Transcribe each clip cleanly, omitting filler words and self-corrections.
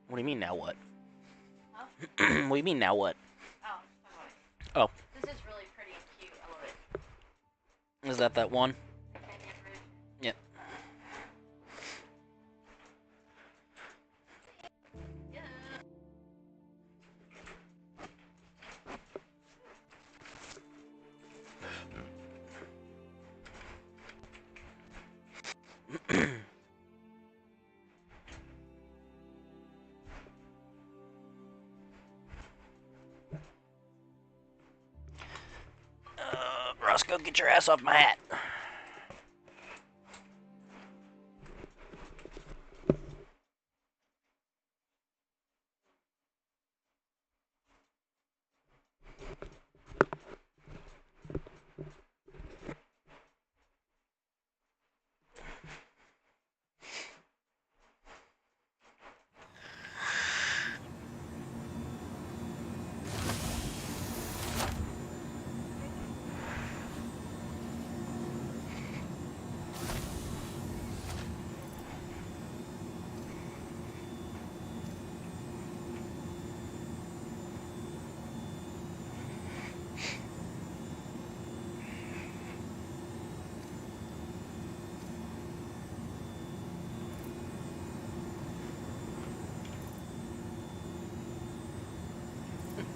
What do you mean now what? Huh? What do you mean now what? Oh, Oh. This is really pretty and cute. I love it. Is that one? Yep. Yeah. Roscoe, get your ass off my hat.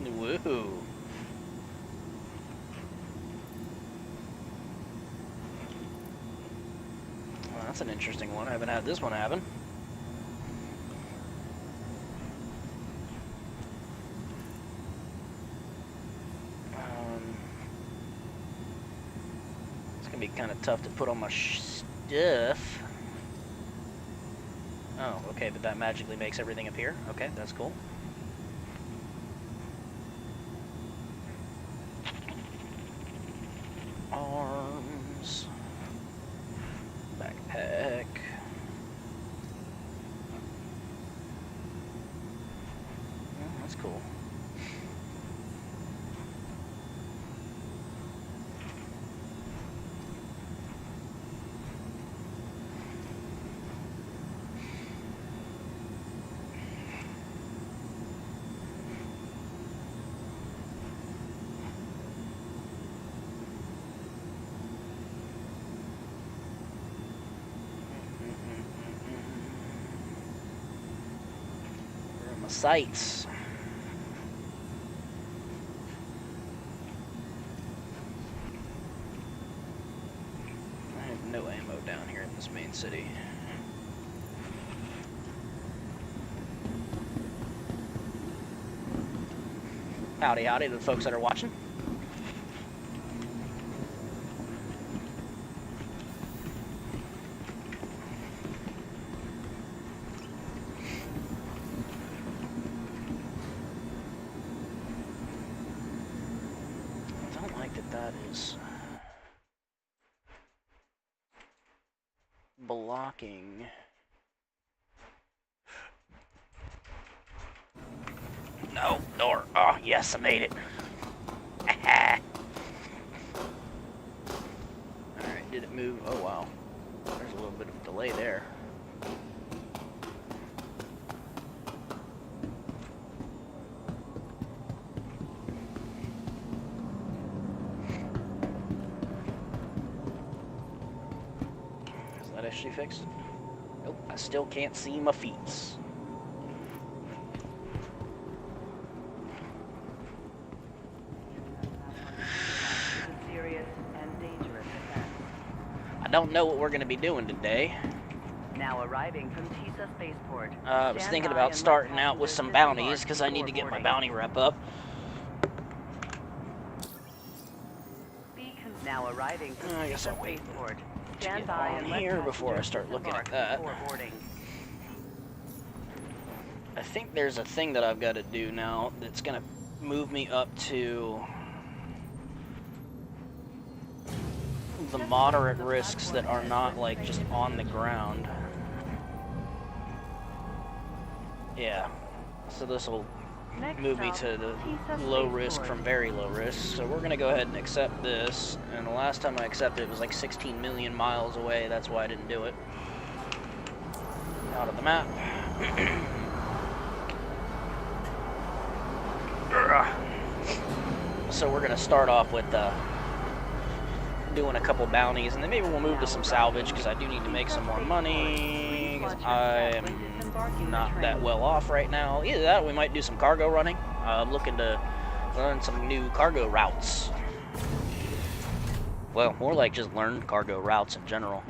Woohoo. Well, that's an interesting one. I haven't had this one happen. It's gonna be kind of tough to put on my stuff. Oh, okay, but that magically makes everything appear. Okay, that's cool. Arms. Backpack. Oh, that's cool. Where are my sights? I have no ammo down here in this main city. Howdy, howdy to the folks that are watching. I don't like that is blocking. No, door. Oh, yes, I made it. Alright, did it move? Oh, wow. There's a little bit of a delay there. Is that actually fixed? Nope, I still can't see my feet. I don't know what we're going to be doing today. Now arriving from Tisa Spaceport. I was thinking about starting out with some bounties because I need to get my bounty rep up. Now arriving from I guess I'll wait Spaceport. to get on here before I start looking at that. I think there's a thing that I've got to do now that's going to move me up to the moderate risks that are not like just on the ground. Yeah, so this will move me to the low risk from very low risk. So we're gonna go ahead and accept this, and the last time I accepted it was like 16 million miles away. That's why I didn't do it. Out of the map. So we're gonna start off with doing a couple bounties, and then maybe we'll move to some salvage because I do need to make some more money. I am not that well off right now. Either that, or we might do some cargo running. I'm looking to learn some new cargo routes. Well, more like just learn cargo routes in general.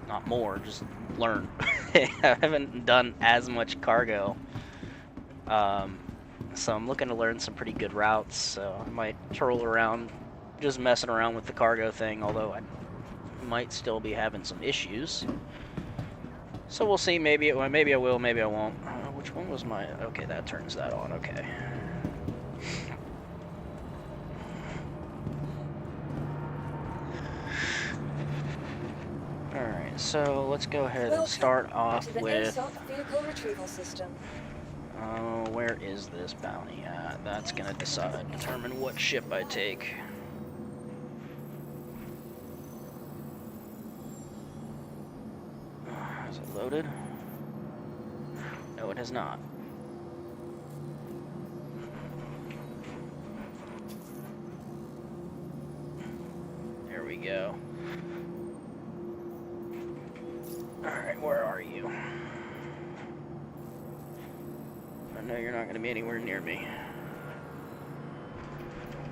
Not more, just learn. I haven't done as much cargo. So I'm looking to learn some pretty good routes, so I might troll around just messing around with the cargo thing, although I might still be having some issues. So we'll see, maybe I will, maybe I won't. Which one was my... Okay, that turns that on, okay. Alright, so let's go ahead and start off with... vehicle retrieval system. Where is this bounty at? That's gonna determine what ship I take. Is it loaded? No, it has not. There we go. Alright, where are you? I know you're not going to be anywhere near me.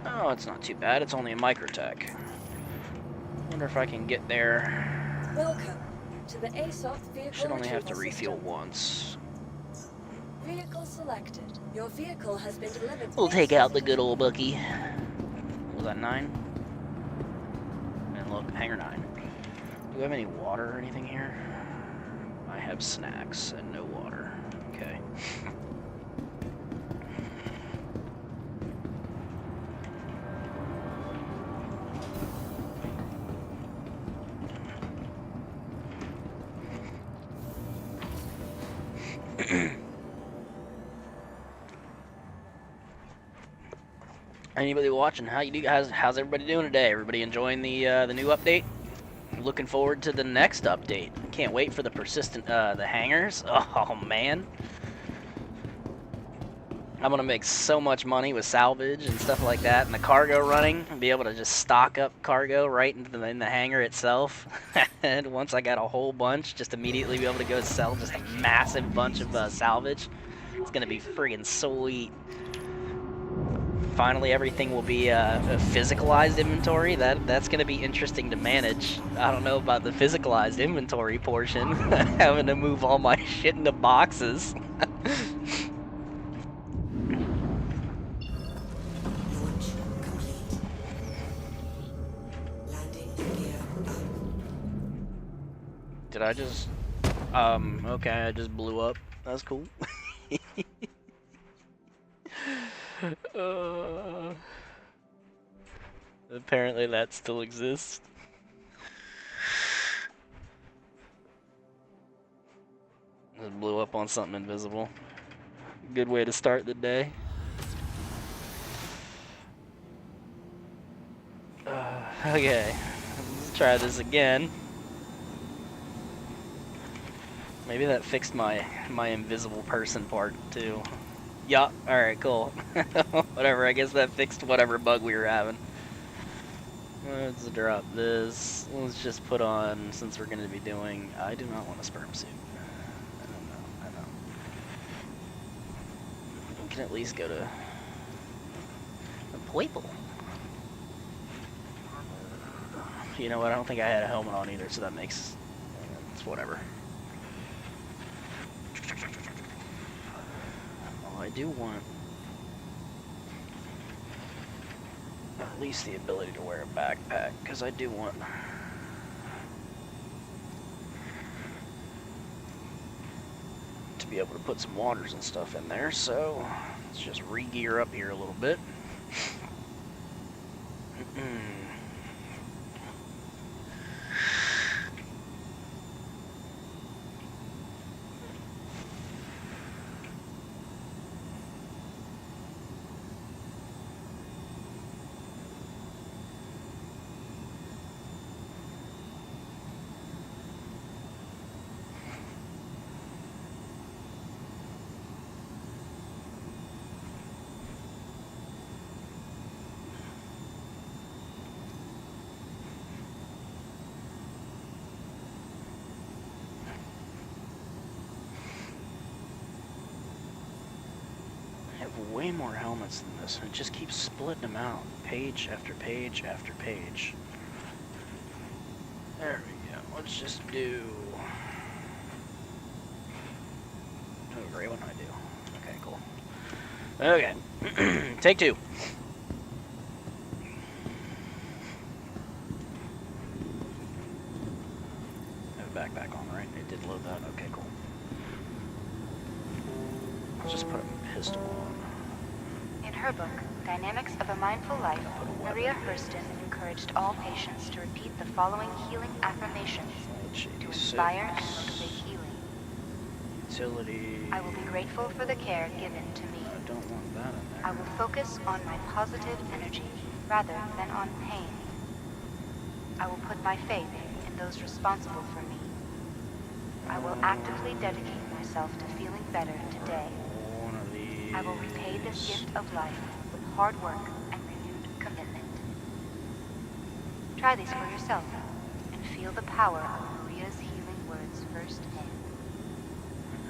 Oh, it's not too bad. It's only a microtech. Wonder if I can get there. Welcome to the ASOP vehicle. Should only have to retrieval refuel system. once. Vehicle selected. Your vehicle has been delivered. We'll take out the good old Bucky. Was that 9? And look, hangar 9. Do we have any water or anything here? I have snacks and no water. Okay. Anybody watching? How you do? How's everybody doing today? Everybody enjoying the new update? Looking forward to the next update. Can't wait for the persistent the hangars. Oh man, I'm gonna make so much money with salvage and stuff like that, and the cargo running, and be able to just stock up cargo right in the hangar itself. And once I got a whole bunch, just immediately be able to go sell just a massive bunch of salvage. It's gonna be friggin' sweet. Finally, everything will be a physicalized inventory. That's going to be interesting to manage. I don't know about the physicalized inventory portion. Having to move all my shit into boxes. Launch complete. Landing gear up. Did I just... okay, I just blew up. That's cool. Apparently that still exists. Just blew up on something invisible. good way to start the day. Okay, let's try this again. Maybe that fixed my invisible person part too. Yeah, alright, cool. Whatever, I guess that fixed whatever bug we were having. Let's drop this. Let's just put on, since we're going to be doing... I do not want a sperm suit. I know. We can at least go to... a Playpool. You know what, I don't think I had a helmet on either, so that makes... it's whatever. Oh, I do want... at least the ability to wear a backpack, because I do want to be able to put some waters and stuff in there, so let's just re-gear up here a little bit. Way more helmets than this, and it just keeps splitting them out, page after page after page. There we go. Let's just do... oh, great one I do. Okay, cool. Okay, take two. Have a backpack on, right? It did load that. Okay, cool. Let's just put a pistol on. In her book, Dynamics of a Mindful Life, Maria Hurston encouraged all patients to repeat the following healing affirmations to inspire and motivate healing. Utility. I will be grateful for the care given to me. I don't want that in there. I will focus on my positive energy rather than on pain. I will put my faith in those responsible for me. I will actively dedicate myself to feeling better today. One of these. I will repay this gift of life with hard work and renewed commitment. Try these for yourself and feel the power of Maria's healing words firsthand.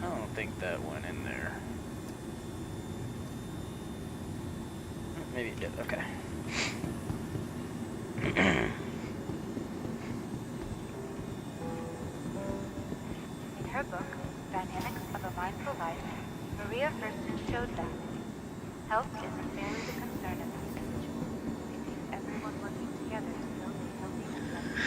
I don't think that went in there. Maybe it did. Okay. In her book, Dynamics of a Mindful Life, Maria Hurston showed that health isn't merely the concern of the individual. It takes everyone working together to build a healthy society.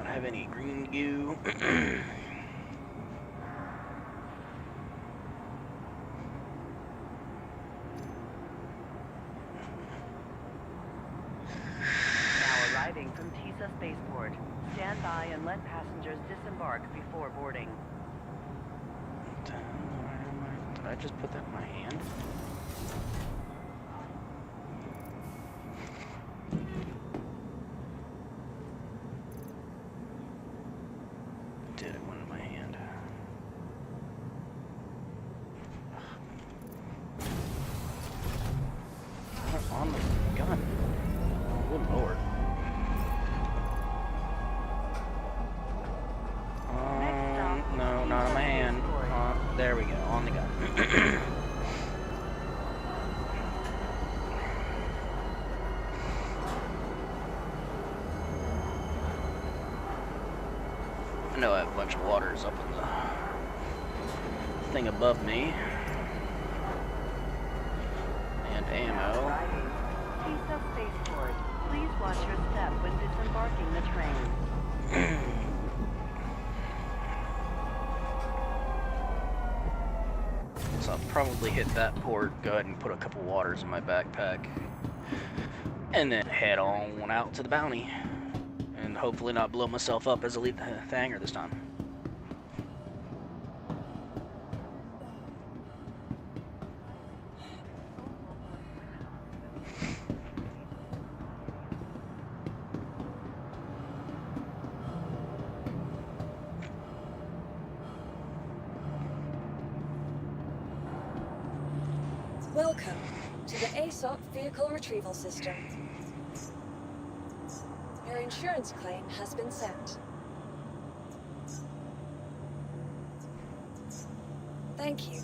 Have any green goo? Now arriving from Tisa Spaceport. Stand by and let passengers disembark before boarding. Did I just put that in my hand? Did it went in my hand? Not on the gun. Good lord. Next stop, There we go, on the gun. I know I have a bunch of waters up in the thing above me. And ammo. TISA Spaceport. Please watch your step when disembarking the train. So I'll probably hit that port, go ahead and put a couple waters in my backpack, and then head on out to the bounty. And hopefully not blow myself up as I leave the hangar this time. Welcome to the ASOP Vehicle Retrieval System. Your insurance claim has been sent. Thank you.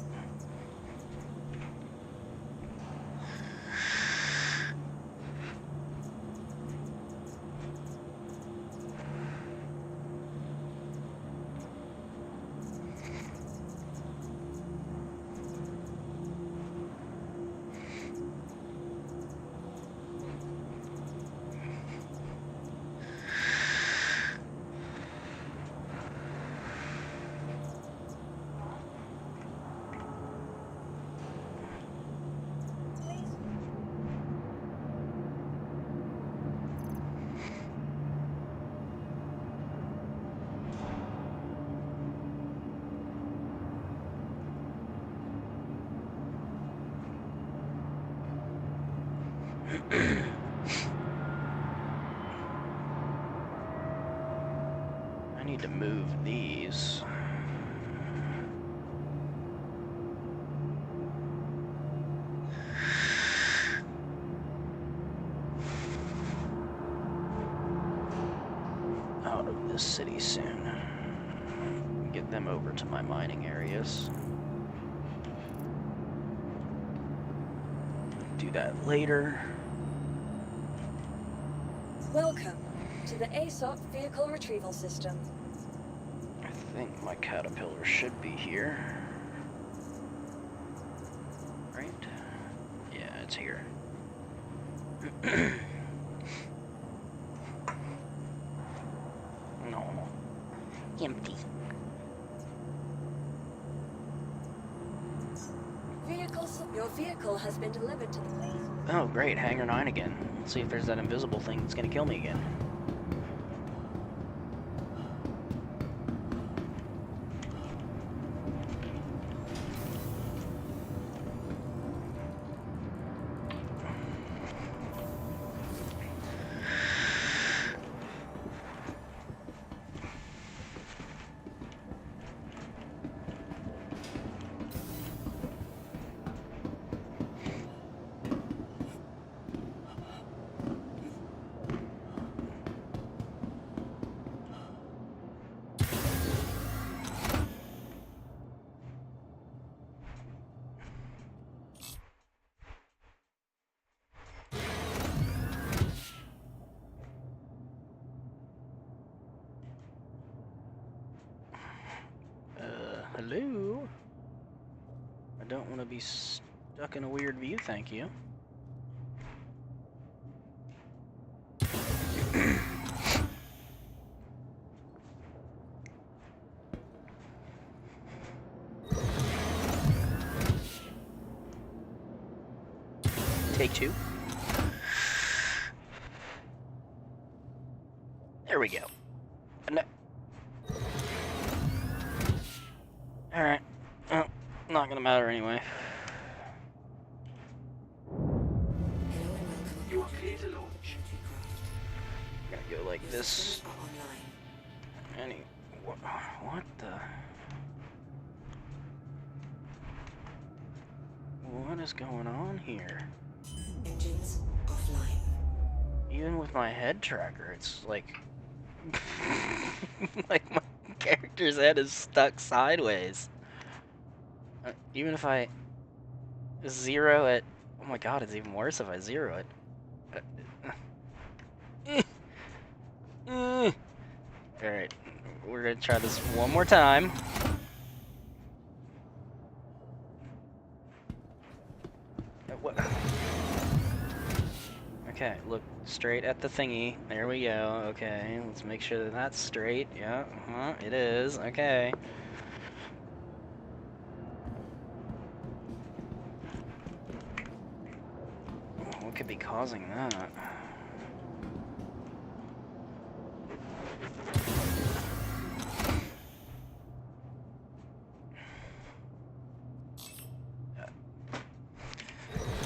I need to move these. Out of this city soon. Get them over to my mining areas. Do that later. Welcome to the ASOP Vehicle Retrieval System. I think my caterpillar should be here. Right? Yeah, it's here. No. Empty. Your vehicle has been delivered to the place. Oh, great. Hangar 9 again. Let's see if there's that invisible thing that's going to kill me again. Hello? I don't want to be stuck in a weird view, thank you. Take two. There we go. No. Alright. Well, not gonna matter anyway. You are clear to launch. Gonna go like this. Systems are online. What the? What is going on here? Engines offline. Even with my head tracker, it's like... like my character's head is stuck sideways. Even if I zero it... Oh my god, it's even worse if I zero it. Alright, we're gonna try this one more time. What? Okay, look straight at the thingy. There we go. Okay, let's make sure that that's straight. Yeah, it is. Okay. What could be causing that?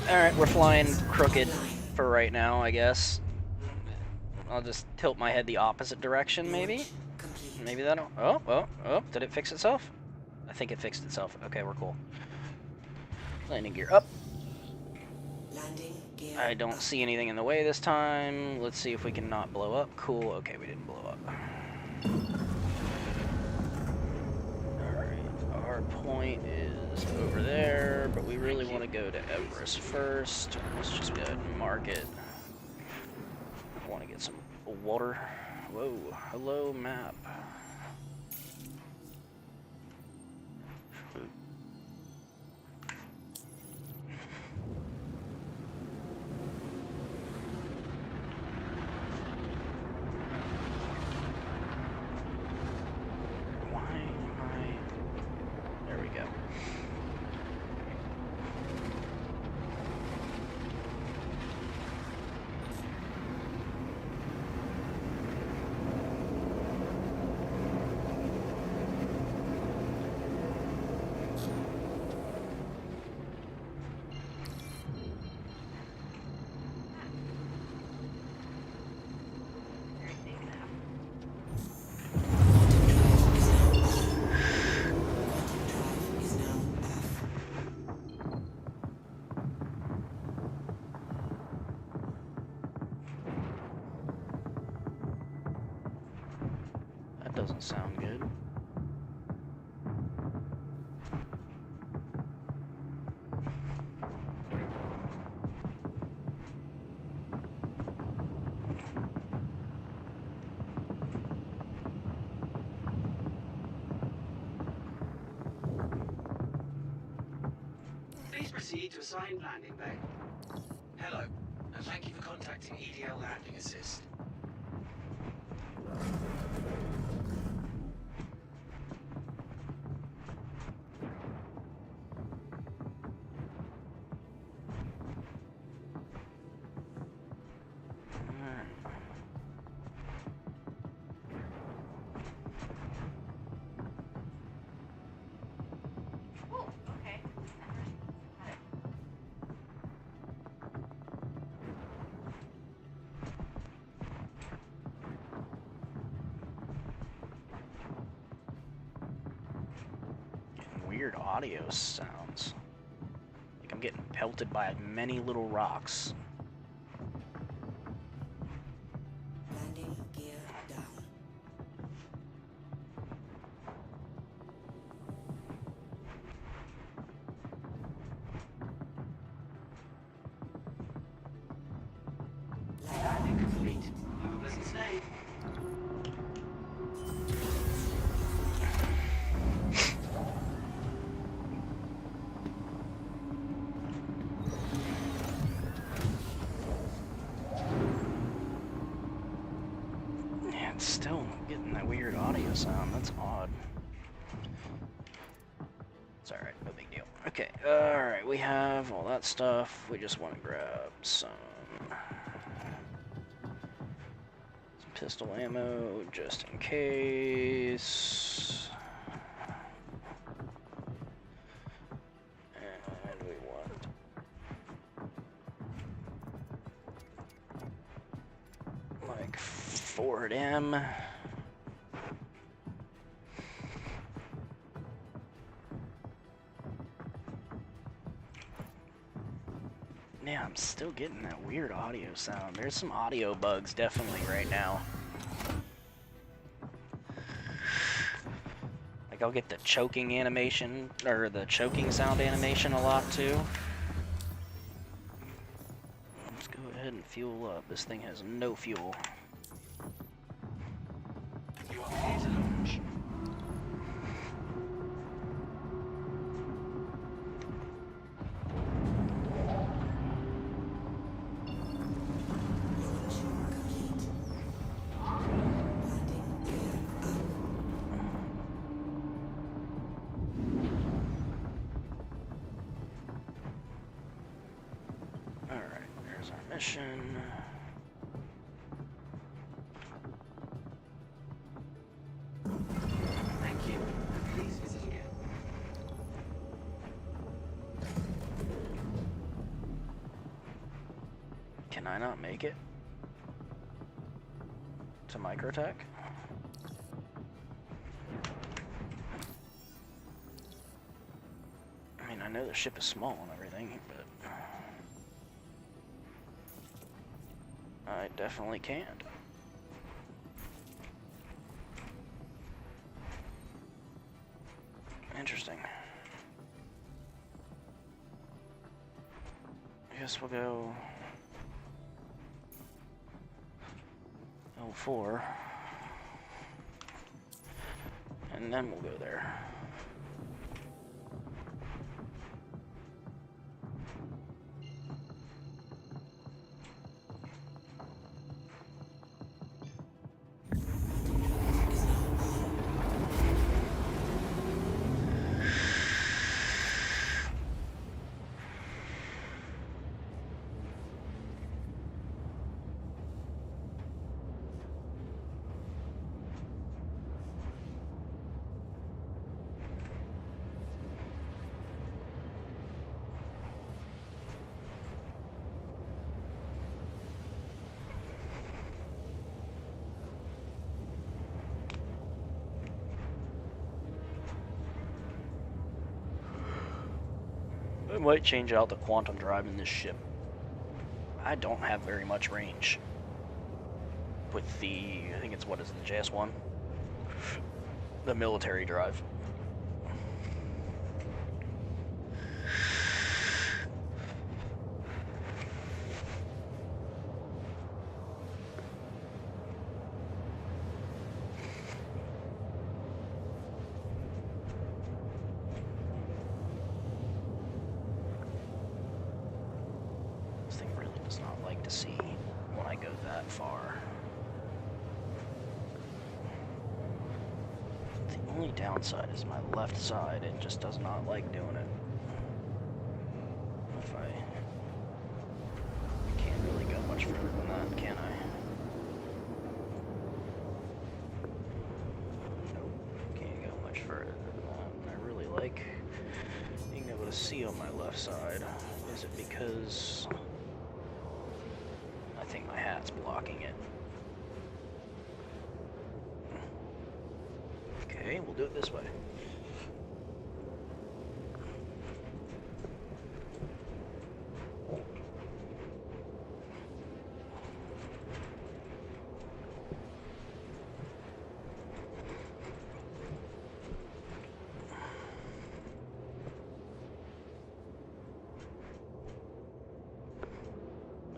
Alright, we're flying crooked for right now, I guess. I'll just tilt my head the opposite direction, maybe? Maybe that'll... Oh, did it fix itself? I think it fixed itself. Okay, we're cool. Landing gear up. I don't see anything in the way this time. Let's see if we can not blow up. Cool. Okay, we didn't blow up. Alright, our point is over there, but we really want to go to Everest first. Let's just go ahead and mark it. I want to get some water. Whoa, hello map. That doesn't sound good. Please proceed to assigned landing bay. Hello, and thank you for contacting EDL Landing Assist. Weird audio sounds. Like I'm getting pelted by many little rocks. Landing gear down. Landing complete. Have a pleasant stay. Still getting that weird audio sound. That's odd. It's alright, no big deal. Okay, alright, we have all that stuff. We just want to grab some pistol ammo just in case. And we want like Ford M. Yeah, I'm still getting that weird audio sound. There's some audio bugs definitely right now. Like Like, I'll get the choking animation, or the choking sound animation a lot, too. Let's go ahead and fuel up. This thing has no fuel. You are clear to launch. Alright, there's our mission. Thank you. Please visit again. Can I not make it to Microtech? I mean, I know the ship is small and everything, but I definitely can't. Interesting. I guess we'll go L4, and then we'll go there. I might change out the quantum drive in this ship. I don't have very much range with the, I think it's, what is it, the JS1? The military drive. This thing really does not like to see when I go that far. The only downside is my left side. It just does not like doing it. If I can't really go much further than that, can I? Nope, can't go much further than that. I really like being able to see on my left side. Is it because I think my hat's blocking it? Okay, we'll do it this way.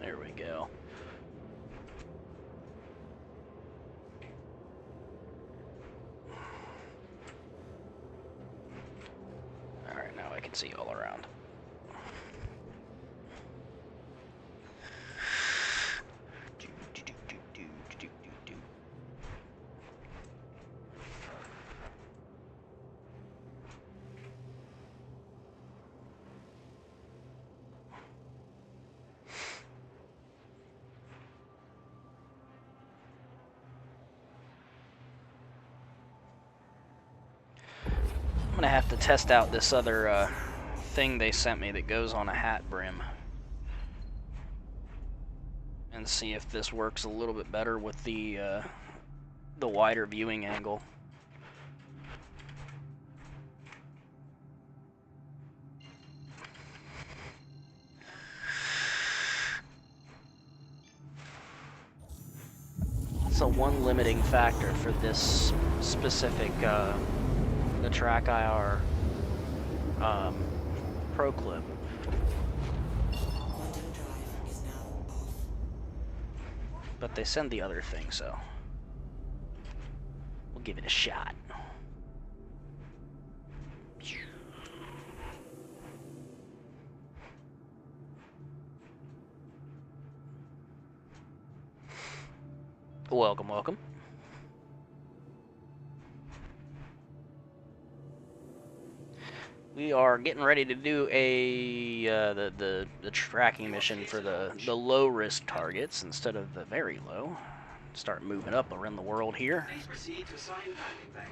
There we go. Alright, now I can see all around. I'm gonna have to test out this other thing they sent me that goes on a hat brim and see if this works a little bit better with the wider viewing angle. So one limiting factor for this specific the track IR pro clip. Quantum drive is now off. But they send the other thing, so we'll give it a shot. Welcome, welcome. We are getting ready to do a the tracking mission for the low risk targets instead of the very low. Start moving up around the world here. Please proceed to assigned landing bay.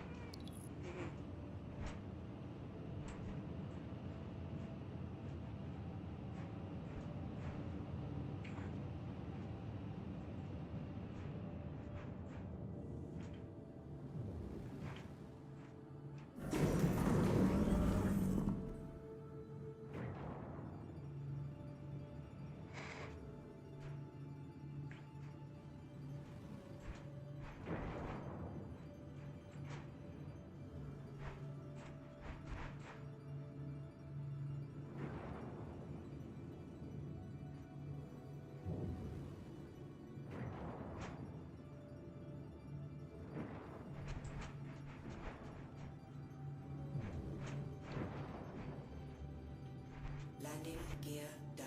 Landing gear down.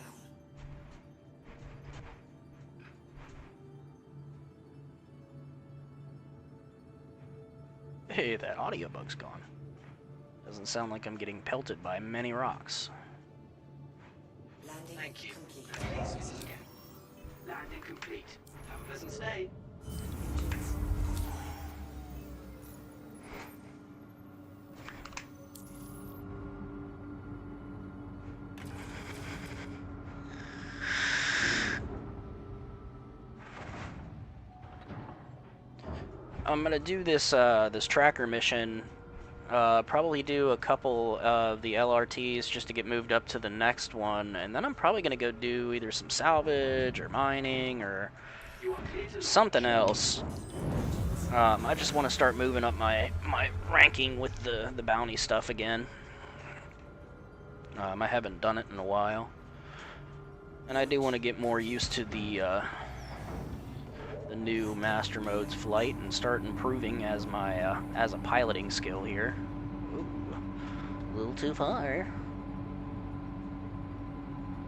Hey, that audio bug's gone. Doesn't sound like I'm getting pelted by many rocks. Landing Thank you. complete. Please visit again. Landing complete. Have a pleasant stay. Engines. I'm gonna do this this tracker mission. Probably do a couple of the LRTs just to get moved up to the next one, and then I'm probably gonna go do either some salvage or mining or You are clear to something else. I just want to start moving up my ranking with the bounty stuff again. I haven't done it in a while, and I do want to get more used to the new master mode's flight and start improving as my as a piloting skill here. Ooh, a little too far.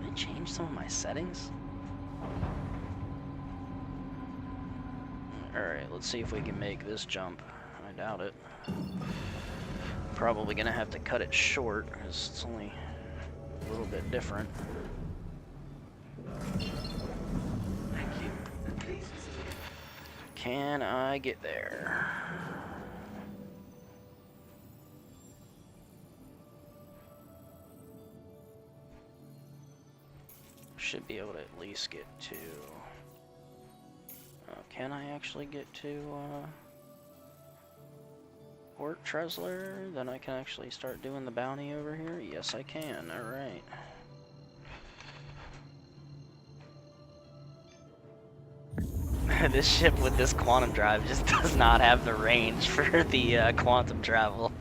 Did I change some of my settings? Alright, let's see if we can make this jump. I doubt it. Probably gonna have to cut it short because it's only a little bit different. Thank you. And please visit again. Can I get there? Should be able to at least get to... can I actually get to Port Tresler? Then I can actually start doing the bounty over here? Yes, I can. Alright. This ship with this quantum drive just does not have the range for the quantum travel.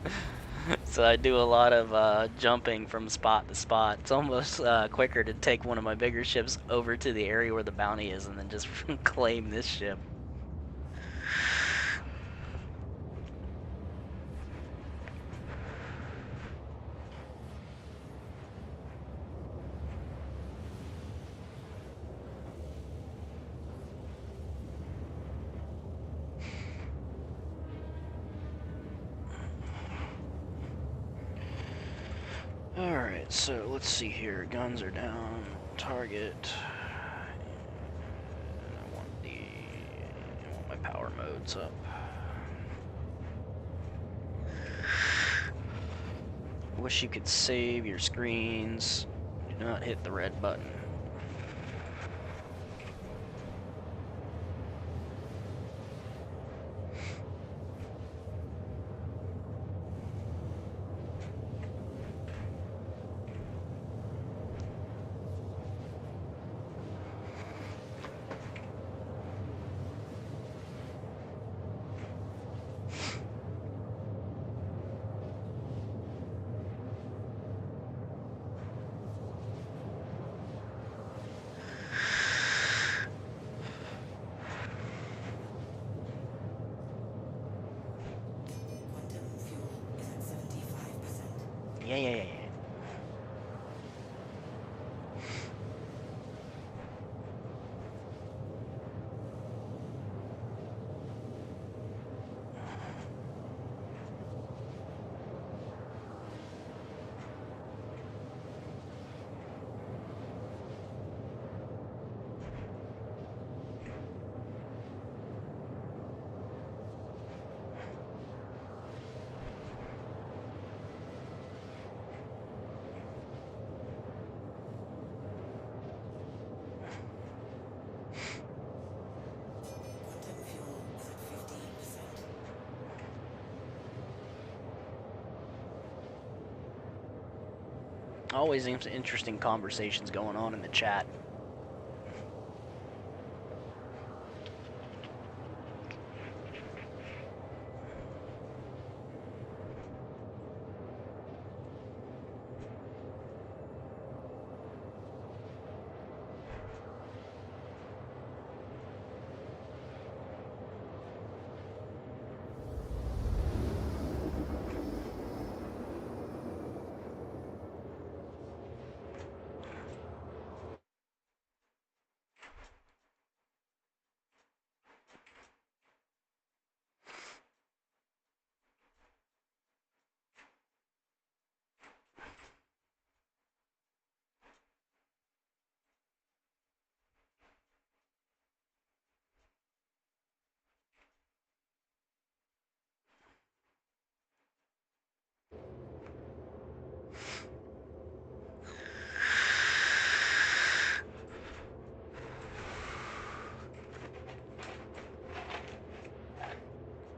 So I do a lot of jumping from spot to spot. It's almost quicker to take one of my bigger ships over to the area where the bounty is and then just claim this ship. Alright, so let's see here. Guns are down. Target. And I want my power modes up. Wish you could save your screens. Do not hit the red button. Yeah. Quantum fuel is at 15%. Always interesting conversations going on in the chat.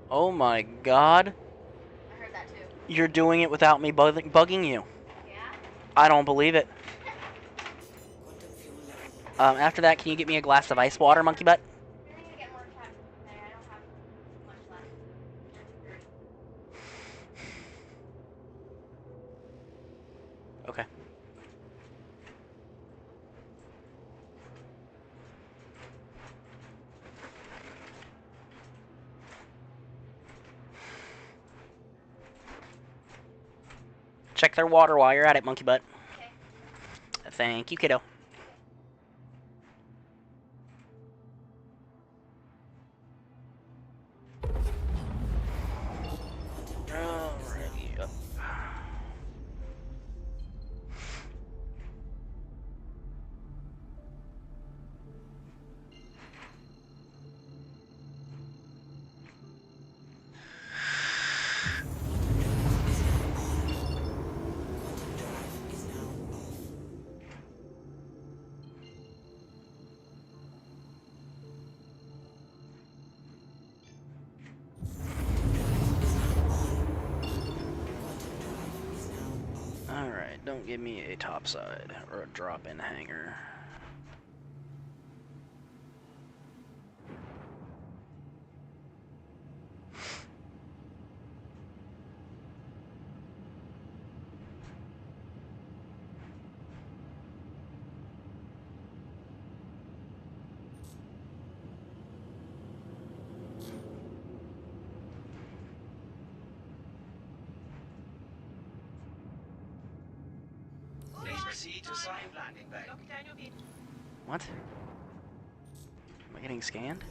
Oh my god. I heard that too. You're doing it without me bugging you. Yeah? I don't believe it. Quantum fuel level is After that, can you get me a glass of ice water, monkey butt? I need to get more time there. I don't have much left. Okay. Check their water while you're at it, monkey butt. Okay. Thank you, kiddo. Alrighty, up. is now off. Alright, don't give me a topside or a drop-in hangar. Please proceed to assigned landing bay. What? Am I getting scanned?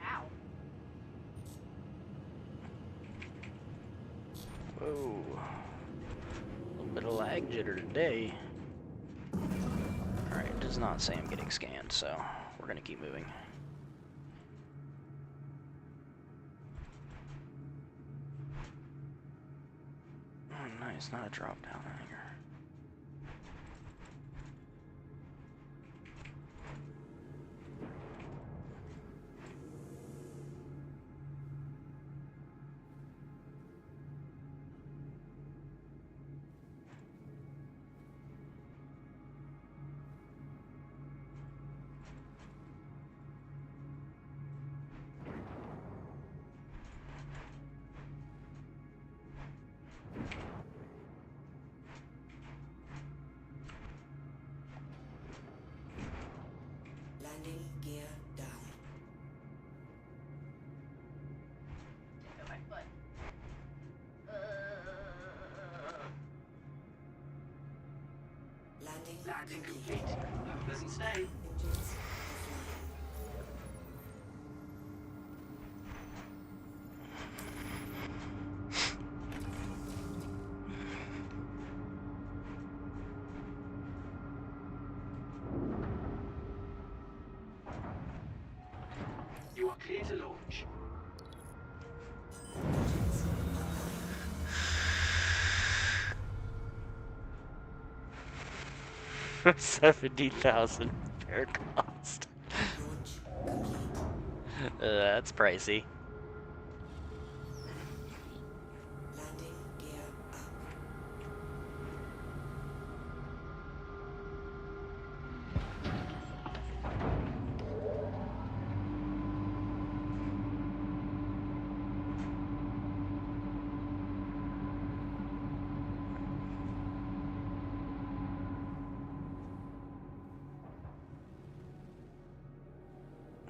Ow. Whoa. A little bit of lag jitter today. Alright, it does not say I'm getting scanned, so we're gonna keep moving. Oh, nice, not a drop down hangar. Landing complete. Have a pleasant stay. Engines offline. You are clear to launch. 70,000 fair cost. Launch complete. That's pricey. Landing gear up.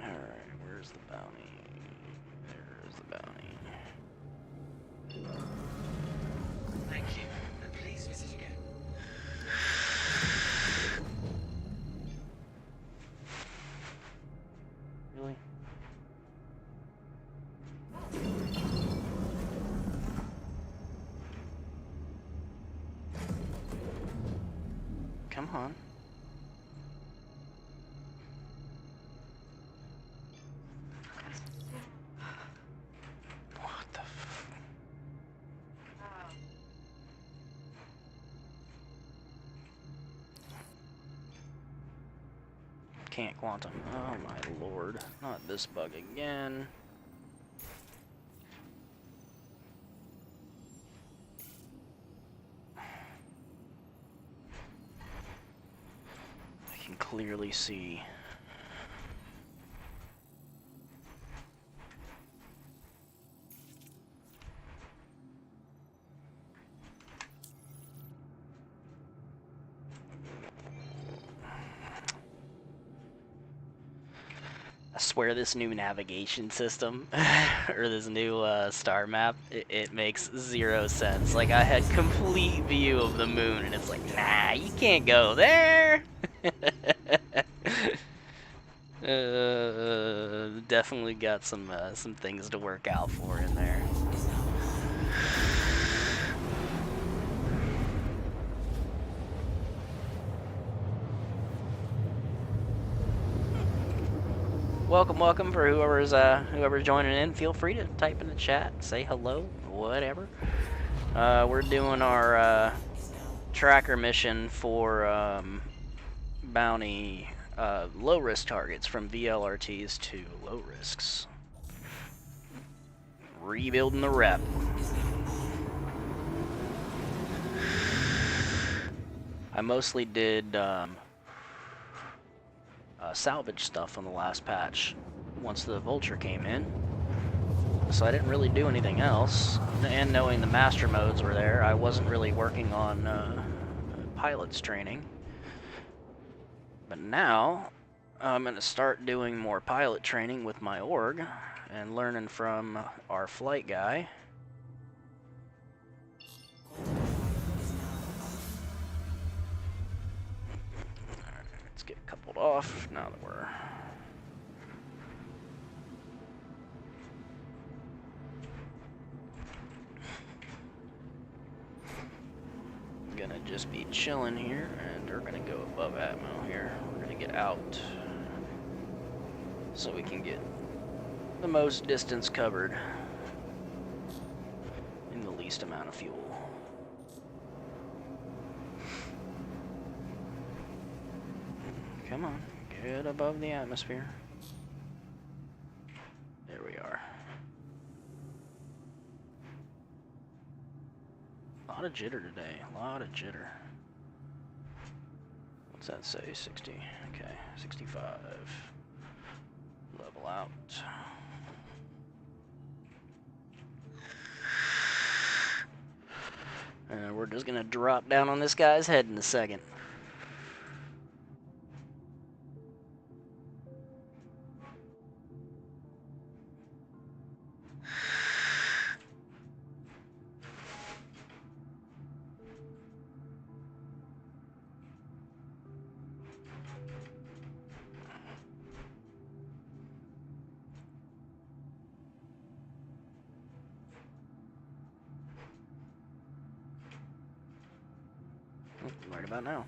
Alright, where's the bounty? There's the bounty. Thank you, and please visit again. Really? Come on. What the f... Can't quantum. Oh my lord. Not this bug again. I can clearly see. I swear this new navigation system, or this new star map, it makes zero sense. Like, I had complete view of the moon, and it's like, nah, you can't go there! Definitely got some things to work out for in there. Is now Welcome for whoever's joining in. Feel free to type in the chat, say hello, whatever. We're doing our tracker mission for bounty low risk targets from VLRTs to low risks. Rebuilding the rep. I mostly did salvage stuff on the last patch once the vulture came in, so I didn't really do anything else. And knowing the master modes were there, I wasn't really working on pilots training. But now I'm going to start doing more pilot training with my org and learning from our flight guy. Let's get coupled off now that we're... Gonna just be chilling here, and we're gonna go above Atmo here. We're gonna get out so we can get the most distance covered in the least amount of fuel. Come on, get above the atmosphere. There we are. A lot of jitter today, a lot of jitter. What's that say? 60. Okay, 65. Level out. And we're just gonna drop down on this guy's head in a second. Right about now.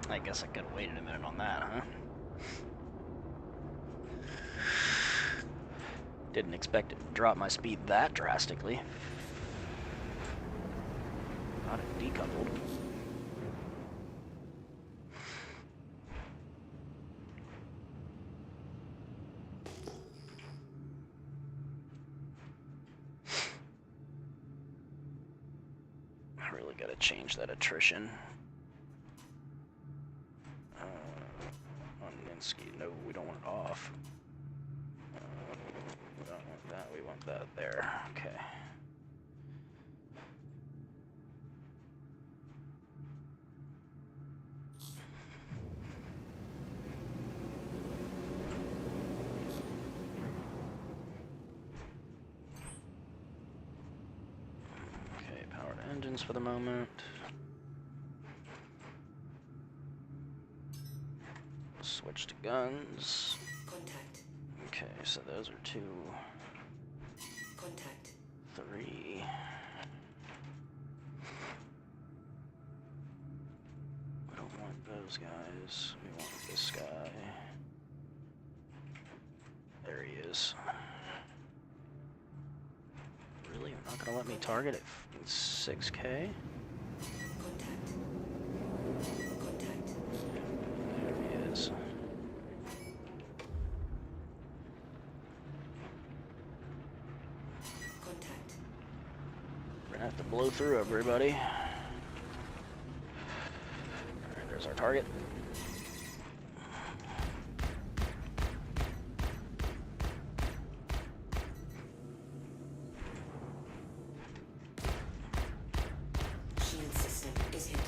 I guess I could have waited a minute on that, huh? Didn't expect it to drop my speed that drastically. Not it decoupled. I really gotta change that attrition. On Ninsky, no, we don't want it off. We don't want that, we want that there. Okay. Okay, power to engines for the moment. Switch to guns. Contact. Okay, so those are 2, Contact. 3. We don't want those guys. We want this guy. There he is. Really? You're not gonna let me target at 6K? Contact. Contact. There he is. Contact. We're gonna have to blow through everybody. Alright, there's our target. Shield system is hit.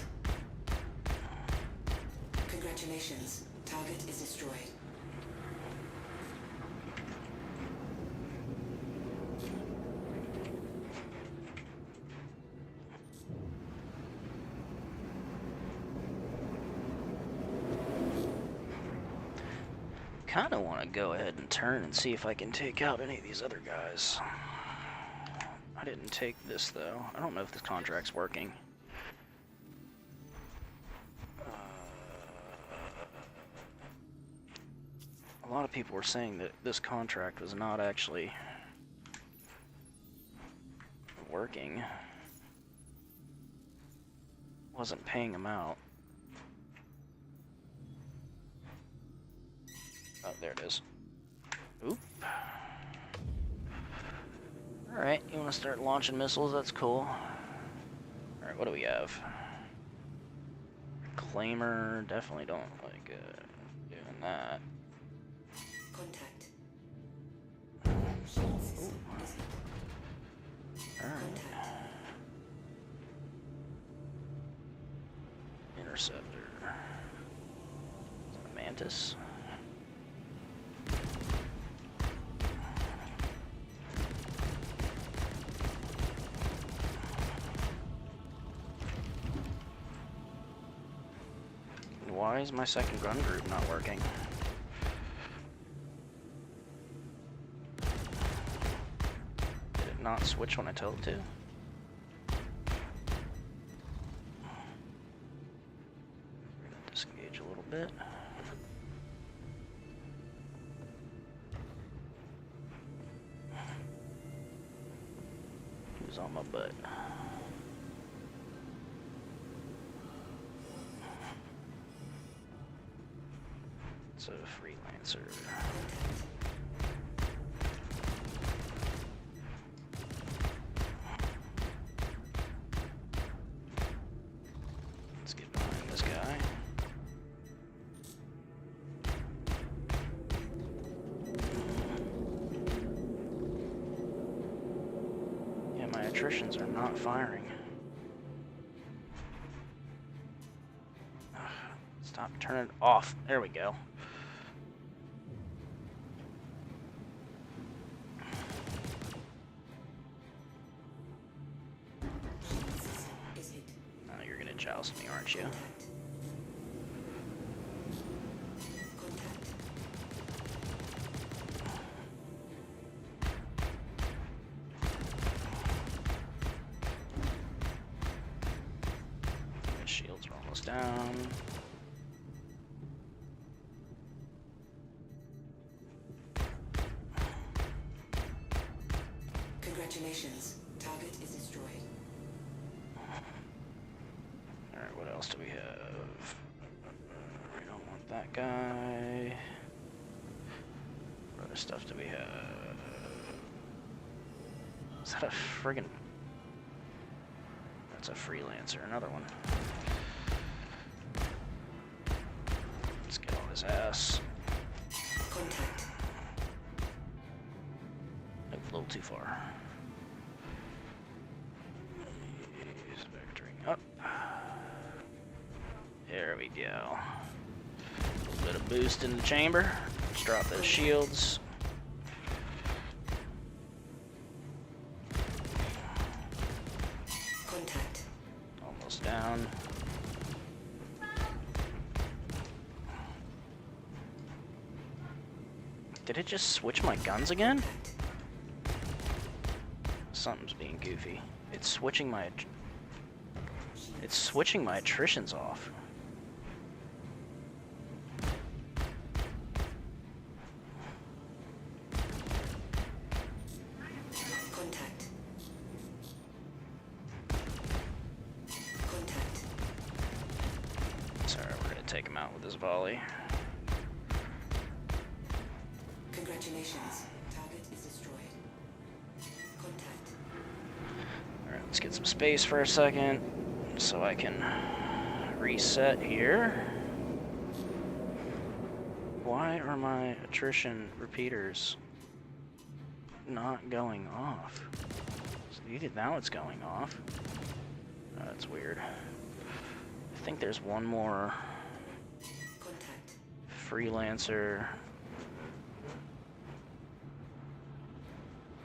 Congratulations. Target is destroyed. Kind of want to go ahead and turn and see if I can take out any of these other guys. I didn't take this though. I don't know if this contract's working. A lot of people were saying that this contract was not actually working. Wasn't paying them out. Oh, there it is. Oop. Alright, you want to start launching missiles? That's cool. Alright, what do we have? Claimer, definitely don't like doing that. Contact. Shield system is hit. Alright. Contact. Interceptor. Is that a Mantis? Why is my second gun group not working? Did it not switch when I told it to? We're gonna disengage a little bit. Who's on my butt? It's a freelancer. Let's get behind this guy. attritions are not firing. Stop, turn it off. There we go. Is hit. Oh, you're gonna joust me, aren't you? Contact. My shields are almost down. Congratulations. Target is destroyed. Alright, what else do we have? We don't want that guy. What other stuff do we have? Is that a friggin'... That's a freelancer, another one. Let's get on his ass. Contact. Nope, a little too far. He's vectoring up. There we go. A little bit of boost in the chamber. Let's drop those shields. Contact. Almost down. Did it just switch my guns again? Something's being goofy. It's switching my attritions off. Contact. Contact. Sorry, we're gonna take him out with this volley. Congratulations. Target is destroyed. Contact. Alright, let's get some space for a second so I can reset here. Why are my attrition repeaters not going off? Now it's going off. That's weird. I think there's one more Contact. freelancer.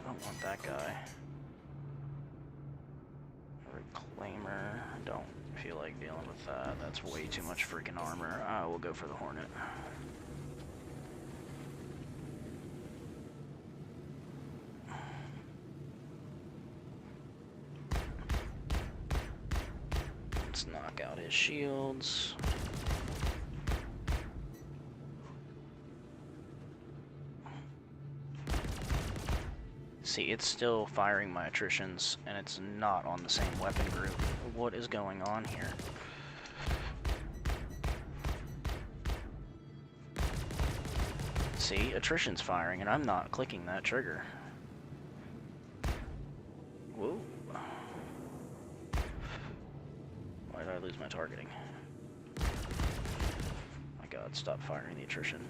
I don't want that guy. Reclaimer. Don't feel like dealing with that. That's way too much freaking armor. We'll go for the Hornet. Let's knock out his shields. See, it's still firing my attritions, and it's not on the same weapon group. What is going on here? See, attrition's firing, and I'm not clicking that trigger. Whoa. Why did I lose my targeting? My god, stop firing the attrition.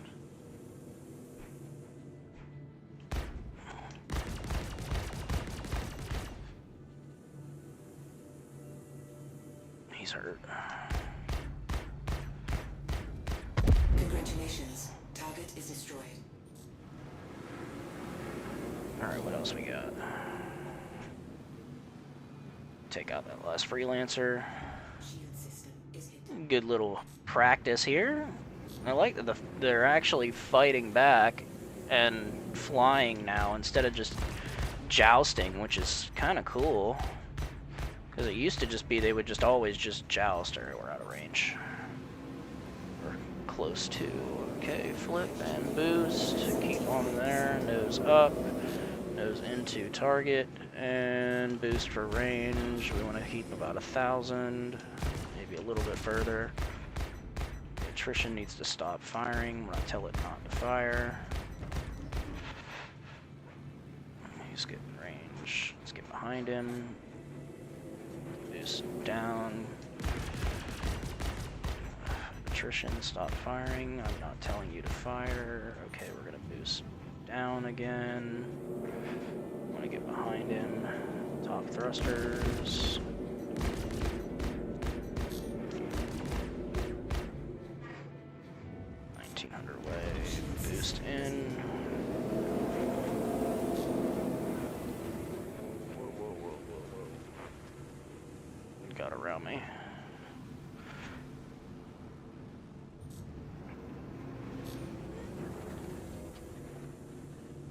He's hurt. Congratulations. Target is destroyed. Alright, what else we got? Take out that last freelancer. Shield system is hit. Good little practice here. I like that they're actually fighting back and flying now instead of just jousting, which is kind of cool. Because it used to just be they would just always just joust. Or we're out of range. We're close to. Okay, flip and boost. Keep on there. Nose up. Nose into target. And boost for range. We want to keep about 1,000. Maybe a little bit further. The attrition needs to stop firing when I tell it not to fire. He's getting range. Let's get behind him. Boost down. Attrition, stop firing. I'm not telling you to fire. Okay, we're gonna boost down again. I'm gonna get behind him. Top thrusters. Way. Boost in. Whoa. Got around me.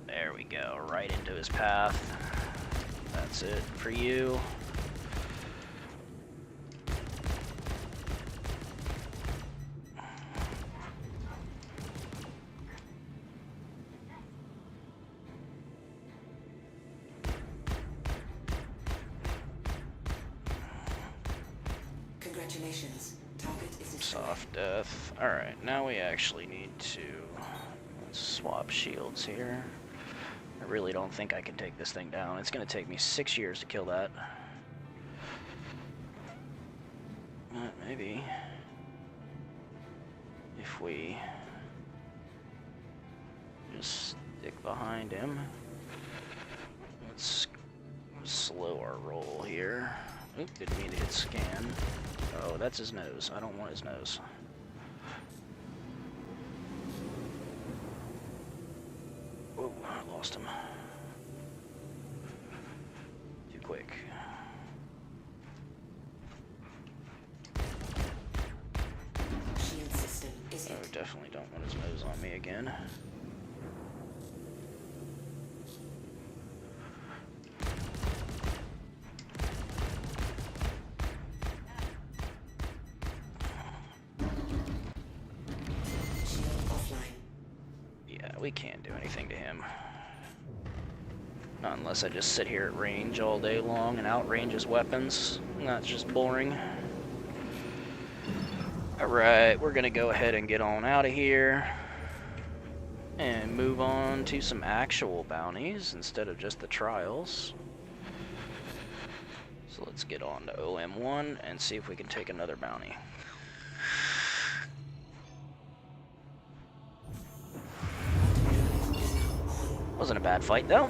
There we go, right into his path. That's it for you. Congratulations. Target is destroyed. Soft death. Alright, now we actually need to swap shields here. I really don't think I can take this thing down. It's going to take me 6 years to kill that. But maybe if we just stick behind him. Let's slow our roll here. Oop, didn't mean to hit scan. Oh, that's his nose. I don't want his nose. Whoa, I lost him. Too quick. Shield system is Oh, hit. definitely don't want his nose on me again. Shield offline. Yeah, we can't do anything to him. Not unless I just sit here at range all day long and outrange his weapons. That's just boring. Alright, we're gonna go ahead and get on out of here. And move on to some actual bounties instead of just the trials. So let's get on to OM1 and see if we can take another bounty. Wasn't a bad fight though.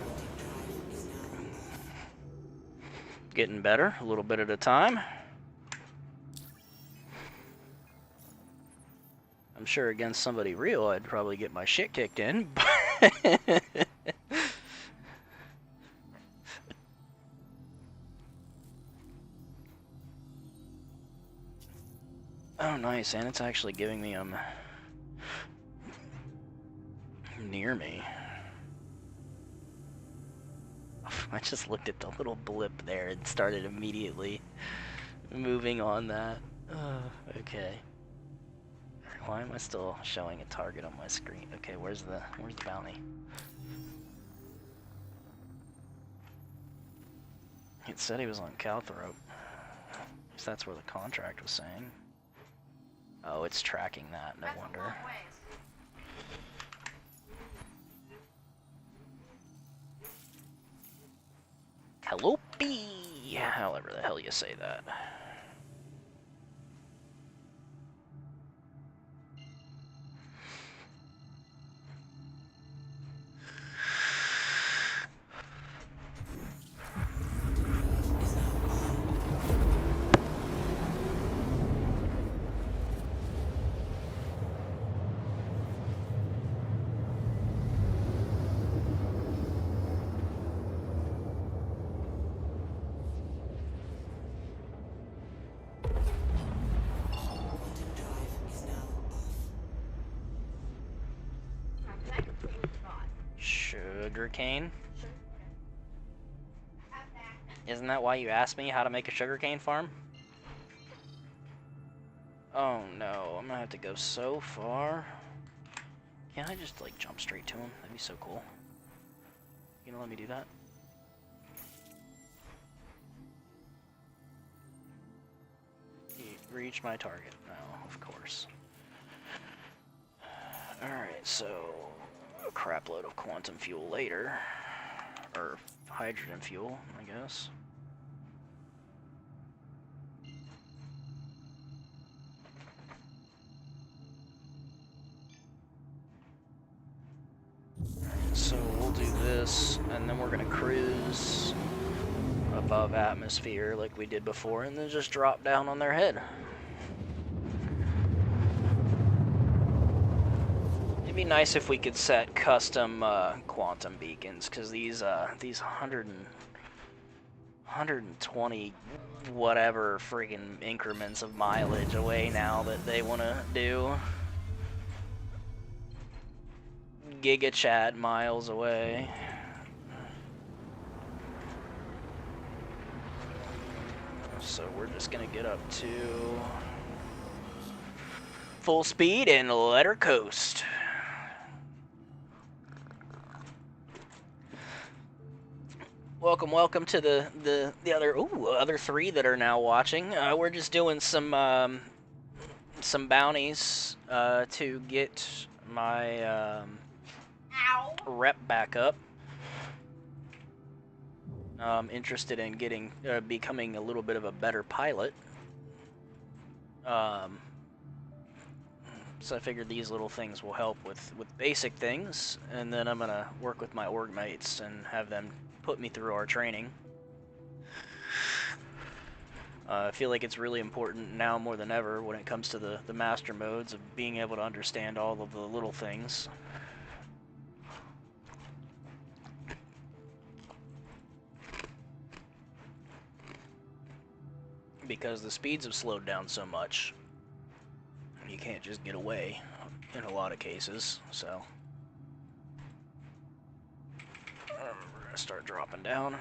Getting better, a little bit at a time. I'm sure against somebody real I'd probably get my shit kicked in, but oh nice, and it's actually giving me near me. I just looked at the little blip there and started immediately moving on that. Okay. Why am I still showing a target on my screen? Okay, where's the bounty? It said he was on Calthrope. If that's where the contract was saying. Oh, it's tracking that, no wonder. Hello, B! However the hell you say that. Sugarcane? Isn't that why you asked me how to make a sugarcane farm? Oh no, I'm gonna have to go so far. Can't I just like jump straight to him? That'd be so cool. You gonna let me do that? Reach my target. No, of course. Alright, so a crap load of quantum fuel later. Or hydrogen fuel, I guess. So we'll do this, and then we're gonna cruise above atmosphere like we did before, and then just drop down on their head. It'd be nice if we could set custom quantum beacons, because these 120 whatever friggin' increments of mileage away now that they want to do. Giga-chat miles away. So we're just gonna get up to full speed and let her coast. Welcome to the other three that are now watching. We're just doing some bounties to get my rep back up. Interested in becoming a little bit of a better pilot. So I figured these little things will help with basic things, and then I'm gonna work with my org mates and have them put me through our training. I feel like it's really important now more than ever when it comes to the master modes of being able to understand all of the little things. Because the speeds have slowed down so much, you can't just get away in a lot of cases, so we're gonna start dropping down.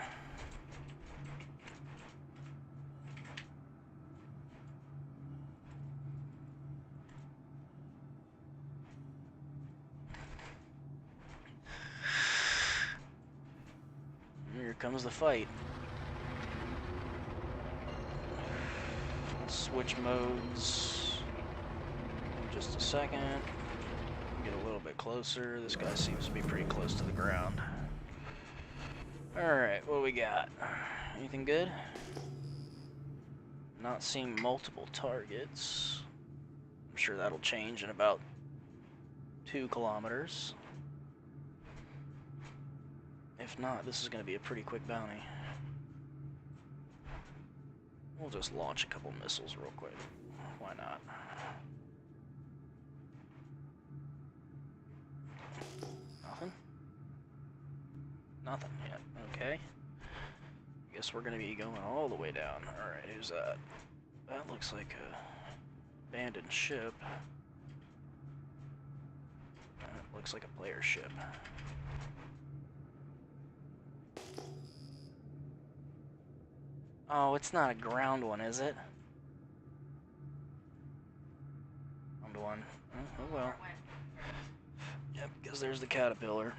Here comes the fight. Switch modes in just a second. Get a little bit closer. This guy seems to be pretty close to the ground. Alright, what do we got? Anything good? Not seeing multiple targets. I'm sure that'll change in about 2 kilometers. If not, this is going to be a pretty quick bounty. We'll just launch a couple missiles real quick. Why not? Nothing? Nothing yet. Okay. Guess we're gonna be going all the way down. Alright, who's that? That looks like a abandoned ship. That looks like a player ship. Oh, it's not a ground one, is it? Ground one. Oh well. Yep, because there's the caterpillar.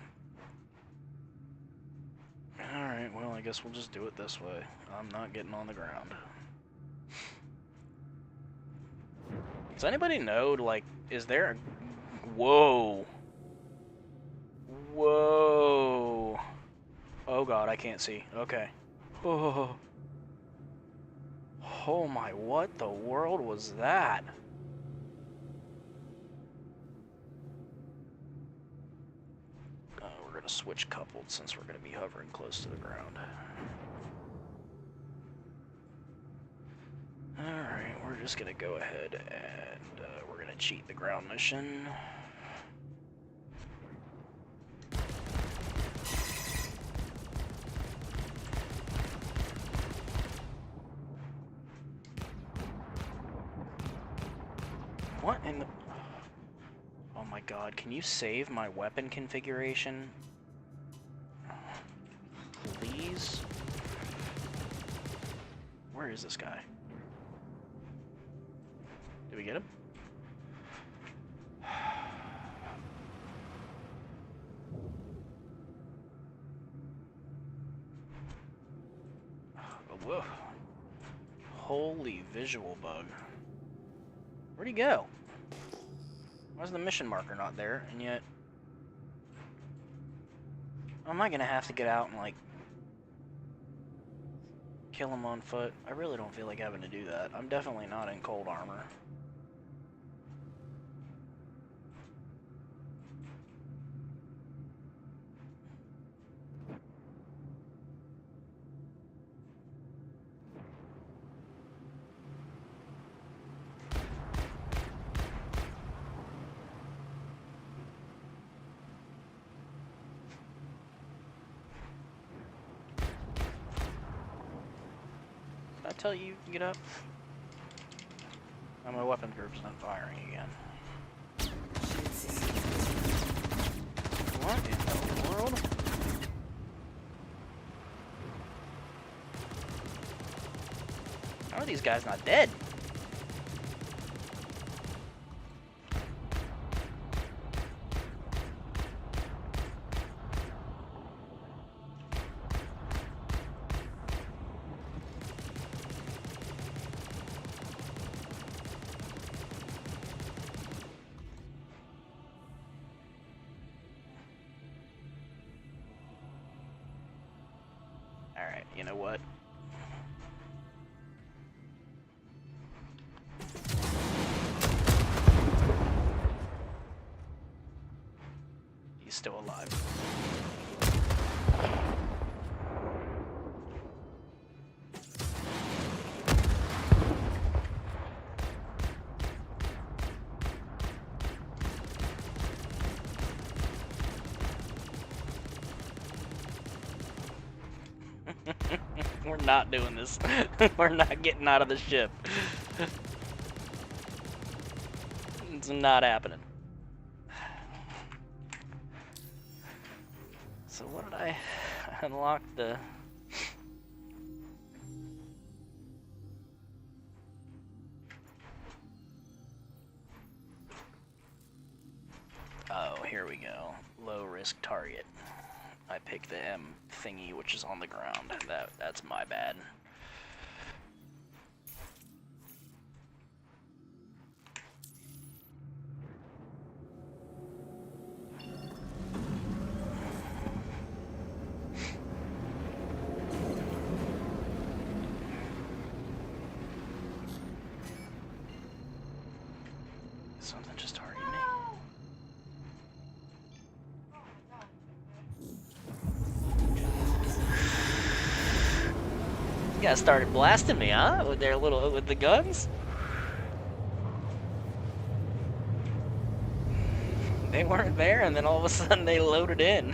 Alright, well, I guess we'll just do it this way. I'm not getting on the ground. Does anybody know, like, is there a... Whoa! Whoa! Oh god, I can't see. Okay. Oh. Oh my, what the world was that? We're gonna switch coupled since we're gonna be hovering close to the ground. Alright, we're just gonna go ahead and we're gonna cheat the ground mission. What in the... Oh my god, can you save my weapon configuration? Please? Where is this guy? Did we get him? Oh, whoa. Holy visual bug. Where'd he go? Why's the mission marker not there? And yet... Am I gonna have to get out and, like, kill him on foot? I really don't feel like having to do that. I'm definitely not in cold armor. tell you to get up? Oh, my weapon group's not firing again. Shield system. What in the world? How are these guys not dead? Alright, you know what? He's still alive. We're not doing this. We're not getting out of the ship. It's not happening. So what did I unlock the... Oh, here we go. Low risk target. I picked the M thingy, which is on the ground. That's my bad. Something just targeted me. You guys started blasting me, huh? With the guns? They weren't there, and then all of a sudden they loaded in.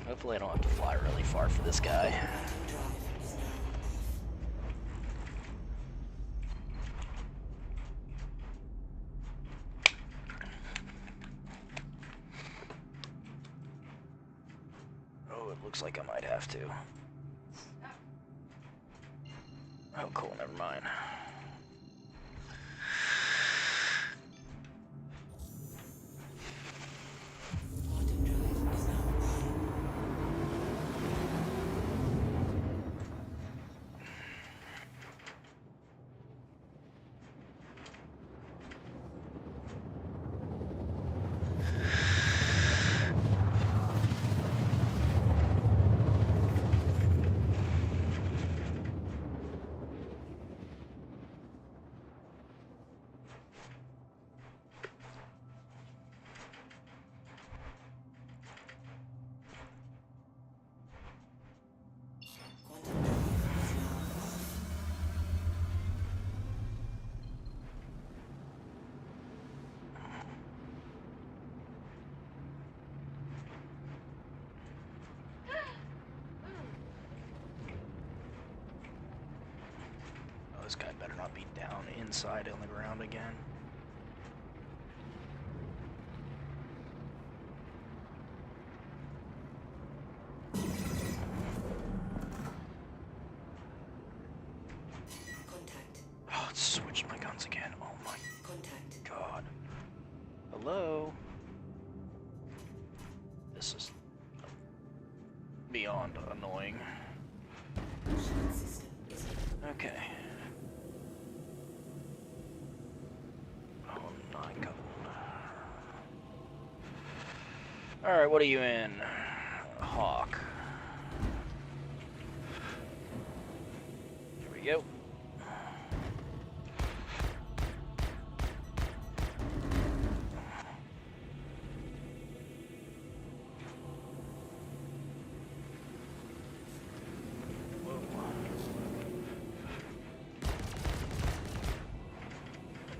Hopefully I don't have to fly really far for this guy. Drive is now Oh, it looks like I might have to. Oh, cool, never mind. quantum drive is now on. Quantum drive is now off. Oh, this guy better not be down inside on the ground again. Contact. Oh, it switched my guns again. Oh my Contact. god. Hello? This is beyond annoying. Shield system is Okay. Oh my god. Alright, what are you in? Hawk. Here we go.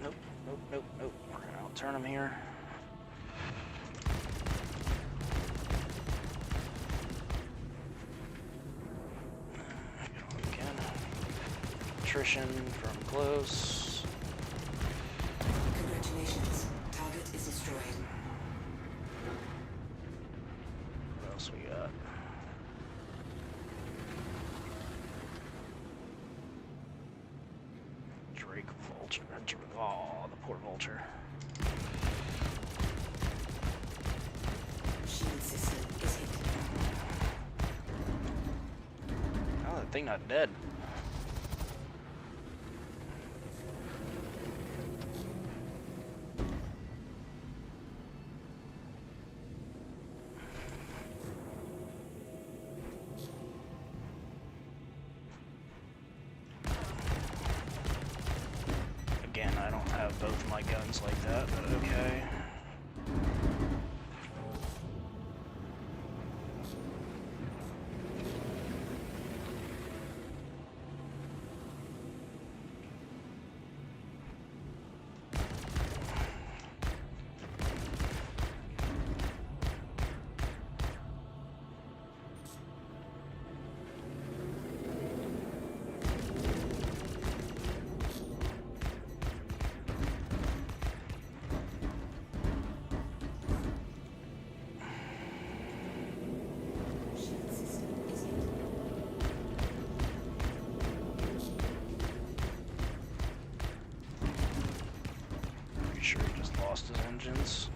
Nope, nope, nope, nope. We're gonna outturn him here. attrition from close. Congratulations. Target is destroyed. What else we got? Drake Vulture. Oh, the poor Vulture. Shield system is hit. How that thing not dead? Again, I don't have both my guns like that, but okay. Shield system is hit. Pretty sure he just lost his engines.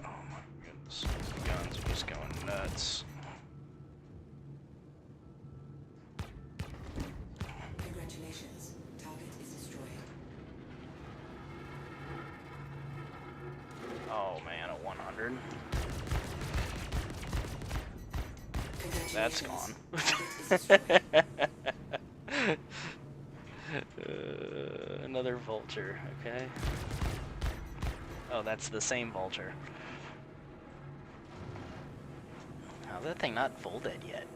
Oh my goodness, these guns are just going nuts. Congratulations. Target is destroyed. Oh man, a 100. That's gone. Congratulations. Target is destroyed. Another vulture, okay. Oh, that's the same vulture. How's that thing not full dead yet?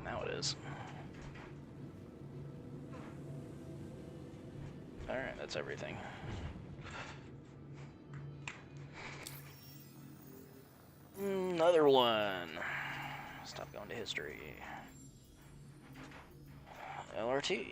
Now it is. Alright, that's everything. Another one. Stop going to history. LRT.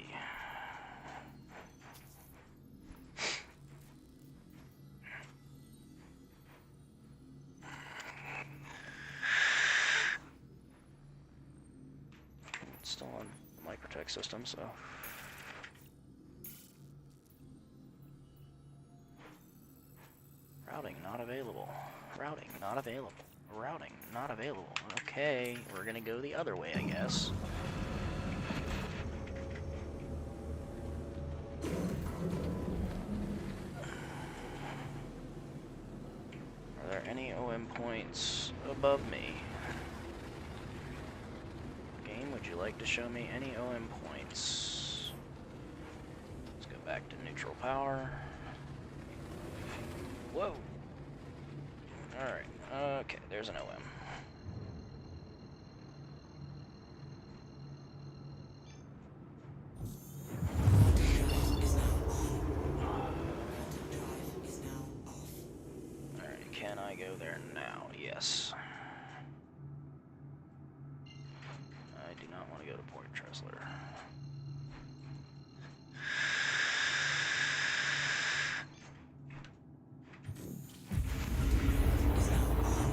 It's still on the microtech system, so. Routing not available. Routing not available. Routing not available. Okay, we're gonna go the other way, I guess. Are there any OM points above me? Game, would you like to show me any OM points? Let's go back to neutral power. Whoa! Alright, okay, there's an OM. is now on. Quantum drive is now off. Alright, can I go there now? Yes. I do not want to go to Port Tressler. Is now on.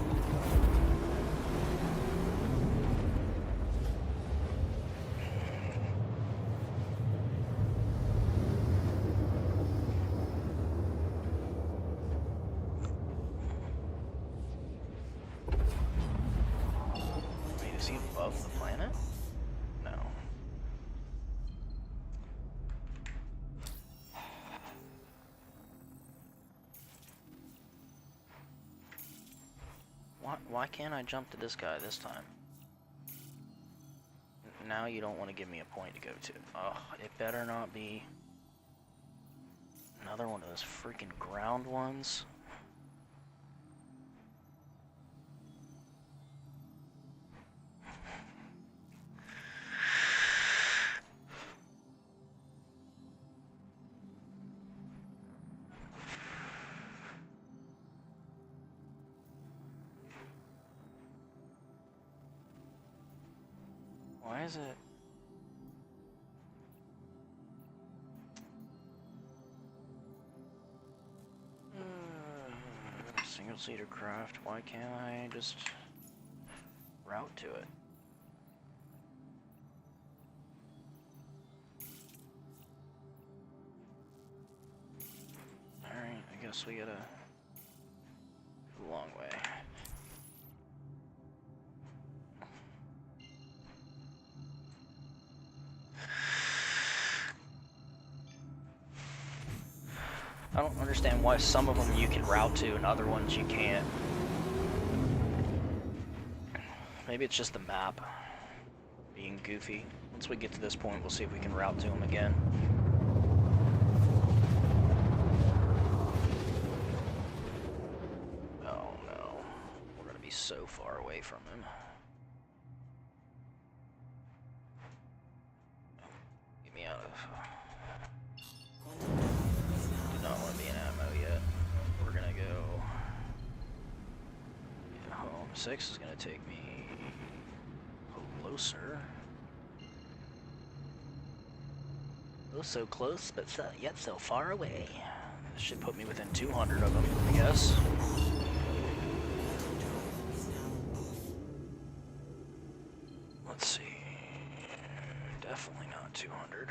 Wait, is he above the planet? No. Why can't I jump to this guy this time? Now you don't want to give me a point to go to. Oh, it better not be another one of those freaking ground ones. Why is it? Single-seater craft. Why can't I just route to it? Alright, I guess we gotta go a long way. I don't understand why some of them you can route to and other ones you can't. Maybe it's just the map being goofy. Once we get to this point, we'll see if we can route to them again. Oh no, we're gonna be so far away from him. Get me out of... Do not want to be in ammo yet. We're gonna go... Yeah, home 6 is gonna take me closer. Oh, so close, but yet so far away. This should put me within 200 of them, I guess. Let's see. Definitely not 200.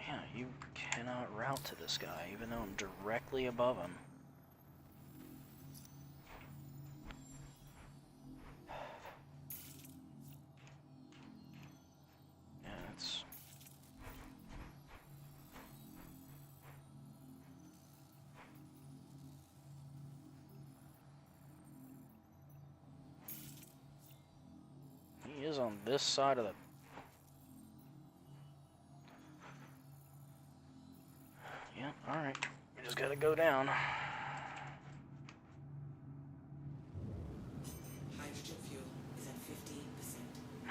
Yeah, you cannot route to this guy, even though I'm directly above him. Yeah, it's... He is on this side of the... Yeah, alright. We just gotta go down. Hydrogen fuel is at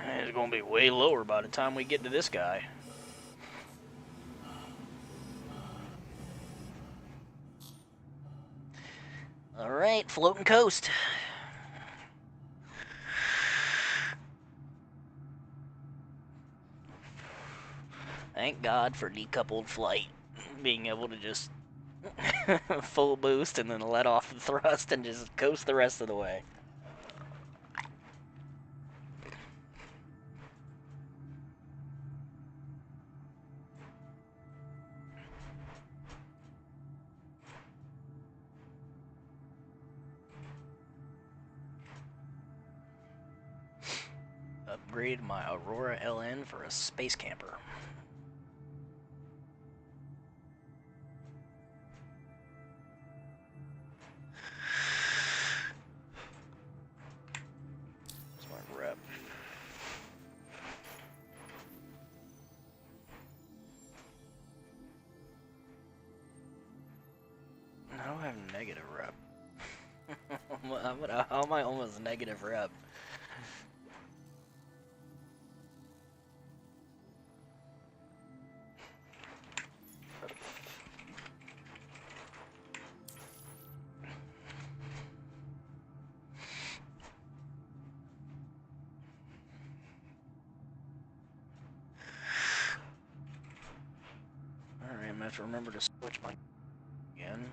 15%. It's gonna be way lower by the time we get to this guy. Alright, floating coast. Thank God for decoupled flight. Being able to just full boost and then let off the thrust and just coast the rest of the way. Upgrade my Aurora LN for a space camper. What's my rep? I don't have negative rep. How am I almost negative rep? Alright, I'm gonna have to remember to switch my again.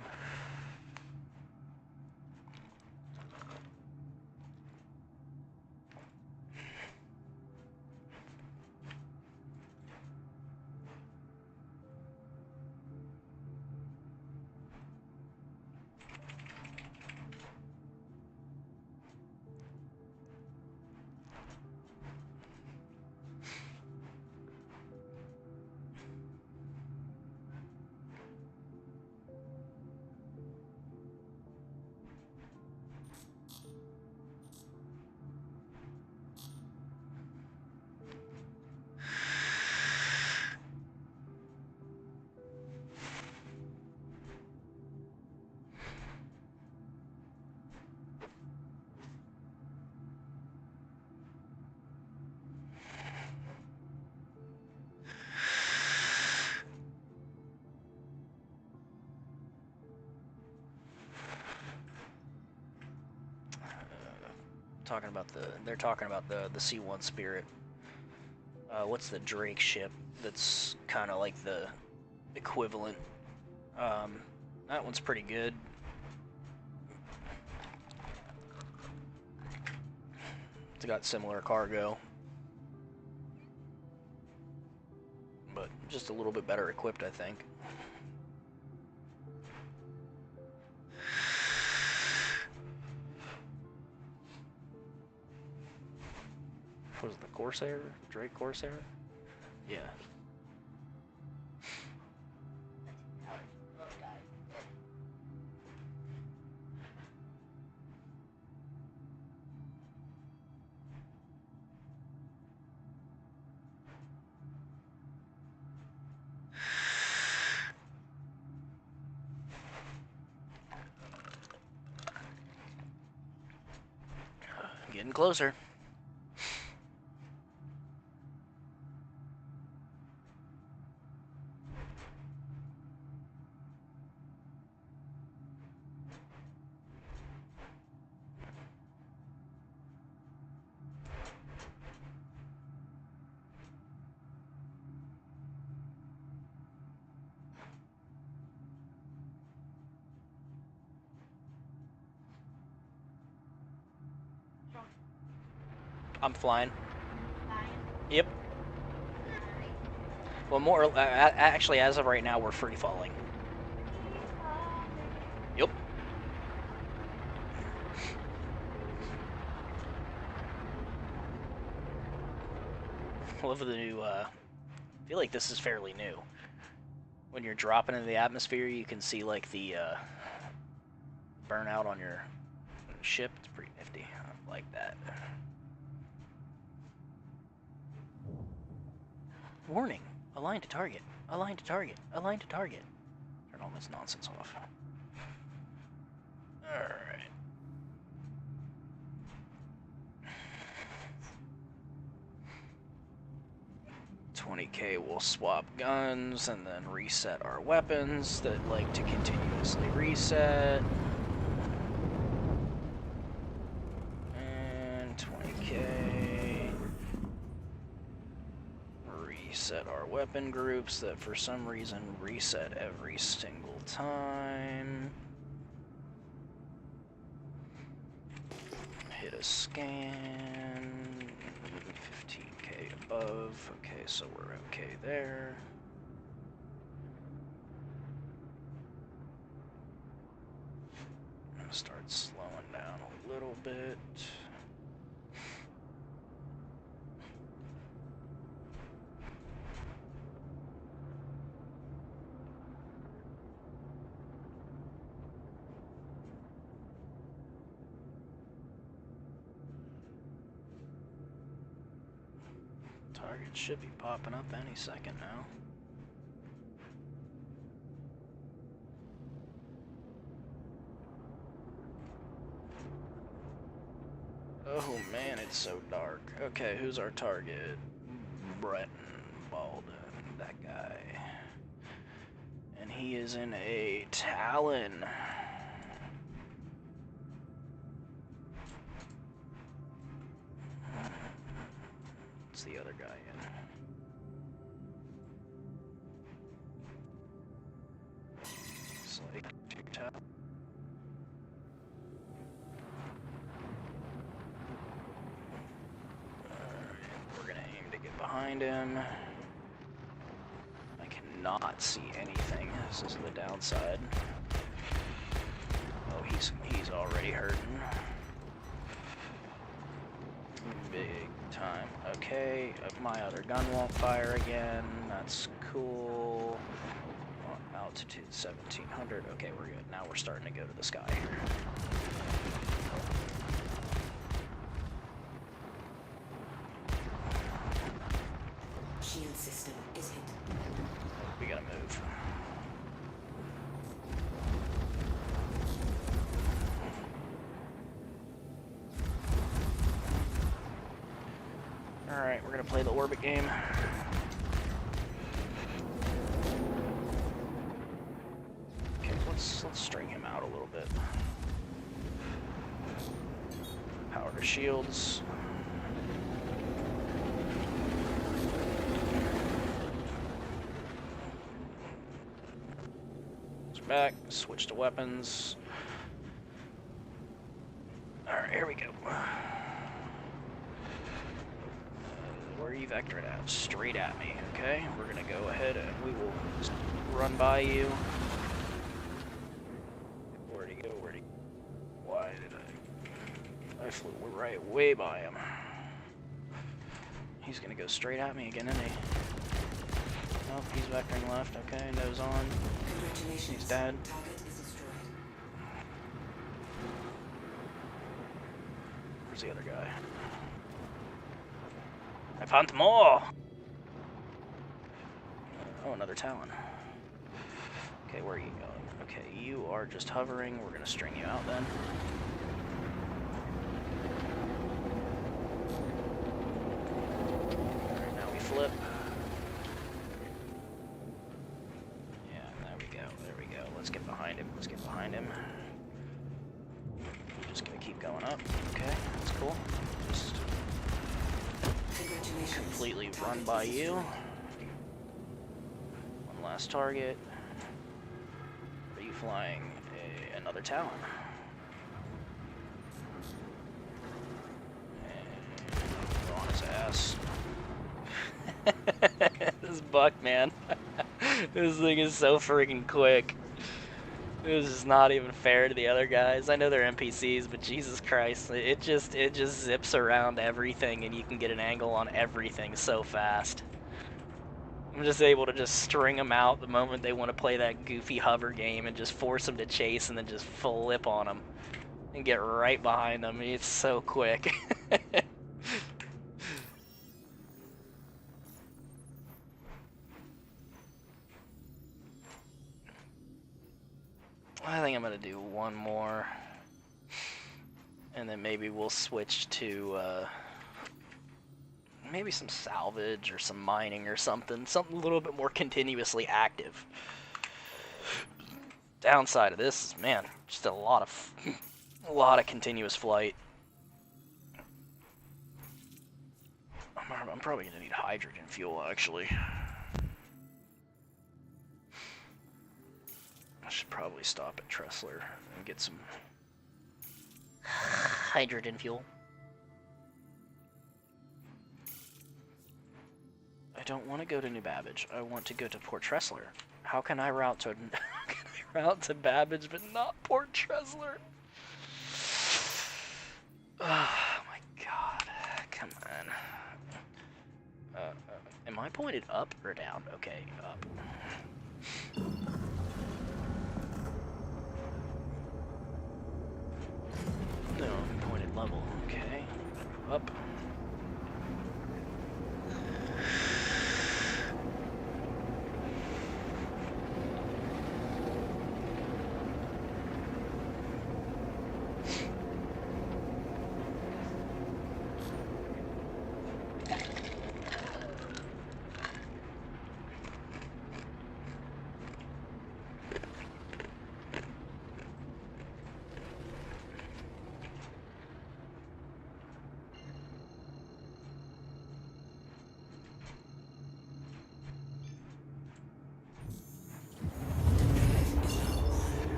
Talking about they're talking about the C1 Spirit. What's the Drake ship that's kind of like the equivalent? That one's pretty good. It's got similar cargo, but just a little bit better equipped, I think. Was it the Corsair? Drake Corsair? Yeah. Getting closer. I'm flying. Yep. Well, more actually, as of right now, we're free falling. Yep. I love the new. I feel like this is fairly new. When you're dropping into the atmosphere, you can see like the burnout on your ship. It's pretty nifty. I like that. Warning. Align to target. Align to target. Align to target. Turn all this nonsense off. Alright. 20k we'll swap guns and then reset our weapons that like to continuously reset. And 20k. Reset our weapon groups that for some reason reset every single time. Hit a scan. 15k above. Okay, so we're okay there. I'm gonna start slowing down a little bit. Target should be popping up any second now. Oh man, it's so dark. Okay, who's our target? Breton Baldwin, that guy. And he is in a Talon. What's the other guy in? It's like 2 Talon. We're gonna aim to get behind him. I cannot see anything. This is the downside. Oh, he's already hurting. Big time. Okay, my other gun won't fire again. That's cool. Altitude 1700. Okay, we're good. Now we're starting to go to the sky here. Shield system is hit. We gotta move. Alright, we're gonna play the orbit game. Okay, let's string him out a little bit. Power our shields. Back, switch to weapons. Alright, here we go. Where are you vectoring at? Straight at me, okay? We're gonna go ahead and we will just run by you. Where'd he go? Where'd he go? Why did I flew right way by him. He's gonna go straight at me again, isn't he? Nope, he's vectoring left, okay, nose on. He's dead. Target is destroyed. Where's the other guy? I found more! Oh, another Talon. Okay, where are you going? Okay, you are just hovering. We're gonna string you out then. Alright, now we flip. Yeah, there we go, there we go. Let's get behind him, let's get behind him. We're just gonna keep going up. Okay, that's cool. Just completely run by you. One last target. Are you flying another Talon? And go on his ass. This buck, man. This thing is so freaking quick. This is not even fair to the other guys. I know they're NPCs, but Jesus Christ, it just zips around everything, and you can get an angle on everything so fast. I'm just able to just string them out the moment they want to play that goofy hover game and just force them to chase and then just flip on them and get right behind them. It's so quick. I think I'm gonna do one more, and then maybe we'll switch to maybe some salvage or some mining or something a little bit more continuously active. Downside of this is, man, just a lot of continuous flight. I'm probably gonna need hydrogen fuel, actually. I should probably stop at Tressler and get some hydrogen fuel. I don't want to go to New Babbage. I want to go to Port Tressler. How can I route to Babbage but not Port Tressler? Oh my god. Come on. Am I pointed up or down? Okay, up. No, I'm pointed level. Okay. Up.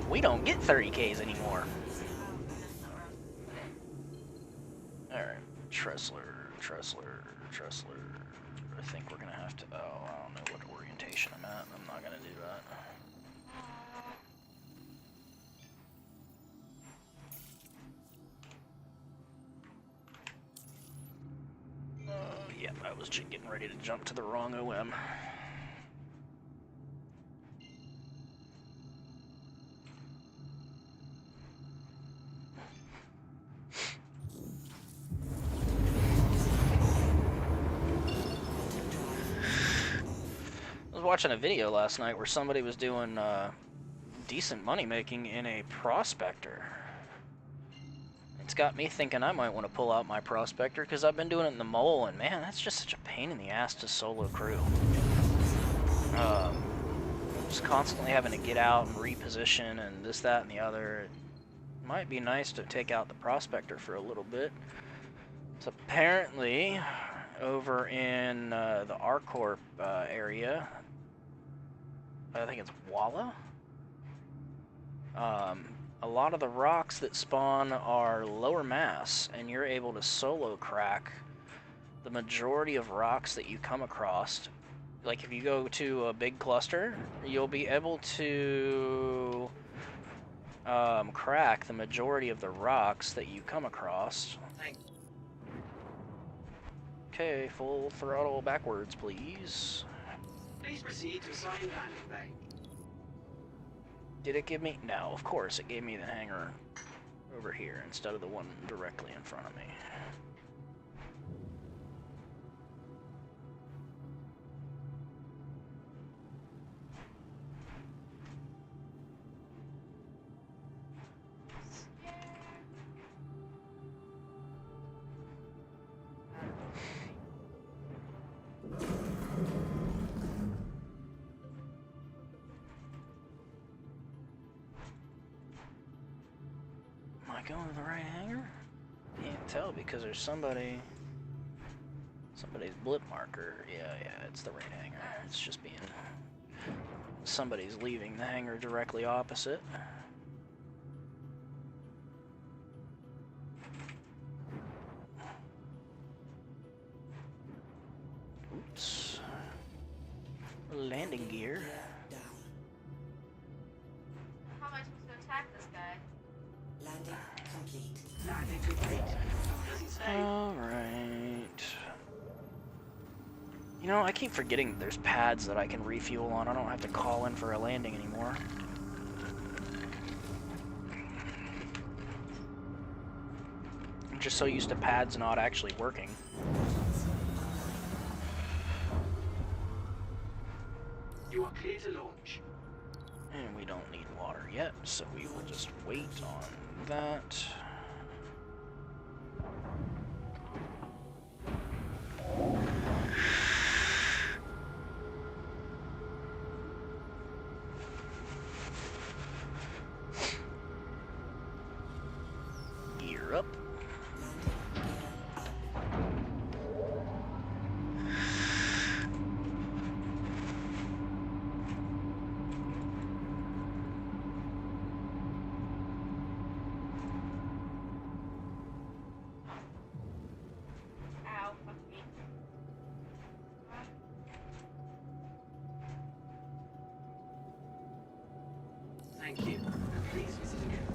We don't get 30Ks anymore. Alright, Tressler. I think we're gonna have to, oh, I don't know what orientation I'm at. I'm not gonna do that. Yep, I was just getting ready to jump to the wrong OM. I was watching a video last night where somebody was doing decent money making in a prospector. It's got me thinking I might want to pull out my prospector because I've been doing it in the mole, and man, that's just such a pain in the ass to solo crew. Just constantly having to get out and reposition and this, that, and the other. It might be nice to take out the prospector for a little bit. So apparently, over in the R-Corp area, I think it's Walla, a lot of the rocks that spawn are lower mass, and you're able to solo crack the majority of rocks that you come across. Like if you go to a big cluster, you'll be able to crack the majority of the rocks that you come across. Okay, full throttle backwards, please. Please proceed to assigned landing bay. Did it give me? No, of course, it gave me the hangar over here instead of the one directly in front of me. Am I going to the right hangar? Can't tell because there's somebody's blip marker. Yeah, it's the right hangar. It's just being somebody's leaving the hangar directly opposite. Oops. Landing gear. Down. How am I supposed to attack this guy? Landing complete. Landing complete. Does it say? Alright. You know, I keep forgetting there's pads that I can refuel on. I don't have to call in for a landing anymore. I'm just so used to pads not actually working. You are clear to launch. And we don't need water yet, so we will just wait on that. Gear up. Ow, fuck me. Thank you. And please visit again.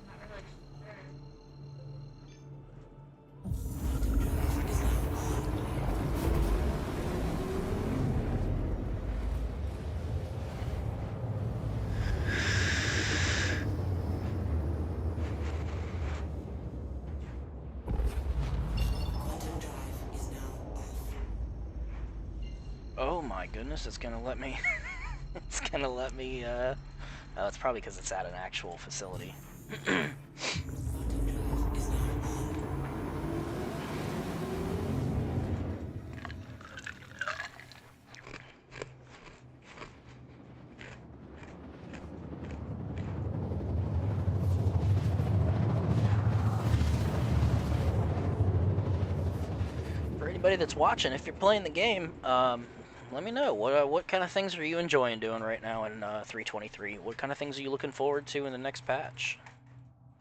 Not really sure. Quantum drive is now off. Oh my goodness, it's gonna let me. It's gonna let me, oh, it's probably because it's at an actual facility. Quantum drive is now on. For anybody that's watching, if you're playing the game, let me know. What kind of things are you enjoying doing right now in 3.23? What kind of things are you looking forward to in the next patch?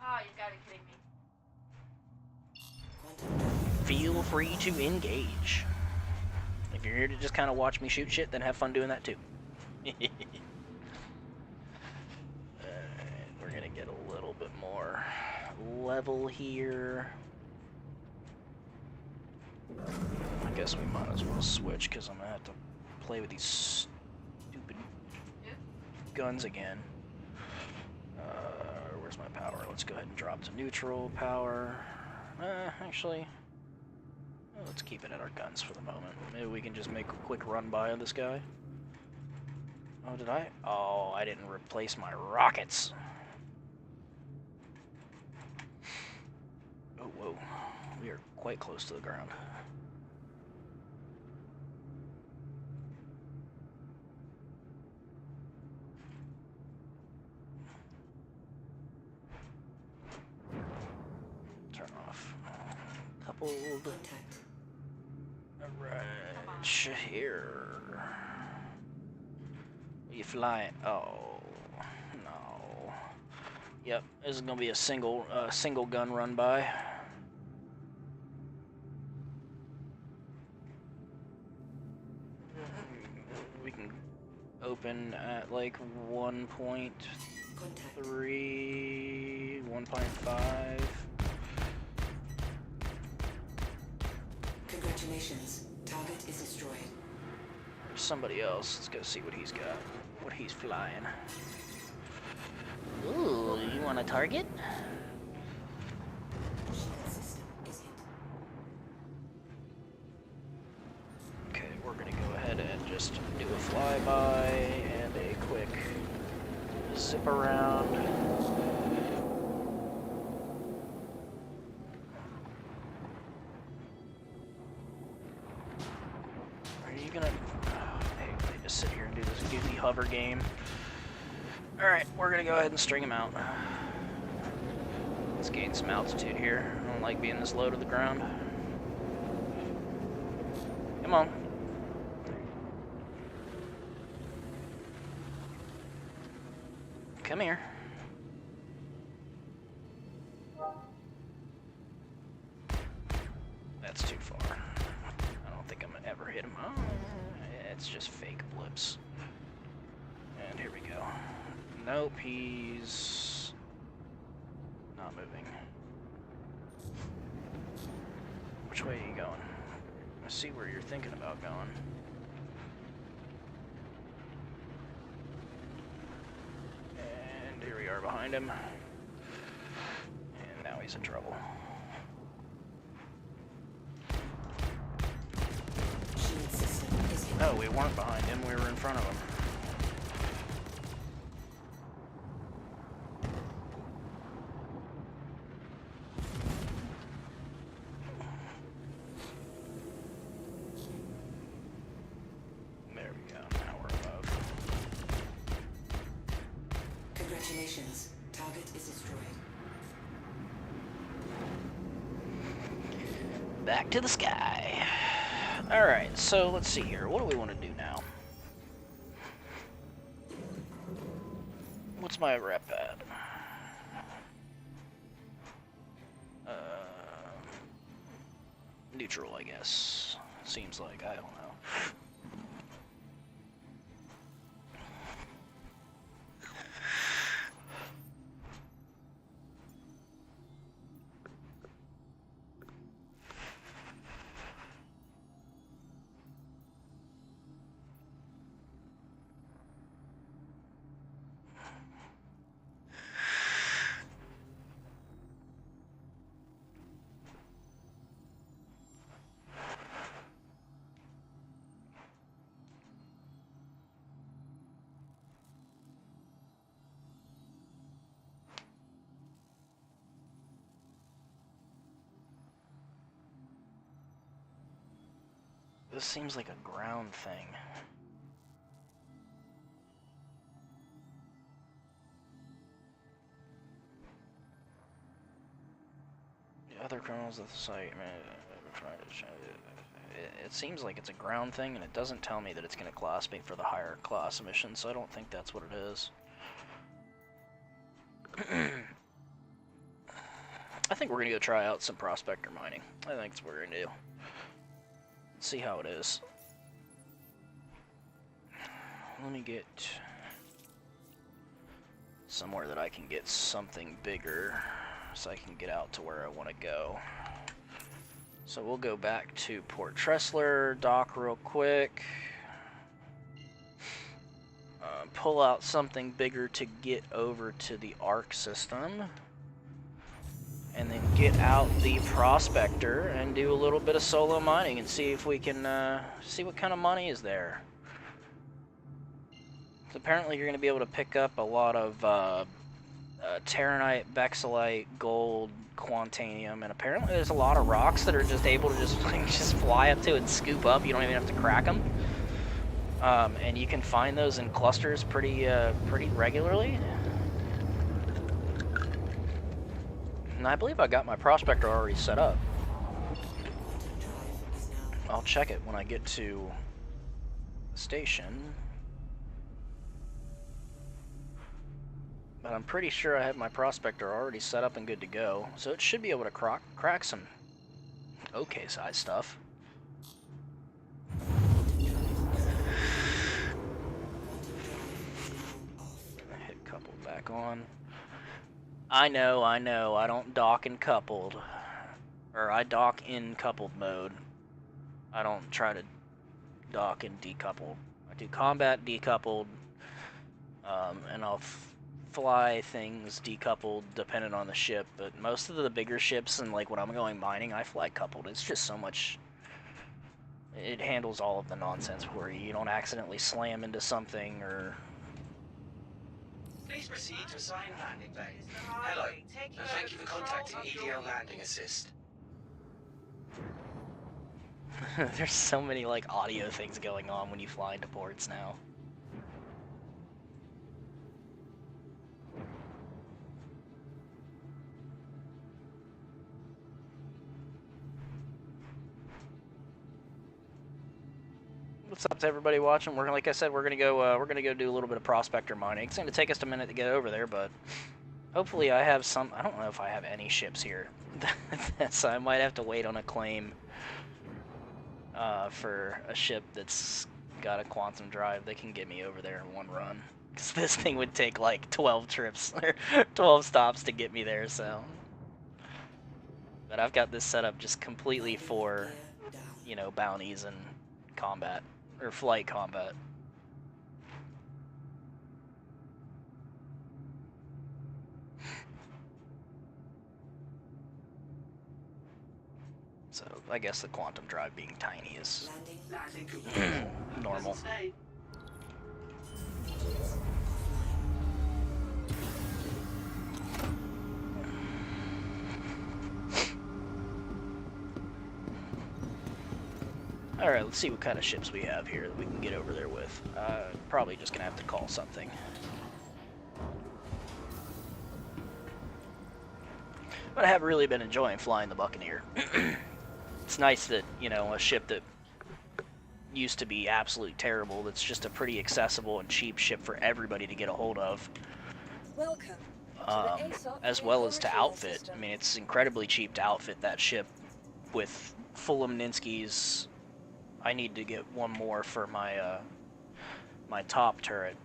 Oh, you gotta be kidding me. Quantum drive. Feel free to engage. If you're here to just kind of watch me shoot shit, then have fun doing that too. We're gonna get a little bit more level here. I guess we might as well switch because I'm gonna have to play with these stupid guns again. Where's my power? Let's go ahead and drop to neutral power. Actually, let's keep it at our guns for the moment. Maybe we can just make a quick run by of this guy. Oh, did I? Oh, I didn't replace my rockets. Oh, whoa. We are quite close to the ground. Hold. Contact. Alright, here. You flying? Oh no. Yep, this is gonna be a single gun run by. We can open at like 1.3, Contact. 1.5. Congratulations. Target is destroyed. There's somebody else. Let's go see what he's got. What he's flying. Ooh, you want a target? Shield system is hit. Okay, we're gonna go ahead and just do a flyby and a quick zip around. Are you gonna... Hey, they just sit here and do this goofy hover game. Alright, we're gonna go ahead and string him out. Let's gain some altitude here. I don't like being this low to the ground. Come on. Come here. That's too far. I don't think I'm gonna ever hit him. Oh, it's just fake blips. And here we go. Nope, he's not moving. Which way are you going? I see where you're thinking about going. And here we are behind him. And now he's in trouble. Shield system is hit. No, we weren't behind him, we were in front of him. There we go, now we're above. Congratulations. Target is destroyed. Back to the sky. Alright, so let's see here. What do we want to do now? What's my rep at? Neutral, I guess. Seems like, I don't know. This seems like a ground thing. The other criminals at the site, it seems like it's a ground thing, and it doesn't tell me that it's going to class me for the higher class mission, so I don't think that's what it is. I think we're going to go try out some prospector mining. I think that's what we're going to do. See how it is. Let me get somewhere that I can get something bigger so I can get out to where I want to go. So we'll go back to Port Tressler, dock real quick. Pull out something bigger to get over to the ARC system. And then get out the prospector and do a little bit of solo mining and see if we can see what kind of money is there. So apparently you're going to be able to pick up a lot of Terranite, Bexelite, gold, Quantanium, and apparently there's a lot of rocks that are just able to just fly up to and scoop up. You don't even have to crack them. And you can find those in clusters pretty regularly. And I believe I got my prospector already set up. I'll check it when I get to the station. But I'm pretty sure I have my prospector already set up and good to go, so it should be able to crack some okay size stuff. Hit coupled back on. I know, I don't dock in coupled. Or I dock in coupled mode. I don't try to dock in decoupled. I do combat decoupled, and I'll fly things decoupled depending on the ship, but most of the bigger ships and like when I'm going mining, I fly coupled. It's just so much, it handles all of the nonsense for you. You don't accidentally slam into something or... Please proceed to assigned landing bay. Hello, and thank you for contacting EDL Landing Assist. There's so many like audio things going on when you fly into ports now. What's up to everybody watching? We're like I said, we're gonna go do a little bit of prospector mining. It's gonna take us a minute to get over there, but hopefully I have some. I don't know if I have any ships here, so I might have to wait on a claim for a ship that's got a quantum drive that can get me over there in one run. Because this thing would take like 12 trips or 12 stops to get me there. So, but I've got this set up just completely for, you know, bounties and combat. Or flight combat. So, I guess the quantum drive being tiny is normal. Alright, let's see what kind of ships we have here that we can get over there with. Probably just gonna have to call something. But I have really been enjoying flying the Buccaneer. It's nice that, you know, a ship that used to be absolutely terrible, that's just a pretty accessible and cheap ship for everybody to get a hold of. Welcome. As well as to outfit. I mean, it's incredibly cheap to outfit that ship with full Mninskys. I need to get one more for my my top turret.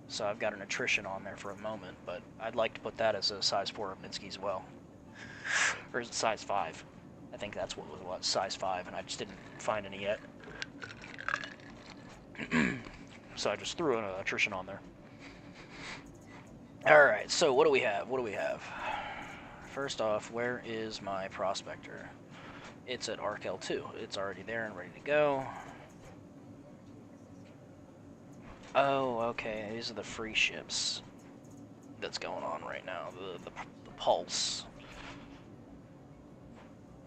So I've got an attrition on there for a moment, but I'd like to put that as a size 4 Mninsky as well. Or is it size 5? I think that's what was size 5, and I just didn't find any yet. So I just threw an attrition on there. Alright, so what do we have? What do we have? First off, where is my prospector? It's at Arc L2. It's already there and ready to go. Oh, okay. These are the free ships that's going on right now. The Pulse.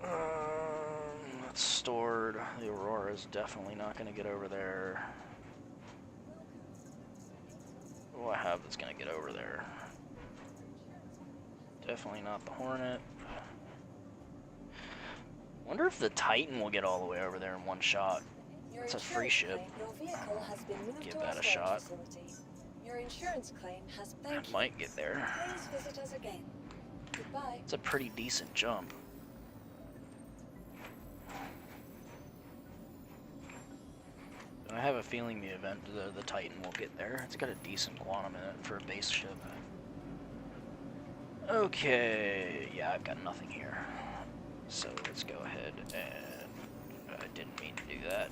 That's stored. The Aurora is definitely not going to get over there. What do I have that's going to get over there? Definitely not the Hornet. Wonder if the Titan will get all the way over there in one shot. It's a free ship. Give that a shot. Your insurance claim has I might get there. Please visit us again. Goodbye. It's a pretty decent jump. I have a feeling the Titan will get there. It's got a decent quantum in it for a base ship. Okay, yeah, I've got nothing here. So let's go ahead and... I didn't mean to do that.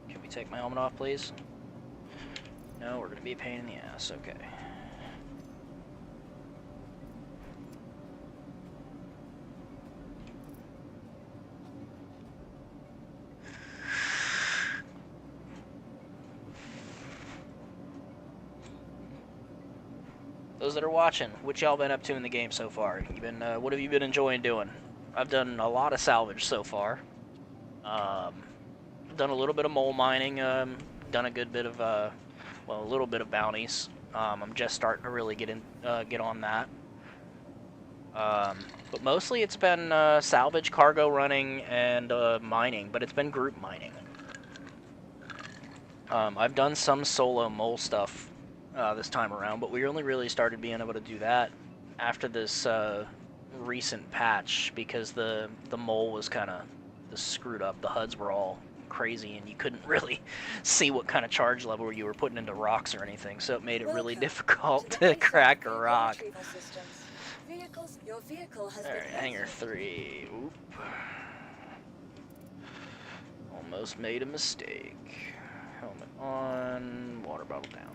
Can we take my helmet off, please? No, we're going to be a pain in the ass. Okay. Those that are watching, what y'all been up to in the game so far? You been, what have you been enjoying doing? I've done a lot of salvage so far. Done a little bit of mole mining. Done a good bit of, well, a little bit of bounties. I'm just starting to really get on that. But mostly it's been salvage, cargo running, and mining, but it's been group mining. I've done some solo mole stuff this time around, but we only really started being able to do that after this recent patch, because the mole was kind of screwed up. The HUDs were all crazy, and you couldn't really see what kind of charge level you were putting into rocks or anything, so it made it really difficult to crack a rock. Your vehicle has Alright, been hangar 3. Oop. Almost made a mistake. Helmet on, water bottle down.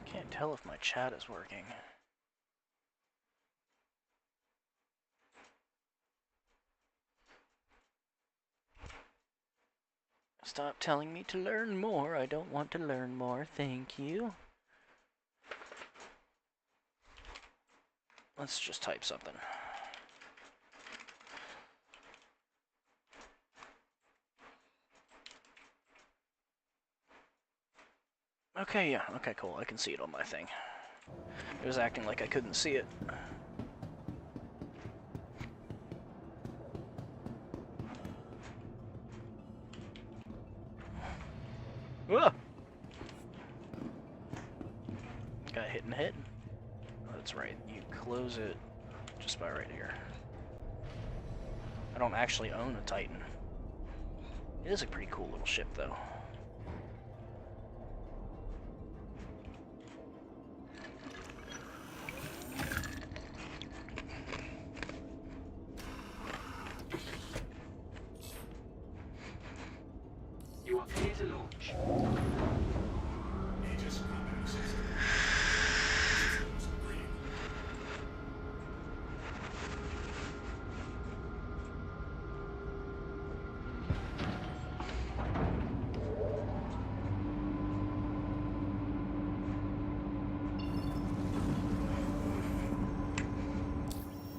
Can't tell if my chat is working. Stop telling me to learn more. I don't want to learn more. Thank you. Let's just type something. Okay, yeah. Okay, cool. I can see it on my thing. It was acting like I couldn't see it. Whoa! Got hit and hit. Oh, that's right. You close it just by right here. I don't actually own a Titan. It is a pretty cool little ship, though. You are clear to launch.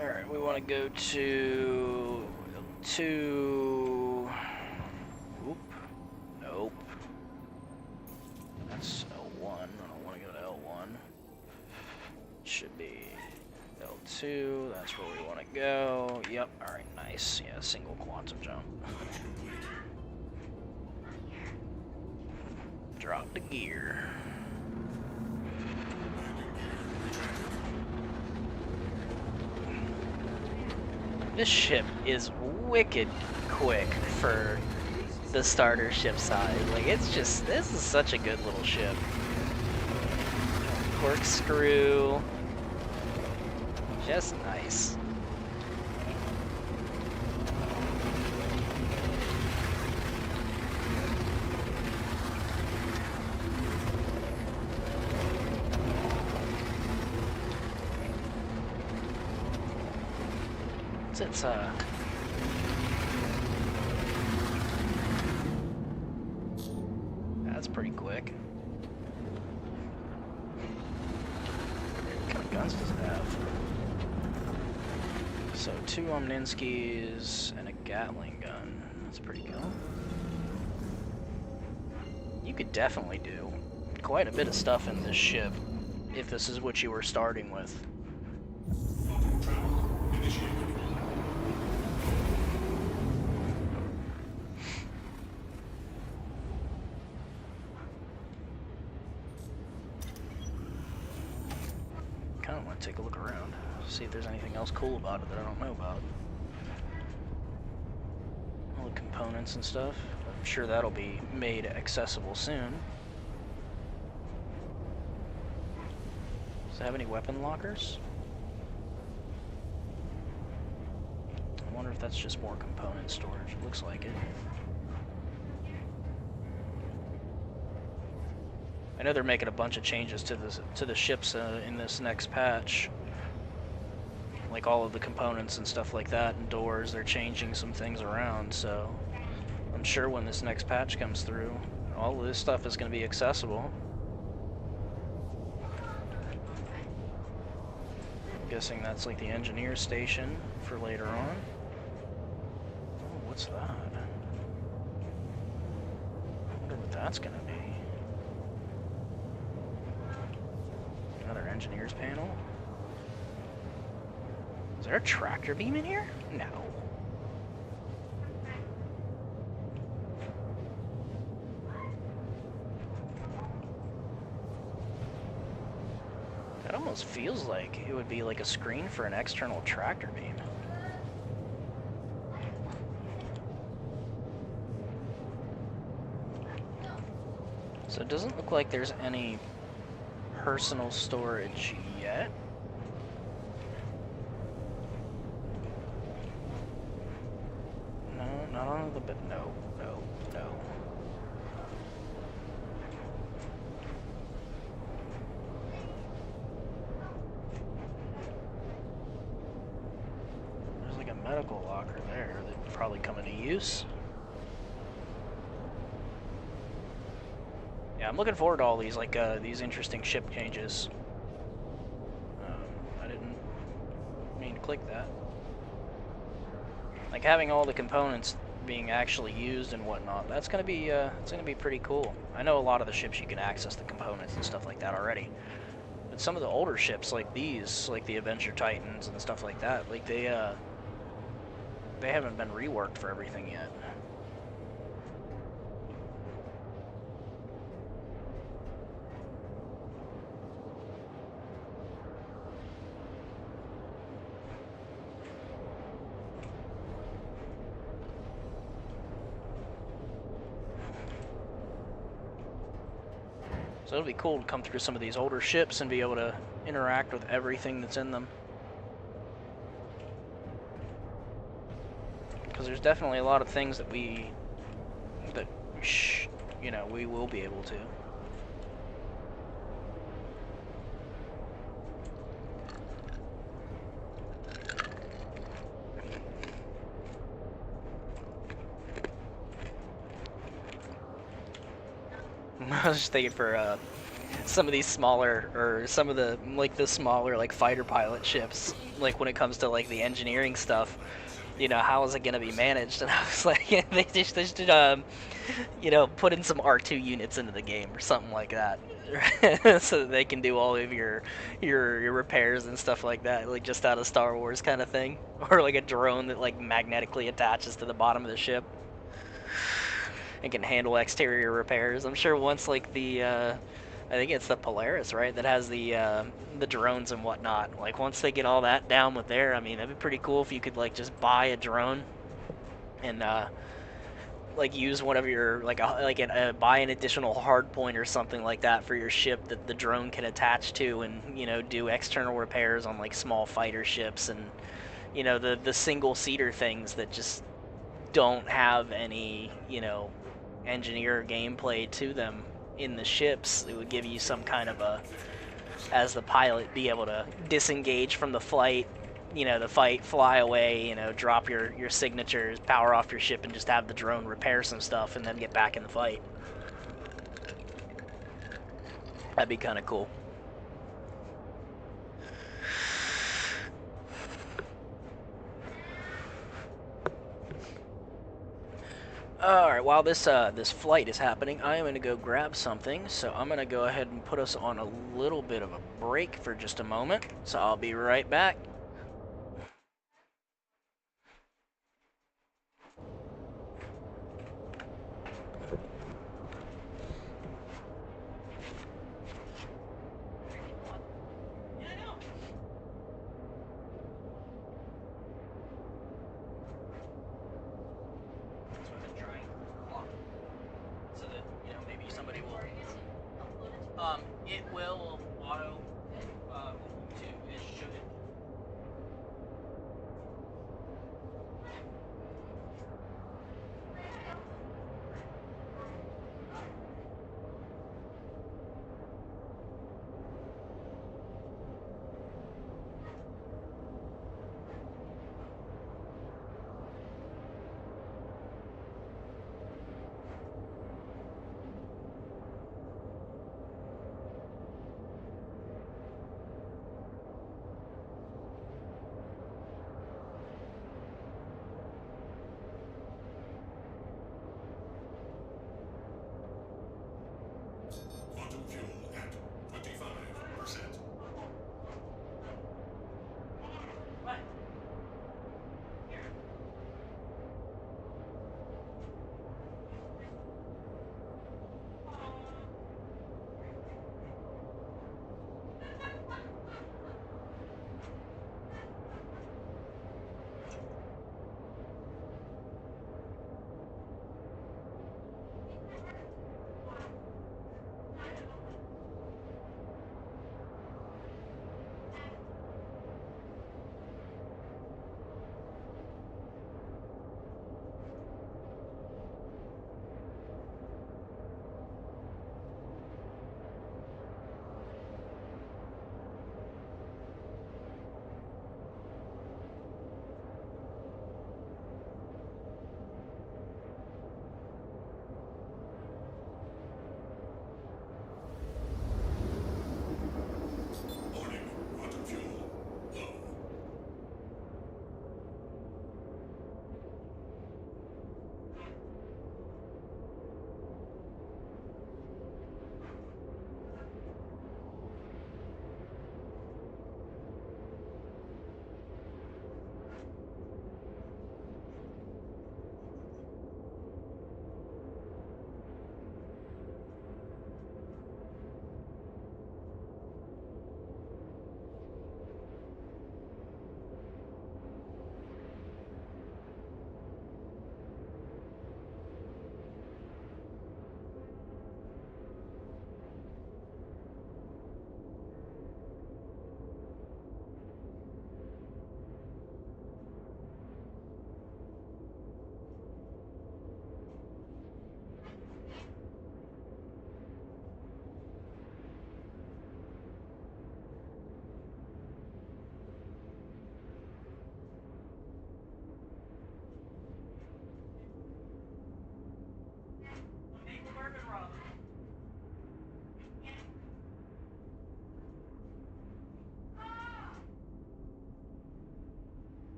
Alright, we want to go to Oop. Nope. That's L1. I don't want to go to L1. Should be L2. That's where we want to go. Yep. Alright, nice. Yeah, single quantum jump. Drop the gear. This ship is wicked quick for the starter ship size. Like, it's just, this is such a good little ship. Corkscrew. Just nice. It's that's pretty quick. What kind of guns does it have? So 2 Omninskis and a Gatling gun. That's pretty cool. You could definitely do quite a bit of stuff in this ship if this is what you were starting with. Take a look around, see if there's anything else cool about it that I don't know about. All the components and stuff. I'm sure that'll be made accessible soon. Does it have any weapon lockers? I wonder if that's just more component storage. It looks like it. I know they're making a bunch of changes to the ships in this next patch. Like all of the components and stuff like that, and doors, they're changing some things around, so I'm sure when this next patch comes through, all of this stuff is going to be accessible. I'm guessing that's like the engineer station for later on. Oh, what's that? I wonder what that's going to be. Another engineer's panel. Is there a tractor beam in here? No. That almost feels like it would be like a screen for an external tractor beam. So it doesn't look like there's any personal storage yet. No, not on the bit. No, no, no. There's like a medical locker there that'd probably come into use. Yeah, I'm looking forward to all these these interesting ship changes. I didn't mean to click that. Like having all the components being actually used and whatnot. That's gonna be it's gonna be pretty cool. I know a lot of the ships you can access the components and stuff like that already. But some of the older ships like these, like the Adventure Titans and stuff like that, like they haven't been reworked for everything yet. So it'll be cool to come through some of these older ships and be able to interact with everything that's in them. Because there's definitely a lot of things that we will be able to. I was just thinking for some of these smaller, or some of the smaller like fighter pilot ships, like when it comes to like the engineering stuff, you know, how is it going to be managed? And I was like, they just you know, put in some R2 units into the game or something like that, so that they can do all of your repairs and stuff like that, like just out of Star Wars kind of thing, or like a drone that like magnetically attaches to the bottom of the ship and can handle exterior repairs. I'm sure once like the I think it's the Polaris, right, that has the drones and whatnot. Like once they get all that down with there, I mean, that'd be pretty cool if you could like just buy a drone and like use one of your buy an additional hard point or something like that for your ship that the drone can attach to, and you know, do external repairs on like small fighter ships, and you know, the single seater things that just don't have any, you know, engineer gameplay to them in the ships. It would give you some kind of a, as the pilot, be able to disengage from the flight, you know, the fight, fly away, you know, drop your signatures, power off your ship, and just have the drone repair some stuff and then get back in the fight. That'd be kind of cool. Alright, while this flight is happening, I am going to go grab something, so I'm going to go ahead and put us on a little bit of a break for just a moment, so I'll be right back. It will auto to it should.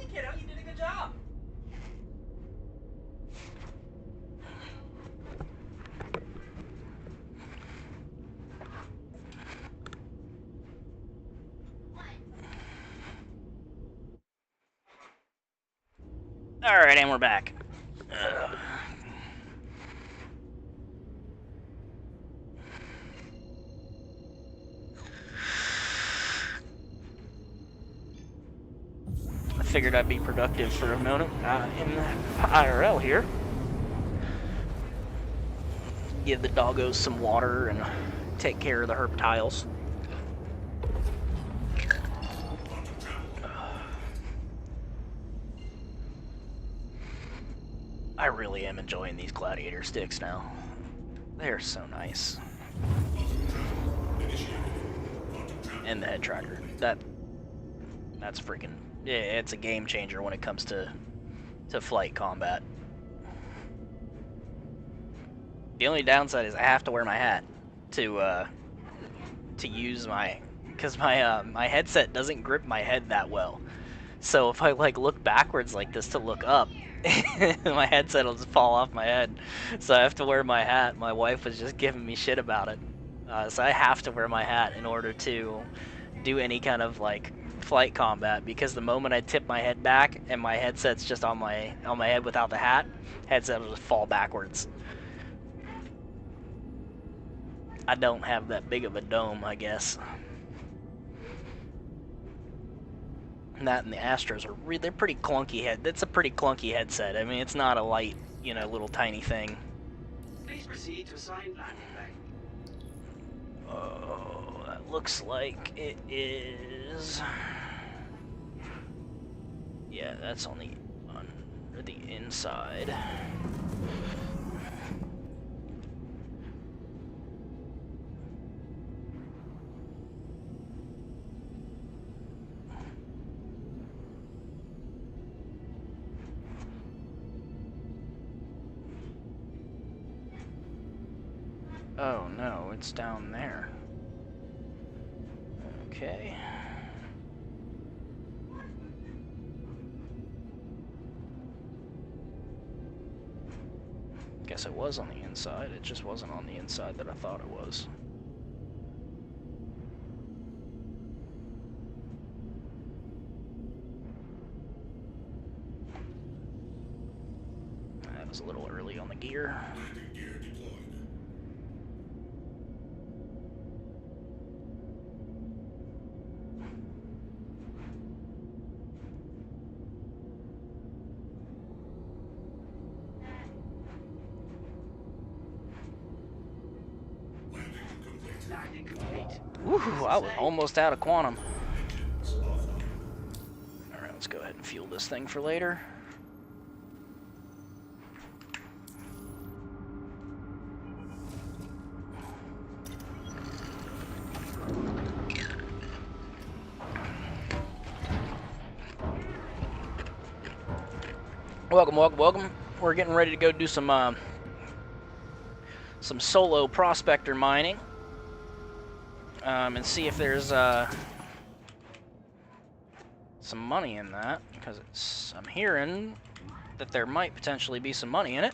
you, kiddo. You did a good job. Alright, and we're back. I figured I'd be productive for a moment in the IRL here. Give the doggos some water and take care of the herptiles. I really am enjoying these gladiator sticks now. They're so nice. And the head tracker. That's freaking, yeah, it's a game changer when it comes to flight combat. The only downside is I have to wear my hat to use because my headset doesn't grip my head that well. So if I like look backwards like this to look up, my headset will just fall off my head. So I have to wear my hat. My wife was just giving me shit about it. So I have to wear my hat in order to do any kind of like flight combat, because the moment I tip my head back and my headset's just on my head without the hat, headset will just fall backwards. I don't have that big of a dome, I guess. And that and the Astros are they're pretty clunky That's a pretty clunky headset. I mean, it's not a light, you know, little tiny thing. Please proceed to assigned landing bay. Oh, that looks like it is. Yeah, that's on the inside. Oh no, it's down there. Okay. Guess it was on the inside. It just wasn't on the inside that I thought it was. That was a little early on the gear. Landing complete. Woohoo, I was almost out of quantum. Alright, let's go ahead and fuel this thing for later. Welcome, welcome, welcome. We're getting ready to go do some solo prospector mining. And see if there's some money in that, because I'm hearing that there might potentially be some money in it.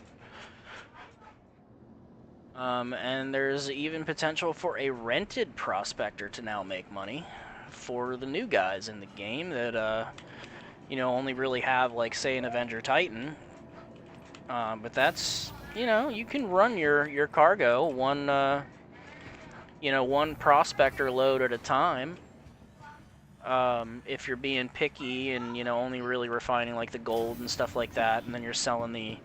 And there's even potential for a rented prospector to now make money for the new guys in the game that you know, only really have, like, say, an Avenger Titan. But that's, you know, you can run your cargo one you know, one prospector load at a time, if you're being picky and, you know, only really refining like the gold and stuff like that, and then you're selling the,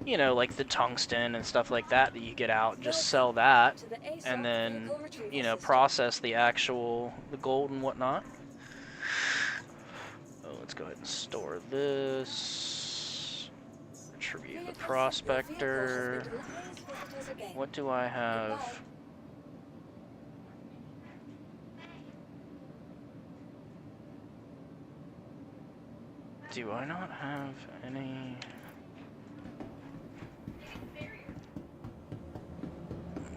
you know, like the tungsten and stuff like that you get out, just sell that, and then, you know, process the gold and whatnot. Oh, let's go ahead and store this. Retrieve the prospector. What do I have? Do I not have any?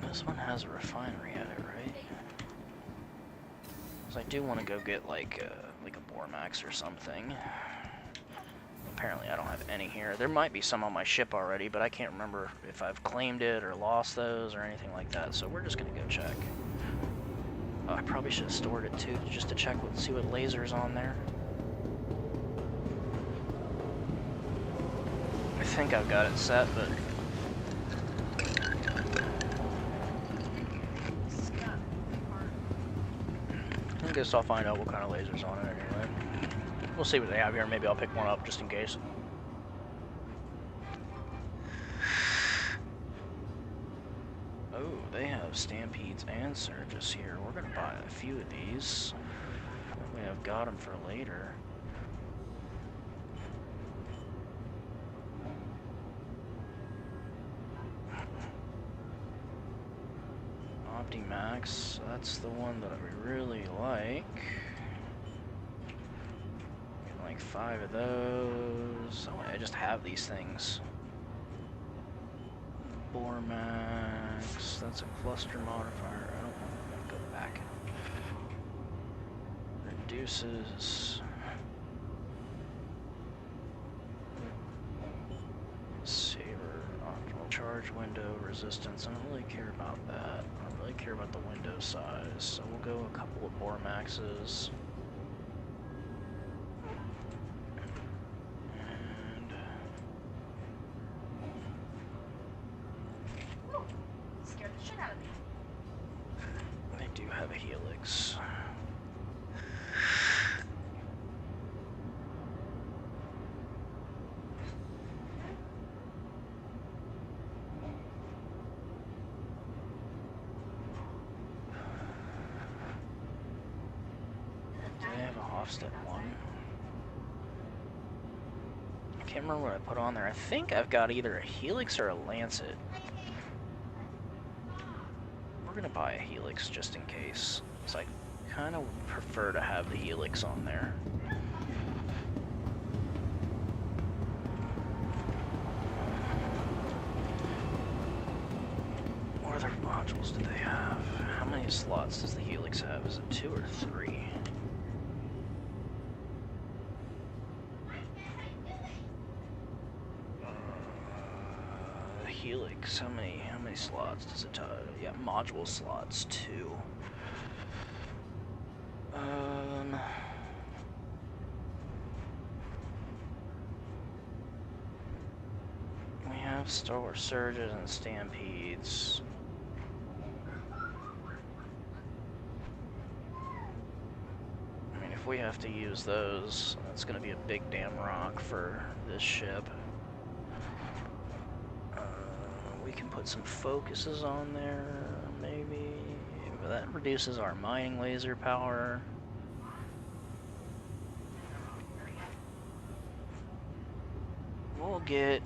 This one has a refinery at it, right? Because I do want to go get like a Bormax or something. Apparently I don't have any here. There might be some on my ship already, but I can't remember if I've claimed it or lost those or anything like that, so we're just gonna go check. I probably should have stored it too, just to check, see what laser's on there. I think I've got it set, but... I guess I'll find out what kind of laser's on it anyway. We'll see what they have here, maybe I'll pick one up just in case. Oh, they have Stampedes and Surges here. We're gonna buy a few of these. We have got them for later. Optimax, that's the one that we really like. Get like 5 of those. Oh, I just have these things. Bormax, that's a cluster modifier. I don't want to go back. Reduces. Saber, optimal charge window, resistance. I don't really care about that. I don't really care about the window size. So we'll go a couple of Bormaxes. Helix. Do they have a Hofstad 1? I can't remember what I put on there. I think I've got either a Helix or a Lancet. We're gonna buy a Helix just in case, because I kind of prefer to have the Helix on there. What other modules do they have? How many slots does the Helix have? Is it 2 or 3? Helix, how many slots does it have? Yeah, module slots 2. We have Star Wars Surges and Stampedes. I mean, if we have to use those, that's gonna be a big damn rock for this ship. We can put some focuses on there, maybe. But that reduces our mining laser power. We'll get...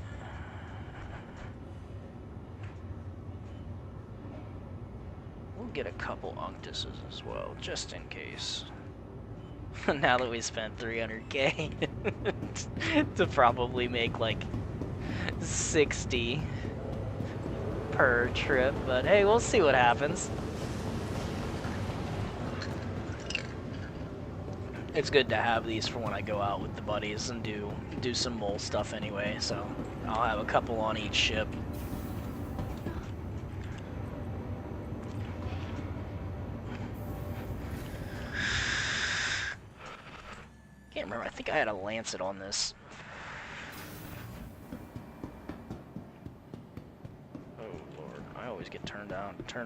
a couple Unctuses as well, just in case. Now that we spent 300k to probably make like 60 per trip, but hey, we'll see what happens. It's good to have these for when I go out with the buddies and do some mole stuff anyway, so I'll have a couple on each ship. Can't remember, I think I had a Lancet on this. I always get turned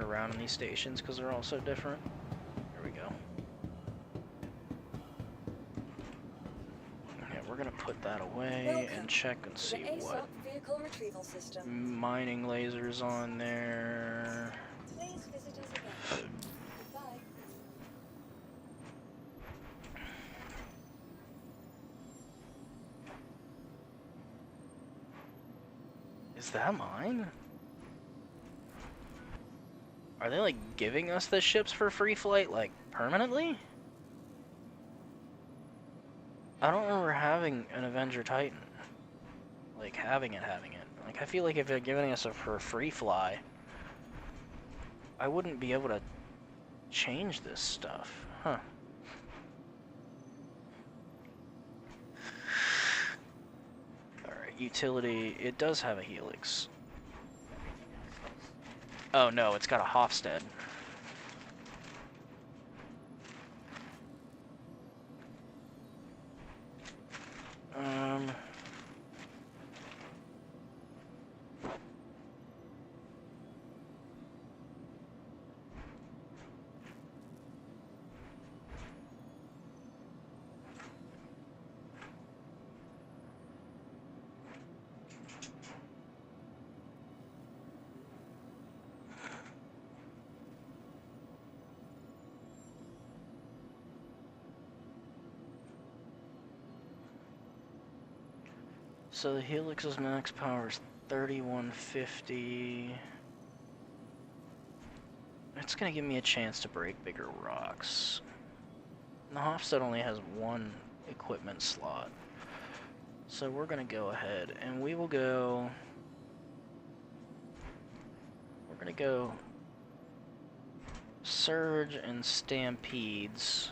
around in these stations because they're all so different. There we go. Okay, we're gonna put that away and check and see what vehicle retrieval system. mining lasers on there. Please visit us again. Goodbye. Is that mine? Are they like giving us the ships for free flight, like permanently? I don't remember having an Avenger Titan. Like having it. Like I feel like if they're giving us it for a free fly, I wouldn't be able to change this stuff. Huh. utility. It does have a helix. Oh no, it's got a Hofstede. So the Helix's max power is 3150. It's gonna give me a chance to break bigger rocks. The Hofstede only has one equipment slot. So we're gonna go ahead and we will go... We're gonna go Surge and Stampedes.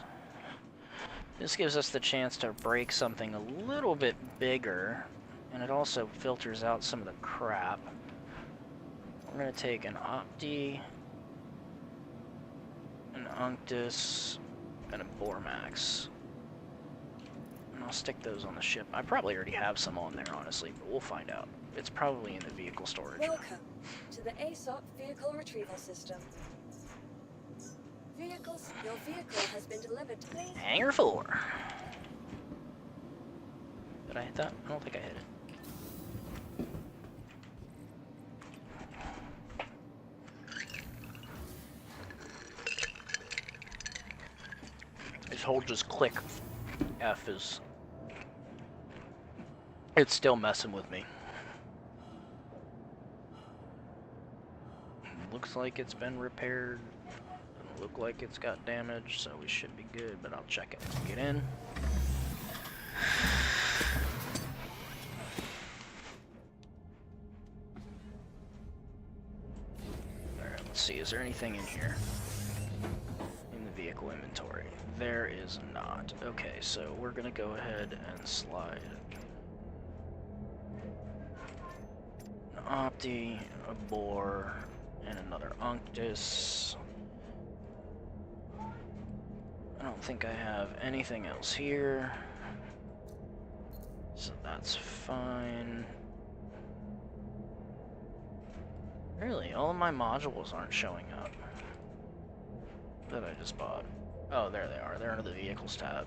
This gives us the chance to break something a little bit bigger, and it also filters out some of the crap. We're going to take an Opti, an Unctus, and a Bormax. And I'll stick those on the ship. I probably already have some on there, honestly, but we'll find out. It's probably in the vehicle storage. Welcome to the ASOP vehicle retrieval system. Your vehicle has been delivered to base. Hangar 4. Did I hit that? I don't think I hit it. This whole just click F is... It's still messing with me. Looks like it's been repaired. Look like it's got damage, so we should be good, but I'll check it when we get in. Alright, let's see, is there anything in here? In the vehicle inventory? There is not. Okay, so we're gonna go ahead and slide an Opti, a Boar, and another Unctus. I don't think I have anything else here, so that's fine. Really, all of my modules aren't showing up that I just bought. Oh, there they are. They're under the vehicles tab.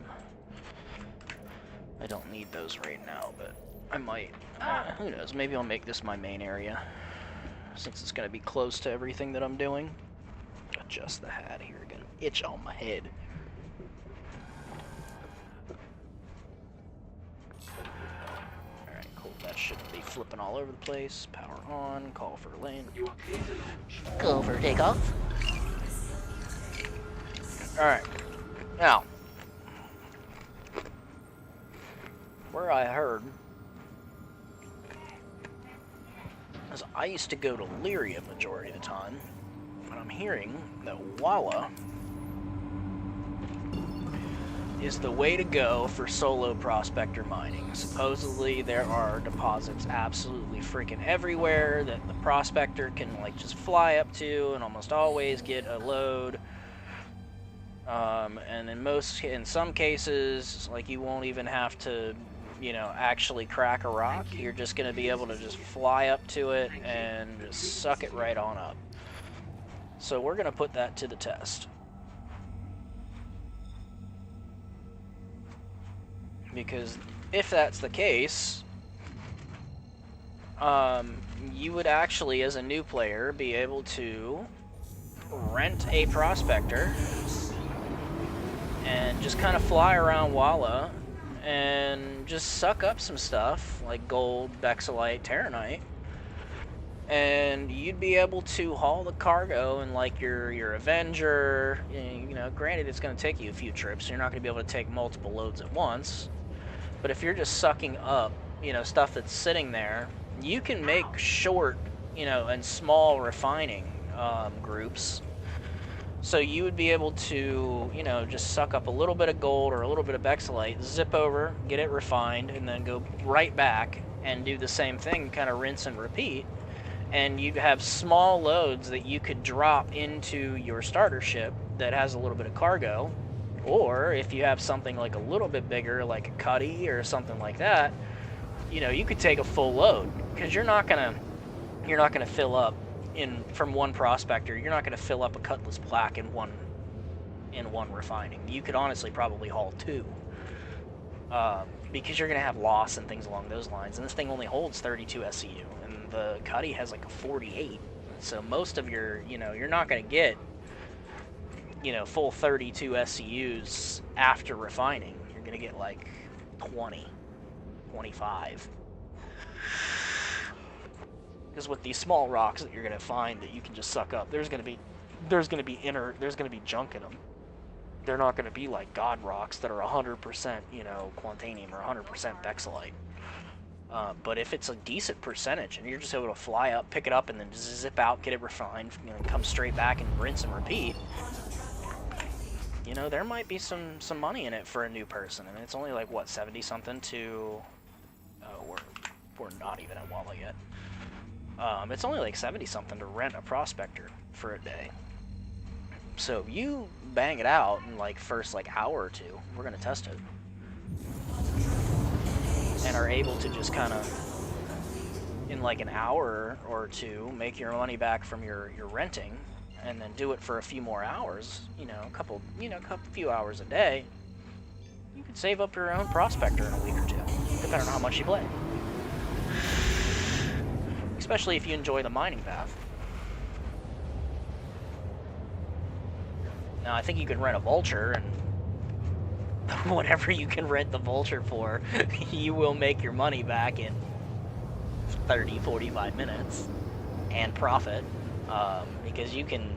I don't need those right now, but I might. Who knows? Maybe I'll make this my main area, since it's going to be close to everything that I'm doing. Adjust the hat here. Gonna itch on my head. That shouldn't be flipping all over the place. Power on, call for lane. Go for takeoff. Alright. Now, where I heard is I used to go to Lyria majority of the time, and I'm hearing that Walla is the way to go for solo prospector mining. Supposedly there are deposits absolutely freaking everywhere that the prospector can like just fly up to and almost always get a load. And in some cases, like, you won't even have to, you know, actually crack a rock. You're just going to be able to just fly up to it and just suck it right on up. So we're going to put that to the test. Because if that's the case, you would actually, as a new player, be able to rent a prospector and just kind of fly around Walla and just suck up some stuff like gold, Bexelite, Terranite, and you'd be able to haul the cargo in like your Avenger. You know, granted, it's going to take you a few trips, so you're not going to be able to take multiple loads at once. But if you're just sucking up, you know, stuff that's sitting there, you can make short, you know, and small refining groups. So you would be able to, you know, just suck up a little bit of gold or a little bit of Bexelite, zip over, get it refined, and then go right back and do the same thing, kind of rinse and repeat, and you'd have small loads that you could drop into your starter ship that has a little bit of cargo, or if you have something like a little bit bigger, like a cuddy or something like that, you know, you could take a full load, because you're not gonna fill up from one prospector. You're not gonna fill up a Cutlass plaque in one refining. You could honestly probably haul 2. Because you're going to have loss and things along those lines. And this thing only holds 32 SCU, and the Cuddy has like a 48. So most of your, you know, you're not going to get, you know, full 32 SCUs after refining. You're going to get like 20, 25. Because with these small rocks that you're going to find that you can just suck up, there's going to be junk in them. They're not going to be like God rocks that are 100%, you know, Quantanium or 100% Bexelite. But if it's a decent percentage and you're just able to fly up, pick it up, and then zip out, get it refined, you know, come straight back and rinse and repeat, you know, there might be some money in it for a new person. And it's only like, what, 70-something to... Oh, we're not even at Walla yet. It's only like 70-something to rent a prospector for a day. So you bang it out in like first like hour or 2, we're gonna test it, and are able to just kind of in like an hour or 2 make your money back from your renting, and then do it for a few more hours. You know, a few hours a day. You could save up your own prospector in a week or 2, depending on how much you play. Especially if you enjoy the mining path. Now, I think you can rent a Vulture, and whatever you can rent the Vulture for, you will make your money back in 30, 45 minutes, and profit, because you can,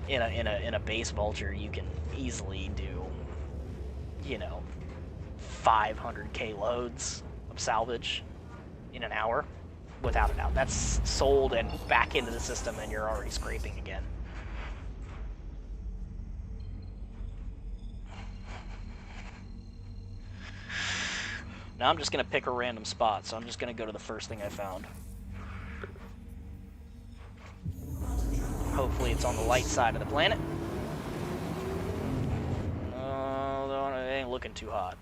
in a base Vulture, you can easily do, you know, 500k loads of salvage in an hour, without a doubt. That's sold and back into the system, and you're already scraping again. Now I'm just going to pick a random spot, so I'm just going to go to the first thing I found. Hopefully it's on the light side of the planet. No, it ain't looking too hot.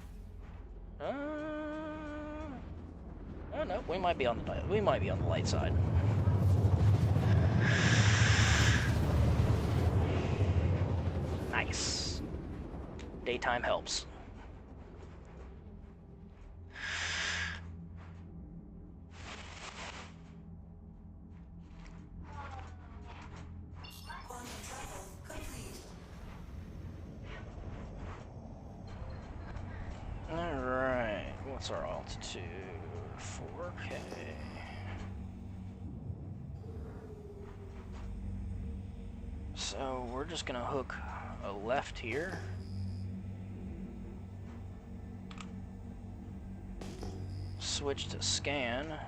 Oh no, we might be on the light side. Nice. Daytime helps. Alright, what's our altitude? 4K. So we're just gonna hook a left here. Switch to scan.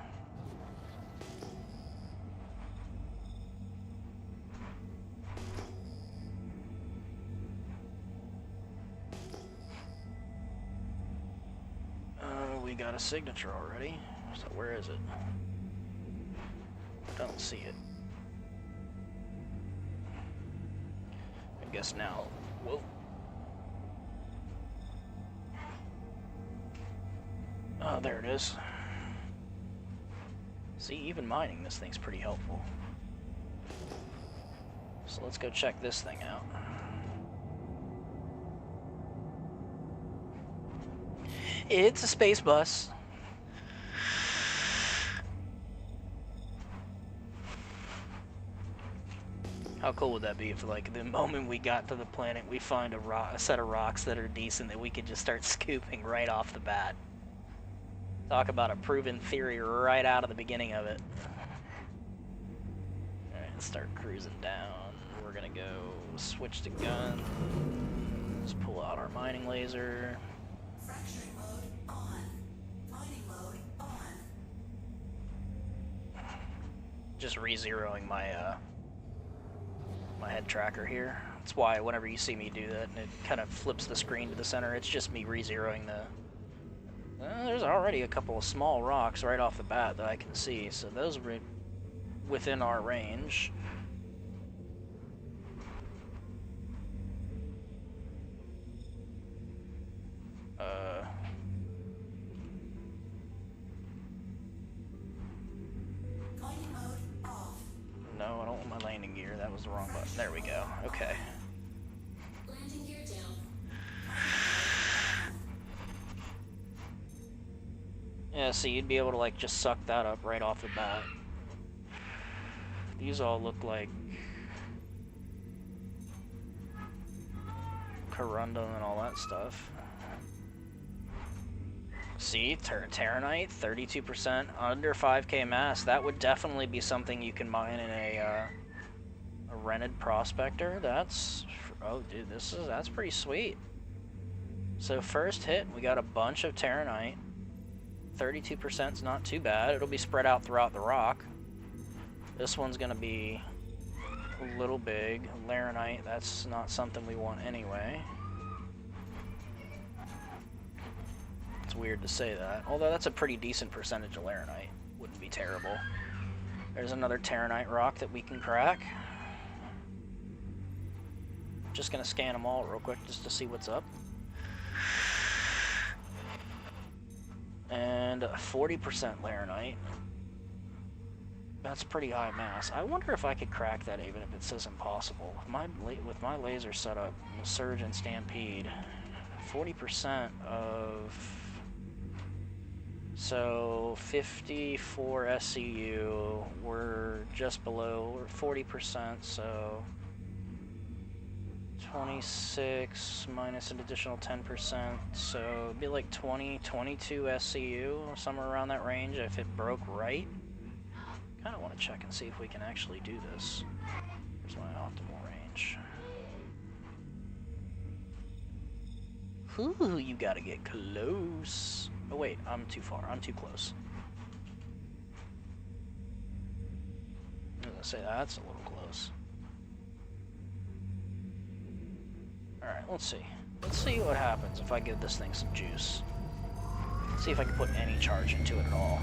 We got a signature already. So where is it? I don't see it. I guess now. Whoa. Oh, there it is. See, even mining this thing's pretty helpful. So let's go check this thing out. It's a space bus. How cool would that be if, like, the moment we got to the planet, we find a set of rocks that are decent that we could just start scooping right off the bat? Talk about a proven theory right out of the beginning of it. Alright, let's start cruising down. We're gonna go switch to gun. Let's pull out our mining laser. Fracturing mode on. Mining mode on. Just re-zeroing my my head tracker here. That's why whenever you see me do that and it kind of flips the screen to the center, it's just me re-zeroing There's already a couple of small rocks right off the bat that I can see, so those are within our range. Mining mode off. No, I don't want my landing gear. That was the wrong button. There we go. Okay. Landing gear down. Yeah, so you'd be able to, like, just suck that up right off the bat. These all look like corundum and all that stuff. See, Terranite, 32%, under 5k mass. That would definitely be something you can mine in a rented prospector. That's, oh dude, that's pretty sweet. So first hit, we got a bunch of Terranite. 32% is not too bad. It'll be spread out throughout the rock. This one's gonna be a little big. Laranite, that's not something we want anyway. It's weird to say that. Although that's a pretty decent percentage of Laranite. Wouldn't be terrible. There's another Terranite rock that we can crack. Just gonna scan them all real quick just to see what's up. And 40% Laranite. That's pretty high mass. I wonder if I could crack that even if it says impossible. With my laser setup, Surge and Stampede, 40% of... So 54 SCU, we're just below, we're 40%, so 26 minus an additional 10%, so it'd be like 22 SCU, somewhere around that range if it broke right. Kind of want to check and see if we can actually do this. Here's my optimal range. Ooh, you gotta get close. Oh wait, I'm too far. I'm too close. I was gonna say that's a little close. Alright, let's see. Let's see what happens if I give this thing some juice. Let's see if I can put any charge into it at all.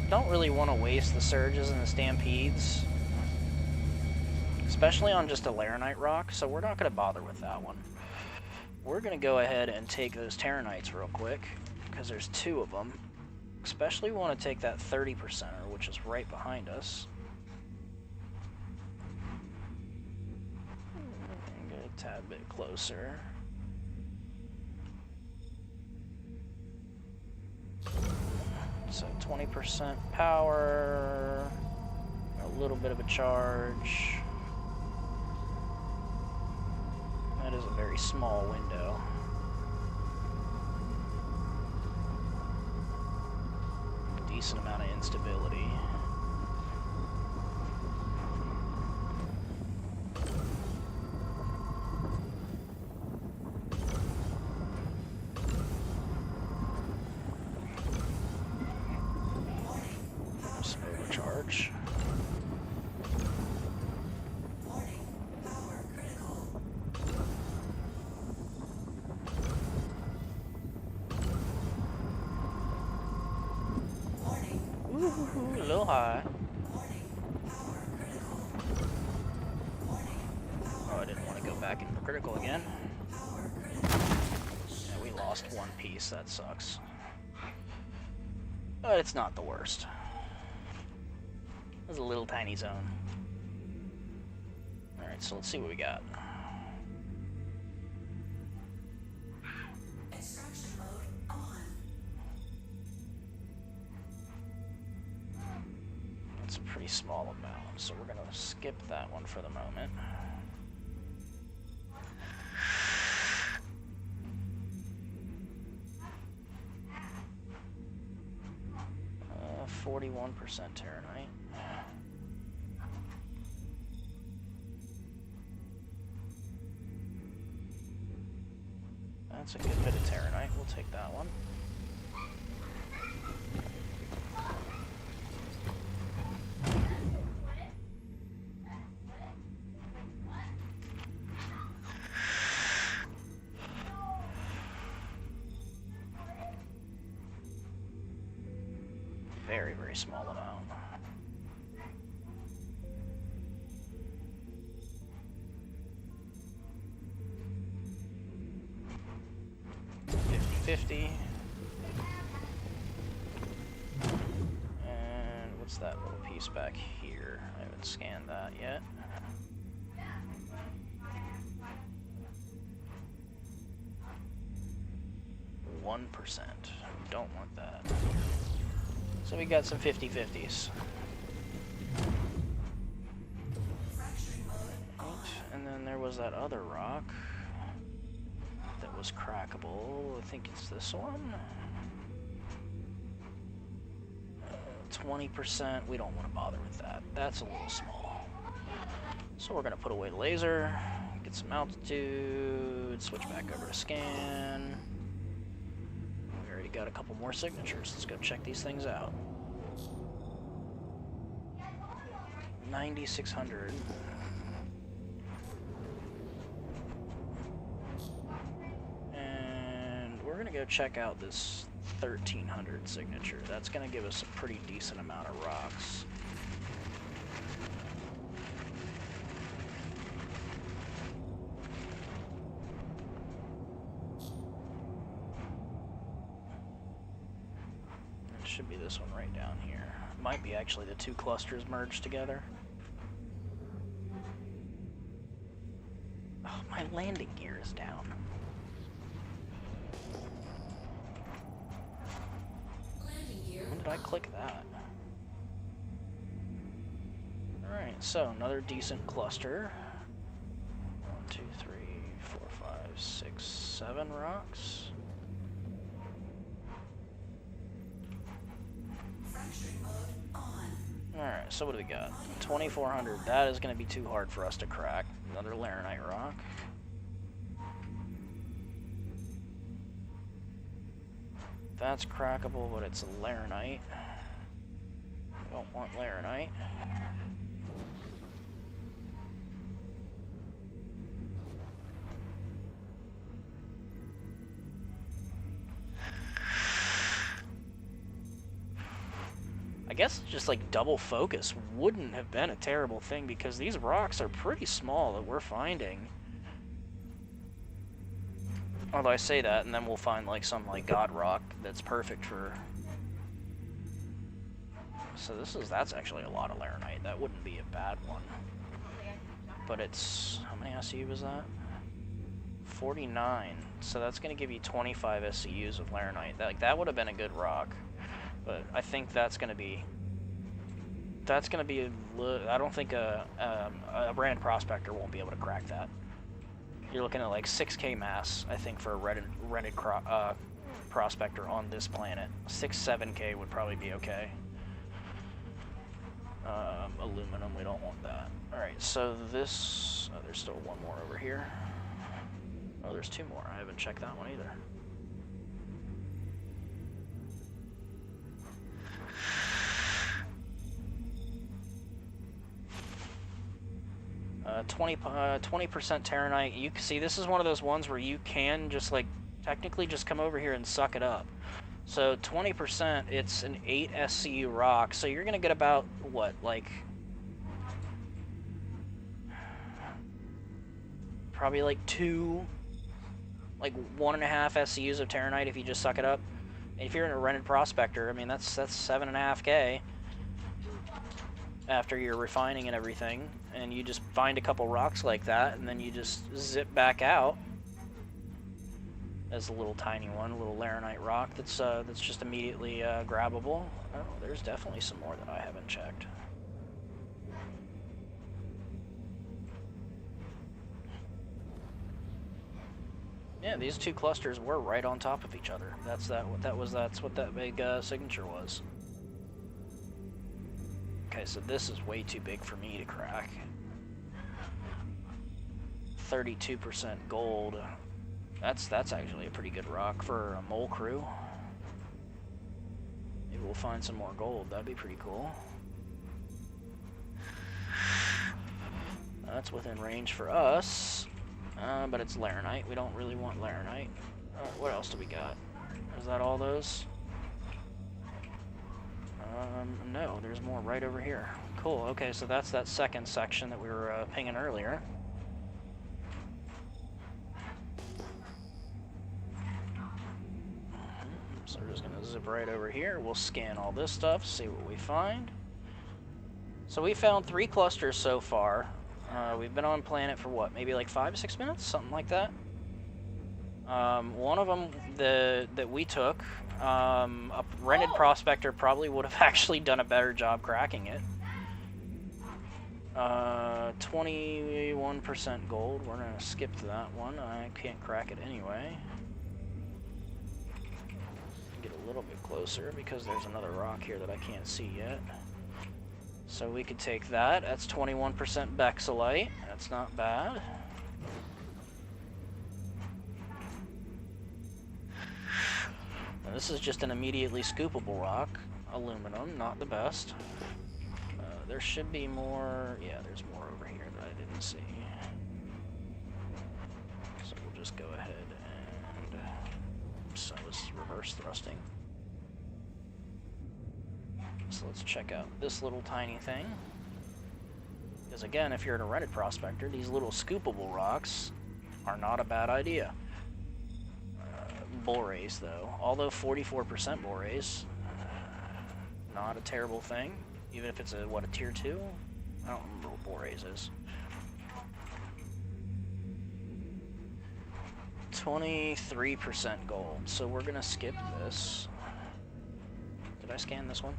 Don't really want to waste the surges and the stampedes, especially on just a Laranite rock, so we're not going to bother with that one. We're going to go ahead and take those Terranites real quick, because there's two of them. Especially want to take that 30%er, which is right behind us. And get a tad bit closer. So 20% power, a little bit of a charge. That is a very small window. Decent amount of instability. Some overcharge. Ooh, a little high. Oh, I didn't want to go back in for critical again. Yeah, we lost one piece, that sucks. But it's not the worst. It's a little tiny zone. Alright, so let's see what we got. Extraction mode on. It's a pretty small amount, so we're gonna skip that one for the moment. 41% Terranite. That's a good bit of Terranite. We'll take that one. very, very small amount. $50. And what's that little piece back here? I haven't scanned that yet. %. Don't want that. So we got some 50/50s. And then there was that other rock that was crackable. I think it's this one. 20%. We don't want to bother with that. That's a little small. So we're going to put away the laser, get some altitude, switch back over to scan. We already got a couple more signatures. Let's go check these things out. 9,600. And we're going to go check out this 1,300 signature. That's going to give us a pretty decent amount of rocks. It should be this one right down here. Might be actually the two clusters merged together. Oh, my landing gear is down. When did I click that? Alright, so another decent cluster. 1, 2, 3, 4, 5, 6, 7 rocks. Alright, so what do we got? 2,400. That is going to be too hard for us to crack. Another laranite rock. That's crackable, but it's a laranite. Don't want laranite. I guess just like double focus wouldn't have been a terrible thing because these rocks are pretty small that we're finding. Although I say that, and then we'll find like some like god rock that's perfect for. So that's actually a lot of laranite. That wouldn't be a bad one. But it's how many SCU was that? 49. So that's going to give you 25 SCUs of laranite. That would have been a good rock. But I think that's going to be I don't think a Rand Prospector won't be able to crack that. You're looking at like 6K mass, I think, for a rented Prospector on this planet. 6-7K would probably be okay. Aluminum, we don't want that. Alright, so this... Oh, there's still one more over here. Oh, there's two more. I haven't checked that one either. 20% Terranite. You can see this is one of those ones where you can just like technically just come over here and suck it up. So 20%, it's an 8 SCU rock. So you're gonna get about what, like probably like 1.5 SCUs of Terranite if you just suck it up. And if you're in a rented Prospector, I mean that's 7.5K after you're refining and everything. And you just find a couple rocks like that, and then you just zip back out as a little tiny one, a little laranite rock that's just immediately grabbable. Oh, there's definitely some more that I haven't checked. Yeah, these two clusters were right on top of each other. That's what that big signature was. Okay, so this is way too big for me to crack. 32% gold. That's actually a pretty good rock for a mole crew. Maybe we'll find some more gold. That'd be pretty cool. That's within range for us. But it's laranite. We don't really want laranite. What else do we got? Is that all those? No, there's more right over here. Cool, okay, so that's that second section that we were pinging earlier. So we're just gonna zip right over here. We'll scan all this stuff, see what we find. So we found 3 clusters so far. We've been on planet for what, maybe like 5 to 6 minutes, something like that. One of them that we took, a rented prospector probably would have actually done a better job cracking it. 21% gold. We're gonna skip to that one. I can't crack it anyway. Get a little bit closer because there's another rock here that I can't see yet. So we could take that. That's 21% Bexalite. That's not bad. Now, this is just an immediately scoopable rock. Aluminum, not the best. There should be more. Yeah, there's more over here that I didn't see. So we'll just go ahead and... So this is reverse thrusting. So let's check out this little tiny thing. Because again, if you're in a rented prospector, these little scoopable rocks are not a bad idea. Borays, though. Although 44% borays, not a terrible thing. Even if it's a, what, a tier 2? I don't remember what borays is. 23% gold. So we're gonna skip this. Did I scan this one?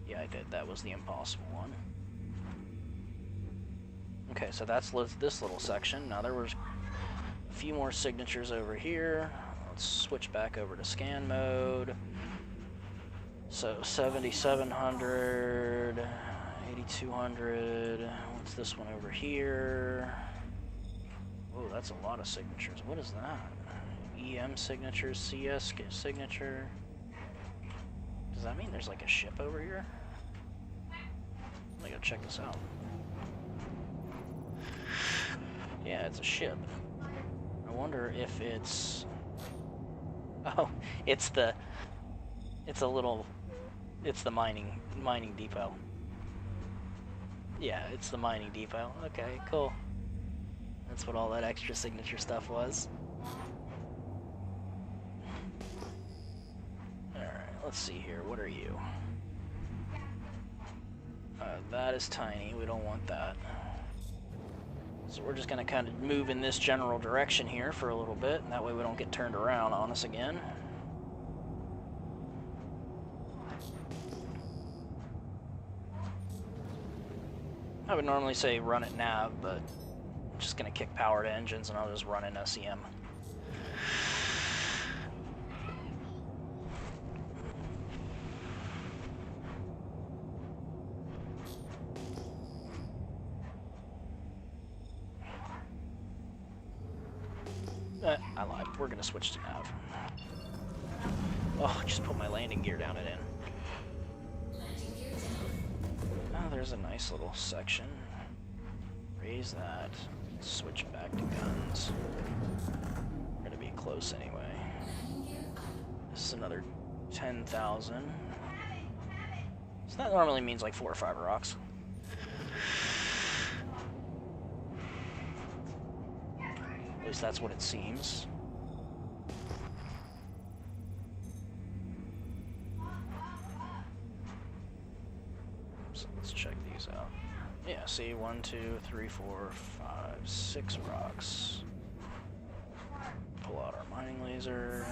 Yeah, I did. That was the impossible one. Okay, so that's this little section. Now there was a few more signatures over here. Let's switch back over to scan mode. So 7,700, 8,200. What's this one over here? Oh, that's a lot of signatures. What is that? EM signature, CS signature. Does that mean there's like a ship over here? I gotta check this out. Yeah, it's a ship. I wonder if it's... Oh, it's the mining depot. Yeah, it's the mining depot. Okay, cool. That's what all that extra signature stuff was. Alright, let's see here. What are you? That is tiny. We don't want that. So we're just going to kind of move in this general direction here for a little bit, and that way we don't get turned around on us again. I would normally say run at nav, but I'm just going to kick power to engines and I'll just run in SEM. I lied. We're going to switch to nav. Oh, just put my landing gear down and in. Oh, there's a nice little section. Raise that. Switch back to guns. We're going to be close anyway. This is another 10,000. So that normally means like 4 or 5 rocks. At least that's what it seems. So let's check these out. Yeah, see, 1, 2, 3, 4, 5, 6 rocks. Pull out our mining laser.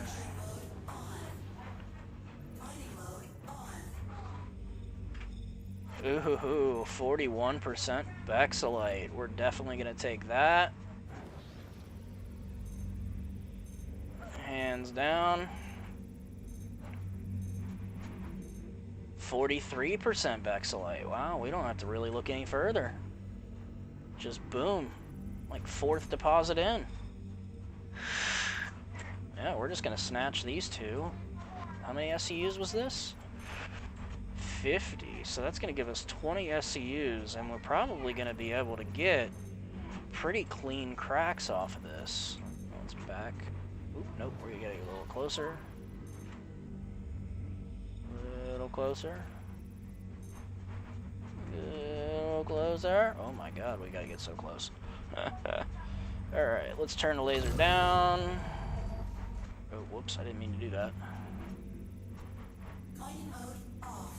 Ooh, 41% Bexalite. We're definitely gonna take that. Hands down. 43% Bexalite. Wow, we don't have to really look any further. Just boom. Like 4th deposit in. Yeah, we're just gonna snatch these 2. How many SCUs was this? 50. So that's gonna give us 20 SCUs, and we're probably gonna be able to get pretty clean cracks off of this. Let's back. Oop, nope, we're gonna get a little closer. little closer. A little closer. Oh my god, we gotta get so close. Alright, let's turn the laser down. Oh, whoops, I didn't mean to do that. Mining mode off.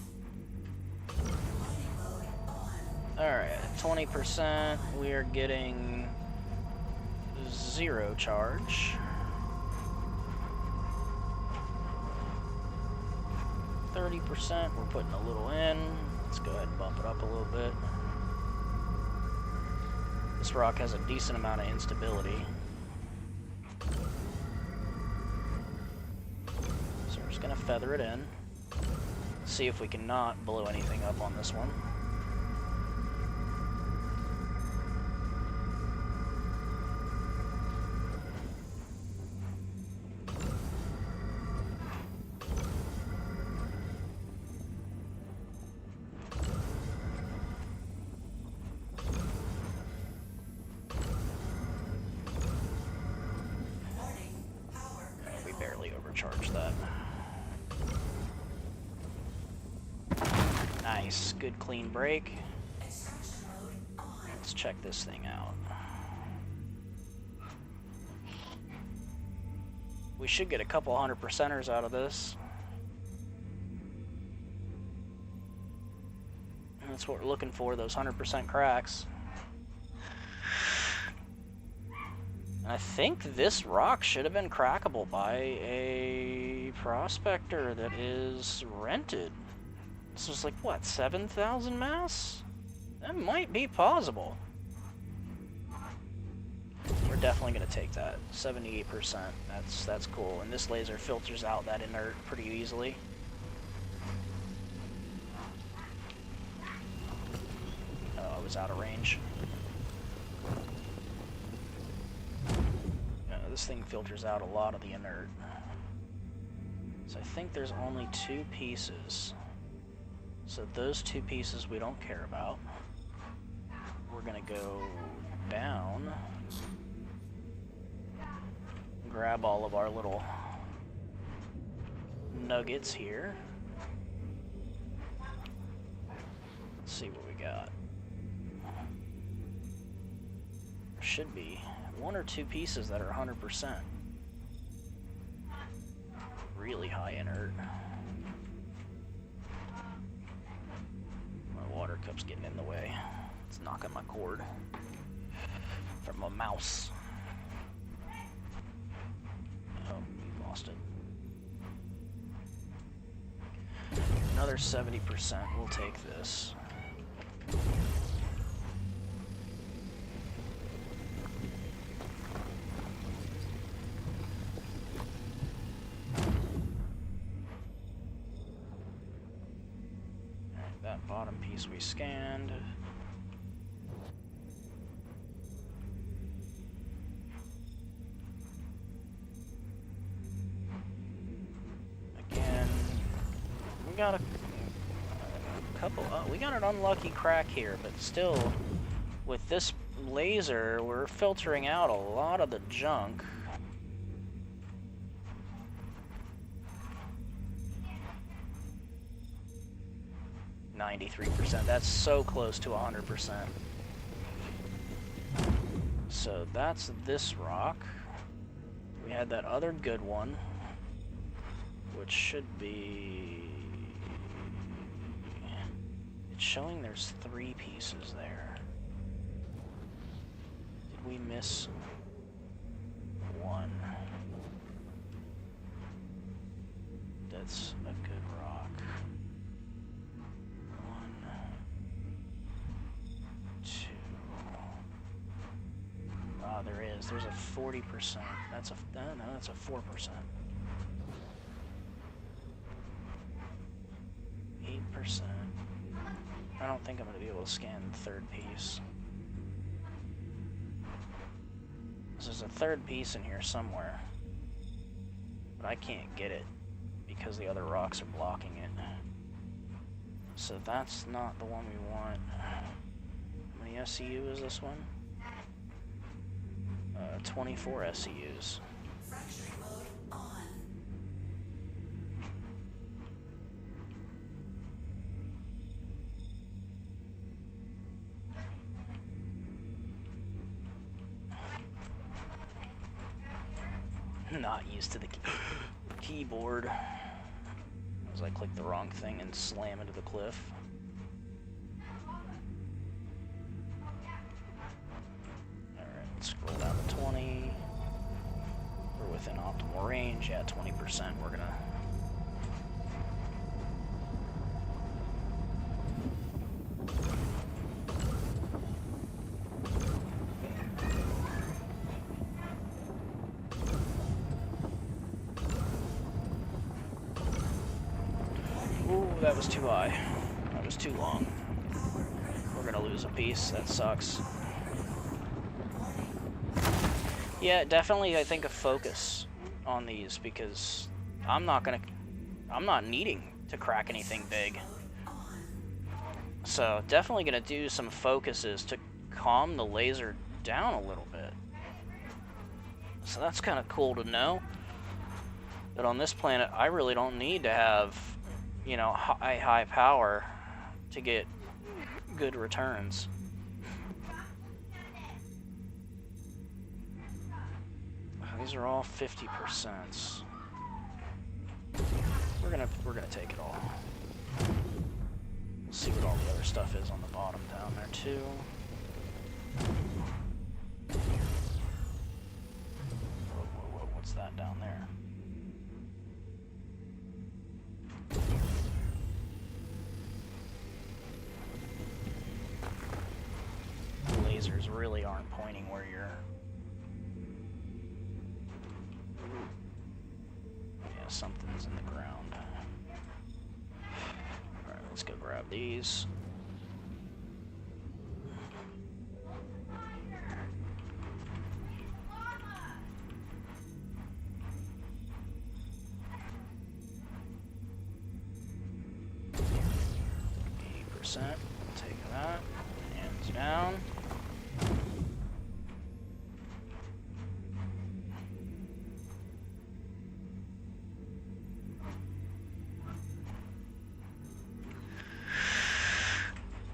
Mining mode on. Alright, 20%. We are getting 0 charge. 30%, we're putting a little in. Let's go ahead and bump it up a little bit. This rock has a decent amount of instability. So we're just gonna feather it in. See if we can not blow anything up on this one. We barely overcharged that. Nice, good clean break. Let's check this thing out. We should get a couple 100%ers out of this. That's what we're looking for, those 100% cracks. And I think this rock should have been crackable by a prospector that is rented. This was like, what, 7,000 mass? That might be possible. We're definitely going to take that. 78%. That's cool. And this laser filters out that inert pretty easily. Oh, I was out of range. This thing filters out a lot of the inert. So I think there's only 2 pieces. So those 2 pieces we don't care about. We're gonna go down, grab all of our little nuggets here. Let's see what we got. There should be 1 or 2 pieces that are 100%. Really high inert. My water cup's getting in the way. It's knocking my cord from my mouse. Oh, we lost it. Another 70%. We'll take this. Bottom piece we scanned. Again, we got a couple. We got an unlucky crack here, but still, with this laser, we're filtering out a lot of the junk. 93%. That's so close to 100%. So that's this rock. We had that other good one, which should be... It's showing there's 3 pieces there. Did we miss 1? That's a good rock. 1, 2. Ah, there is. There's a 40%. That's a no, that's a 4%. 8%. I don't think I'm going to be able to scan the third piece. There's a third piece in here somewhere, but I can't get it because the other rocks are blocking it. So that's not the one we want. How many SCU is this one? 24 SCUs. Fracturing mode on. Not used to the keyboard. As I click the wrong thing and slam into the cliff. Alright, let's scroll down to 20. We're within optimal range. Yeah, 20%. We're gonna... Ooh, that was too high. That was too long. We're gonna lose a piece. That sucks. Yeah, definitely I think a focus on these because I'm not needing to crack anything big. So definitely gonna do some focuses to calm the laser down a little bit. So that's kind of cool to know that on this planet I really don't need to have, you know, high power to get good returns. These are all 50%. We're gonna take it all. We'll see what all the other stuff is on the bottom down there too. Whoa, what's that down there? The lasers really aren't pointing where you're... Yeah, something's in the ground. Alright, let's go grab these. Take that. Hands down.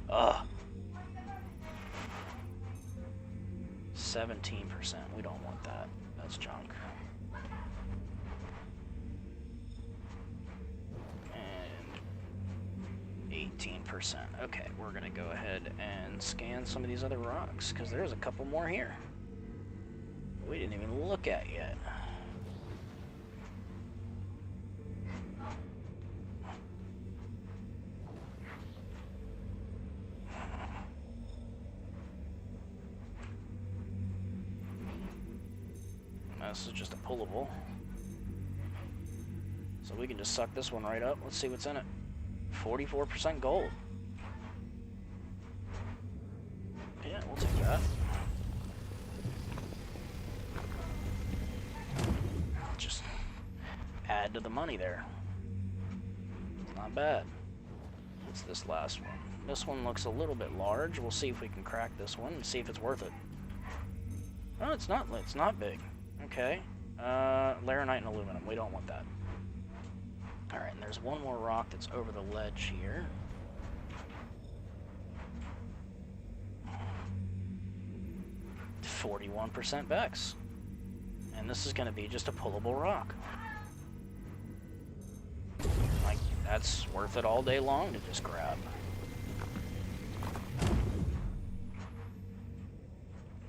Ugh. 17%. We don't want that. That's junk. And 18%. Okay, we're gonna go ahead and scan some of these other rocks, because there's a couple more here we didn't even look at yet. This is just a pullable. So we can just suck this one right up. Let's see what's in it. 44% gold. Yeah, we'll take that. Just add to the money there. Not bad. What's this last one? This one looks a little bit large. We'll see if we can crack this one and see if it's worth it. Oh, it's not big. Okay. Laranite and aluminum. We don't want that. Alright, and there's one more rock that's over the ledge here. %, Bex. And this is going to be just a pullable rock. Like, that's worth it all day long to just grab.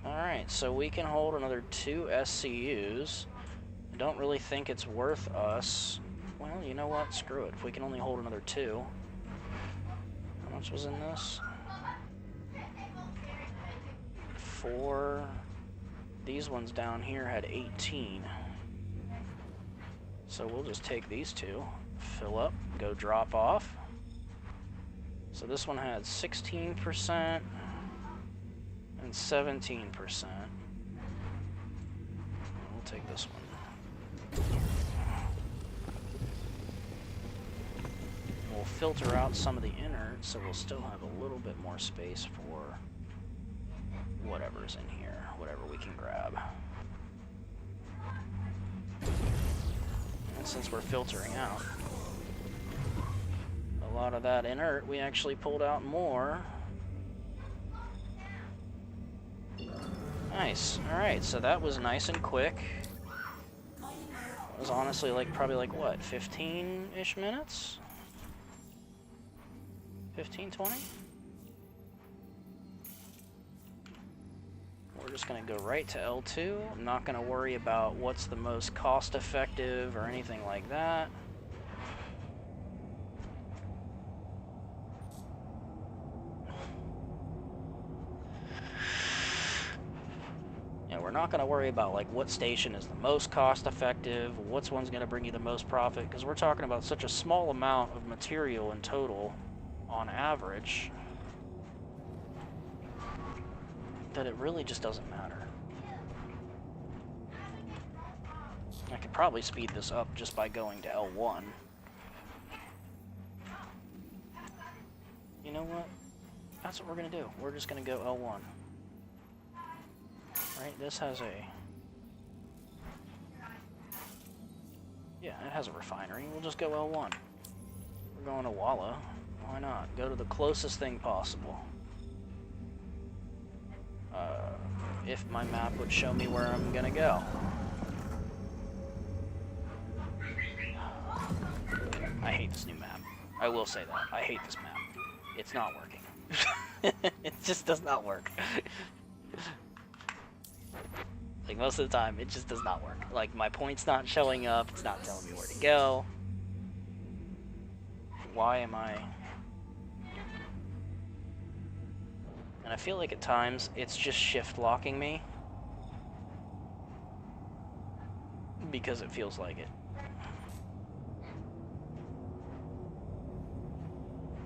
Alright, so we can hold another 2 SCUs. I don't really think it's worth us... Well, you know what? Screw it. If we can only hold another 2. How much was in this? 4. These ones down here had 18. So we'll just take these 2, fill up, go drop off. So this one had 16% and 17%. We'll take this one. We'll filter out some of the inert, so we'll still have a little bit more space for whatever's in here, whatever we can grab. And since we're filtering out a lot of that inert, we actually pulled out more. Nice. Alright, so that was nice and quick. was honestly like probably like what, 15-ish minutes? 15, 20? We're just gonna go right to L2. I'm not gonna worry about what's the most cost effective or anything like that. Yeah, we're not gonna worry about like what station is the most cost effective, what's one's gonna bring you the most profit, because we're talking about such a small amount of material in total on average that it really just doesn't matter. I could probably speed this up just by going to L1. You know what? That's what we're gonna do. We're just gonna go L1. Right, this has a... Yeah, it has a refinery. We'll just go L1. We're going to Walla. Why not? Go to the closest thing possible. If my map would show me where I'm gonna go. I hate this new map. I will say that. I hate this map. It's not working. It just does not work. Like, most of the time, it just does not work. Like, my point's not showing up. It's not telling me where to go. Why am I... And I feel like at times, it's just shift locking me. Because it feels like it.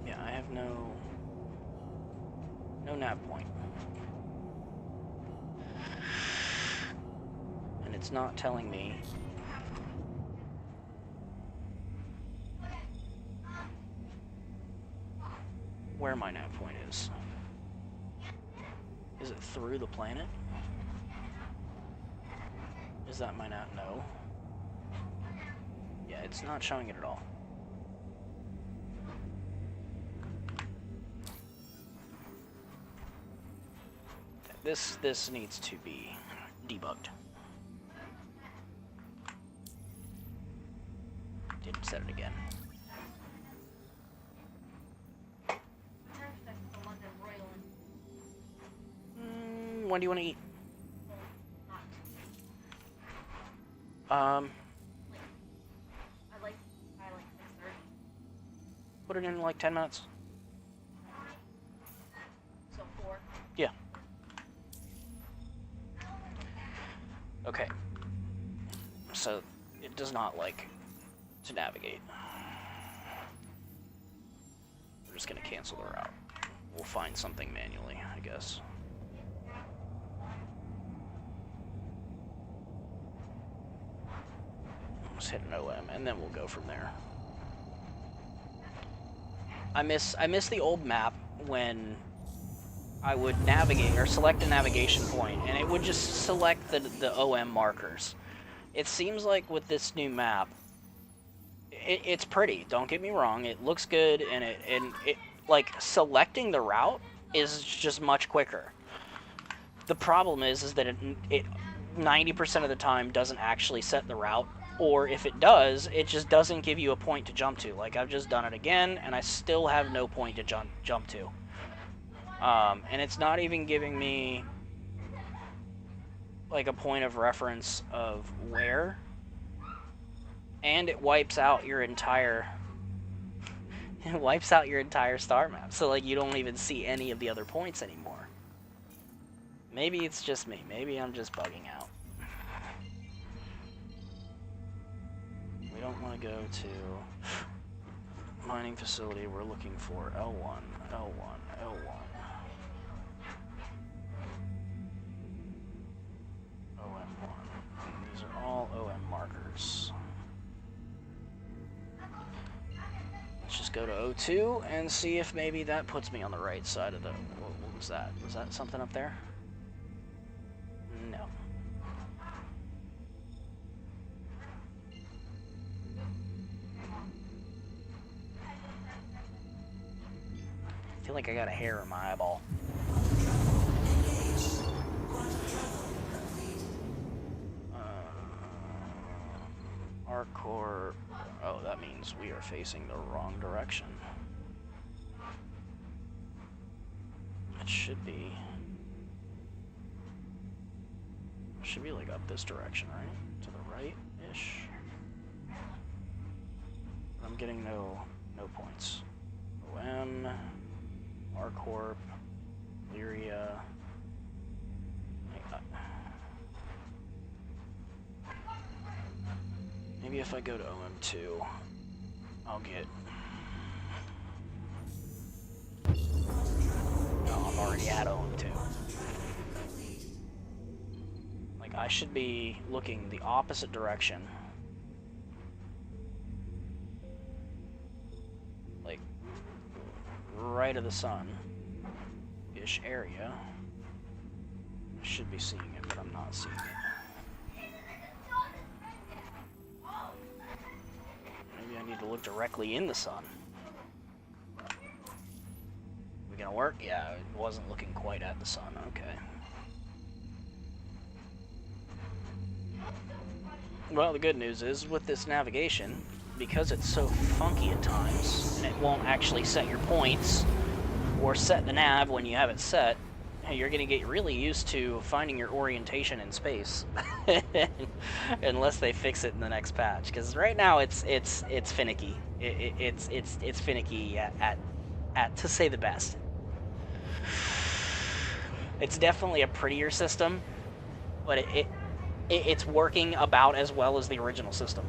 Yeah, I have no nav point. And it's not telling me where my nav point is. Is it through the planet? Is that my nav? No. Yeah, it's not showing it at all. This needs to be debugged. Didn't set it again. When do you want to eat? I like 6:30. Put it in like 10 minutes. So 4. Yeah. Okay. So it does not like to navigate. We're just gonna cancel the route. We'll find something manually, I guess. Just hit an OM, and then we'll go from there. I miss the old map when I would navigate or select a navigation point, and it would just select the OM markers. It seems like with this new map, it's pretty. Don't get me wrong; it looks good, and it like selecting the route is just much quicker. The problem is that it 90% of the time doesn't actually set the route. Or if it does, it just doesn't give you a point to jump to. Like, I've just done it again, and I still have no point to jump to. And it's not even giving me, like, a point of reference of where. And it wipes out your entire... It wipes out your entire star map. So, like, you don't even see any of the other points anymore. Maybe it's just me. Maybe I'm just bugging out. We don't want to go to mining facility. We're looking for L1, L1, L1. OM1. And these are all OM markers. Let's just go to O2 and see if maybe that puts me on the right side of the... What was that? Was that something up there? No. I feel like I got a hair in my eyeball. Hardcore. Oh, that means we are facing the wrong direction. It should be like up this direction, right? To the right-ish. I'm getting no points. OM, Arcorp, Lyria. Maybe if I go to OM2, I'll get... No, I'm already at OM2. Like, I should be looking the opposite direction. Like, right of the sun-ish area. I should be seeing it, but I'm not seeing it. Maybe I need to look directly in the sun. We gonna work? Yeah, it wasn't looking quite at the sun. Okay. Well, the good news is, with this navigation, because it's so funky at times, and it won't actually set your points, or set the nav when you have it set, you're going to get really used to finding your orientation in space, unless they fix it in the next patch. Because right now it's finicky. It's finicky at to say the best. It's definitely a prettier system, but it's working about as well as the original system.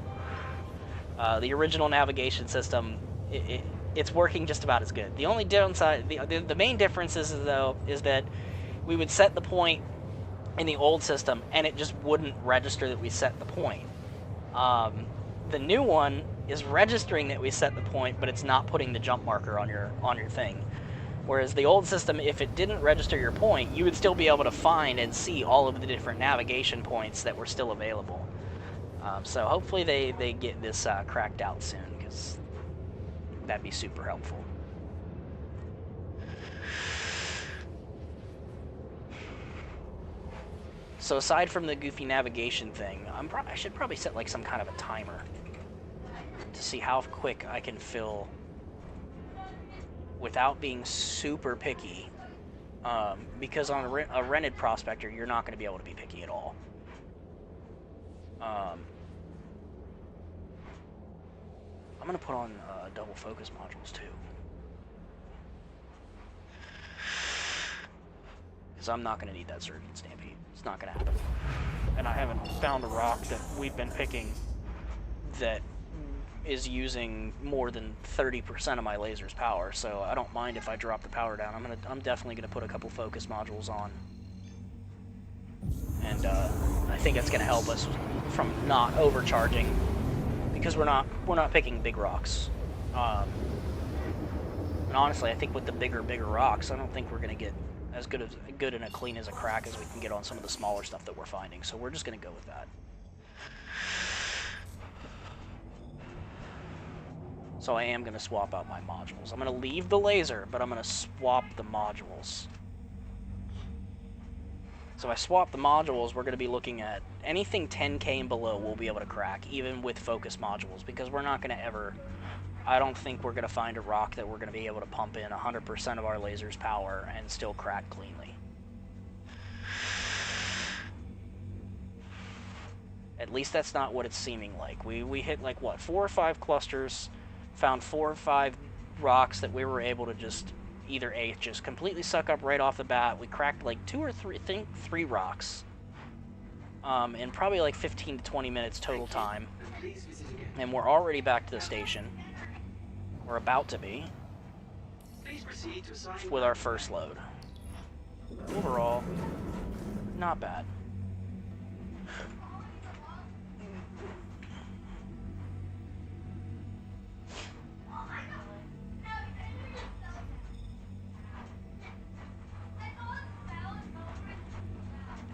The original navigation system, it's working just about as good. The only downside, the main difference is that we would set the point in the old system, and it just wouldn't register that we set the point. The new one is registering that we set the point, but it's not putting the jump marker on your thing. Whereas the old system, if it didn't register your point, you would still be able to find and see all of the different navigation points that were still available. So hopefully they get this cracked out soon, because that'd be super helpful. So aside from the goofy navigation thing, I should probably set like some kind of a timer to see how quick I can fill without being super picky, because on a rented prospector, you're not going to be able to be picky at all. I'm going to put on double focus modules too, because I'm not going to need that surgeon stampede. It's not going to happen. And I haven't found a rock that we've been picking that is using more than 30% of my laser's power, so I don't mind if I drop the power down. I'm definitely gonna put a couple focus modules on, and I think it's gonna help us from not overcharging, because we're not picking big rocks. And honestly, I think with the bigger rocks, I don't think we're gonna get as good and as clean as a crack as we can get on some of the smaller stuff that we're finding. So we're just gonna go with that. So I am going to swap out my modules. I'm going to leave the laser, but I'm going to swap the modules. So if I swap the modules, we're going to be looking at anything 10K and below we'll be able to crack, even with focus modules, because we're not going to ever... I don't think we're going to find a rock that we're going to be able to pump in 100% of our laser's power and still crack cleanly. At least that's not what it's seeming like. We hit like, what, 4 or 5 clusters... found 4 or 5 rocks that we were able to just either just completely suck up right off the bat. We cracked like 2 or 3, I think 3 rocks, in probably like 15 to 20 minutes total time. And we're already back to the station. We're about to be with our first load. Overall, not bad.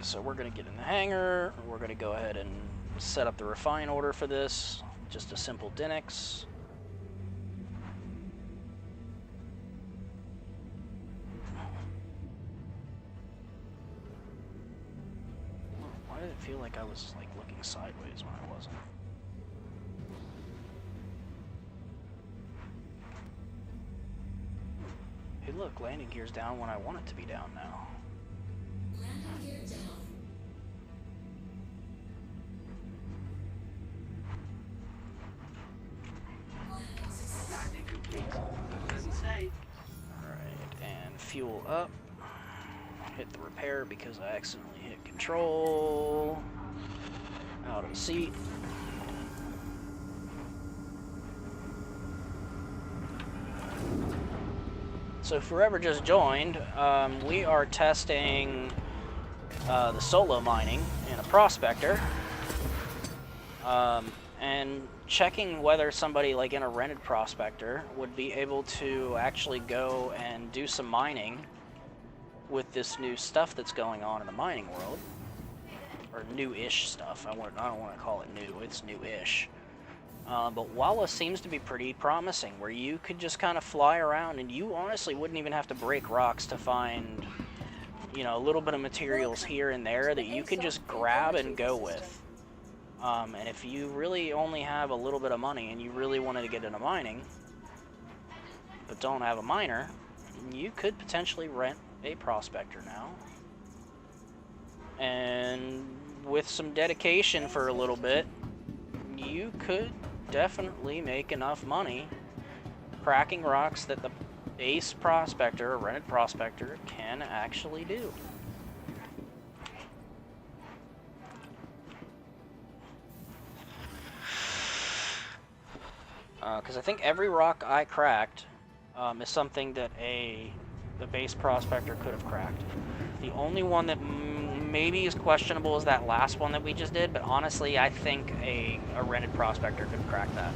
So we're going to get in the hangar, we're going to go ahead and set up the refine order for this, just a simple Dinix. Why did it feel like I was like looking sideways when I wasn't? look, landing gear's down when I want it to be down now. Landing gear down. Landing success. Landing complete. Doesn't say. Alright, and fuel up. Hit the repair because I accidentally hit control. Out of the seat. So if whoever just joined, we are testing the solo mining in a prospector. And checking whether somebody like in a rented prospector would be able to actually go and do some mining with this new stuff that's going on in the mining world. Or new-ish stuff. I don't want to call it new, it's new-ish. But Walla seems to be pretty promising, where you could just kind of fly around and you honestly wouldn't even have to break rocks to find, you know, a little bit of materials here and there that you could just grab and go with. And if you really only have a little bit of money and you really wanted to get into mining, but don't have a miner, you could potentially rent a prospector now. And with some dedication for a little bit, you could definitely make enough money cracking rocks that the base prospector, or rented prospector, can actually do. Because I think every rock I cracked is something that the base prospector could have cracked. The only one that maybe is questionable is that last one that we just did, but honestly, I think a rented prospector could crack that.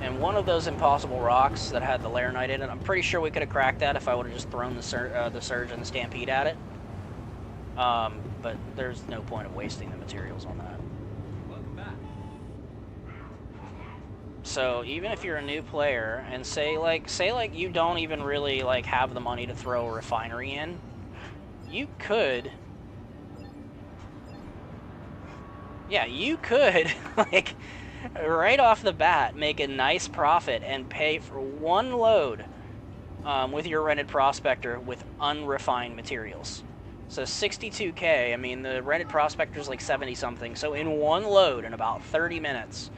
And one of those impossible rocks that had the laranite in it, I'm pretty sure we could have cracked that if I would have just thrown the surge and the stampede at it. But there's no point of wasting the materials on that. Welcome back. So even if you're a new player and say like you don't even really like have the money to throw a refinery in, you could like right off the bat make a nice profit and pay for one load with your rented prospector with unrefined materials. So 62K, I mean the rented prospector is like 70 something, so in one load in about 30 minutes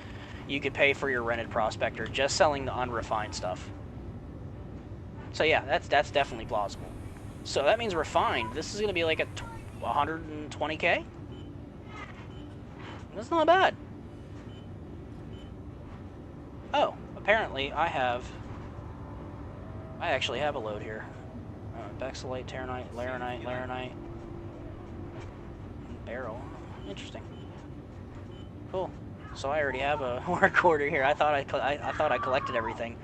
you could pay for your rented prospector just selling the unrefined stuff. So yeah, that's definitely plausible. So that means refined. This is going to be like a 120K? That's not bad. Oh, apparently I actually have a load here. Bexolite, Terranite, Laranite, barrel. Interesting. Cool. So I already have a work order here. I thought I collected everything.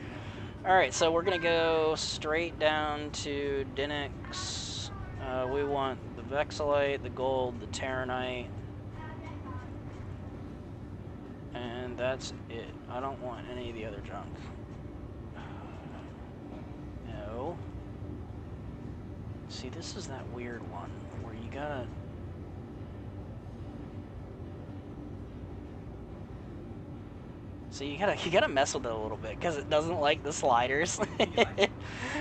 All right, so we're gonna go straight down to Dinix. We want the Vexolite, the gold, the Terranite, and that's it. I don't want any of the other junk. No. See, this is that weird one where you gotta. So you gotta mess with it a little bit because it doesn't like the sliders.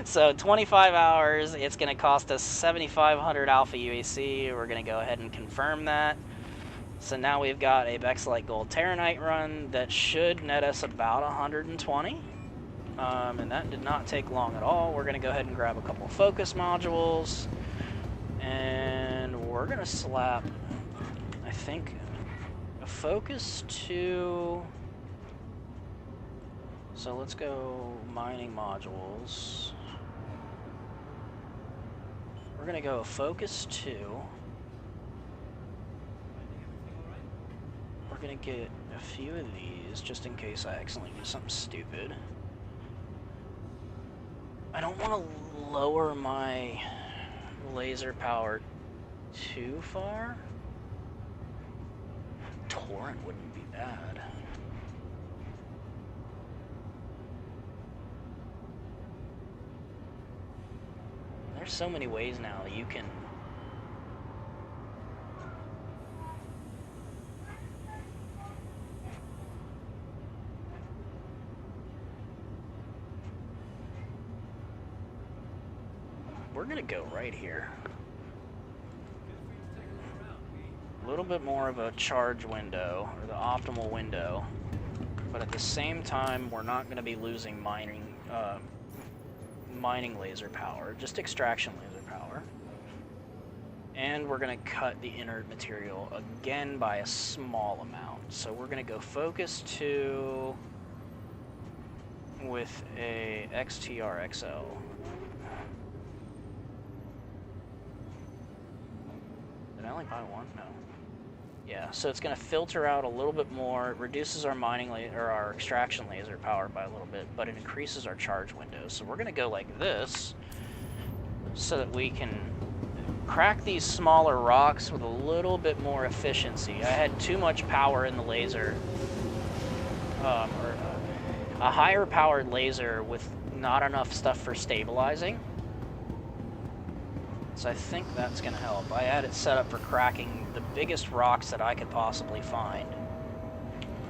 So 25 hours, it's gonna cost us 7,500 alpha UAC. We're gonna go ahead and confirm that. So now we've got a Bexolite Gold Terranite run that should net us about 120. And that did not take long at all. We're gonna go ahead and grab a couple focus modules, and we're gonna slap, I think, a focus to. So let's go mining modules. We're gonna go focus 2. We're gonna get a few of these just in case I accidentally do something stupid. I don't want to lower my laser power too far. Torrent wouldn't be bad. There's so many ways now that you can gonna go right here. A little bit more of a charge window, or the optimal window, but at the same time, we're not gonna be losing mining laser power, just extraction laser power. And we're gonna cut the inert material again by a small amount. So we're gonna go focus 2 with a XTRXL. Did I only buy one? No. Yeah, so it's going to filter out a little bit more. It reduces our our extraction laser power by a little bit, but it increases our charge window. So we're going to go like this, so that we can crack these smaller rocks with a little bit more efficiency. I had too much power in the laser, or a higher powered laser with not enough stuff for stabilizing. So I think that's going to help. I had it set up for cracking the biggest rocks that I could possibly find.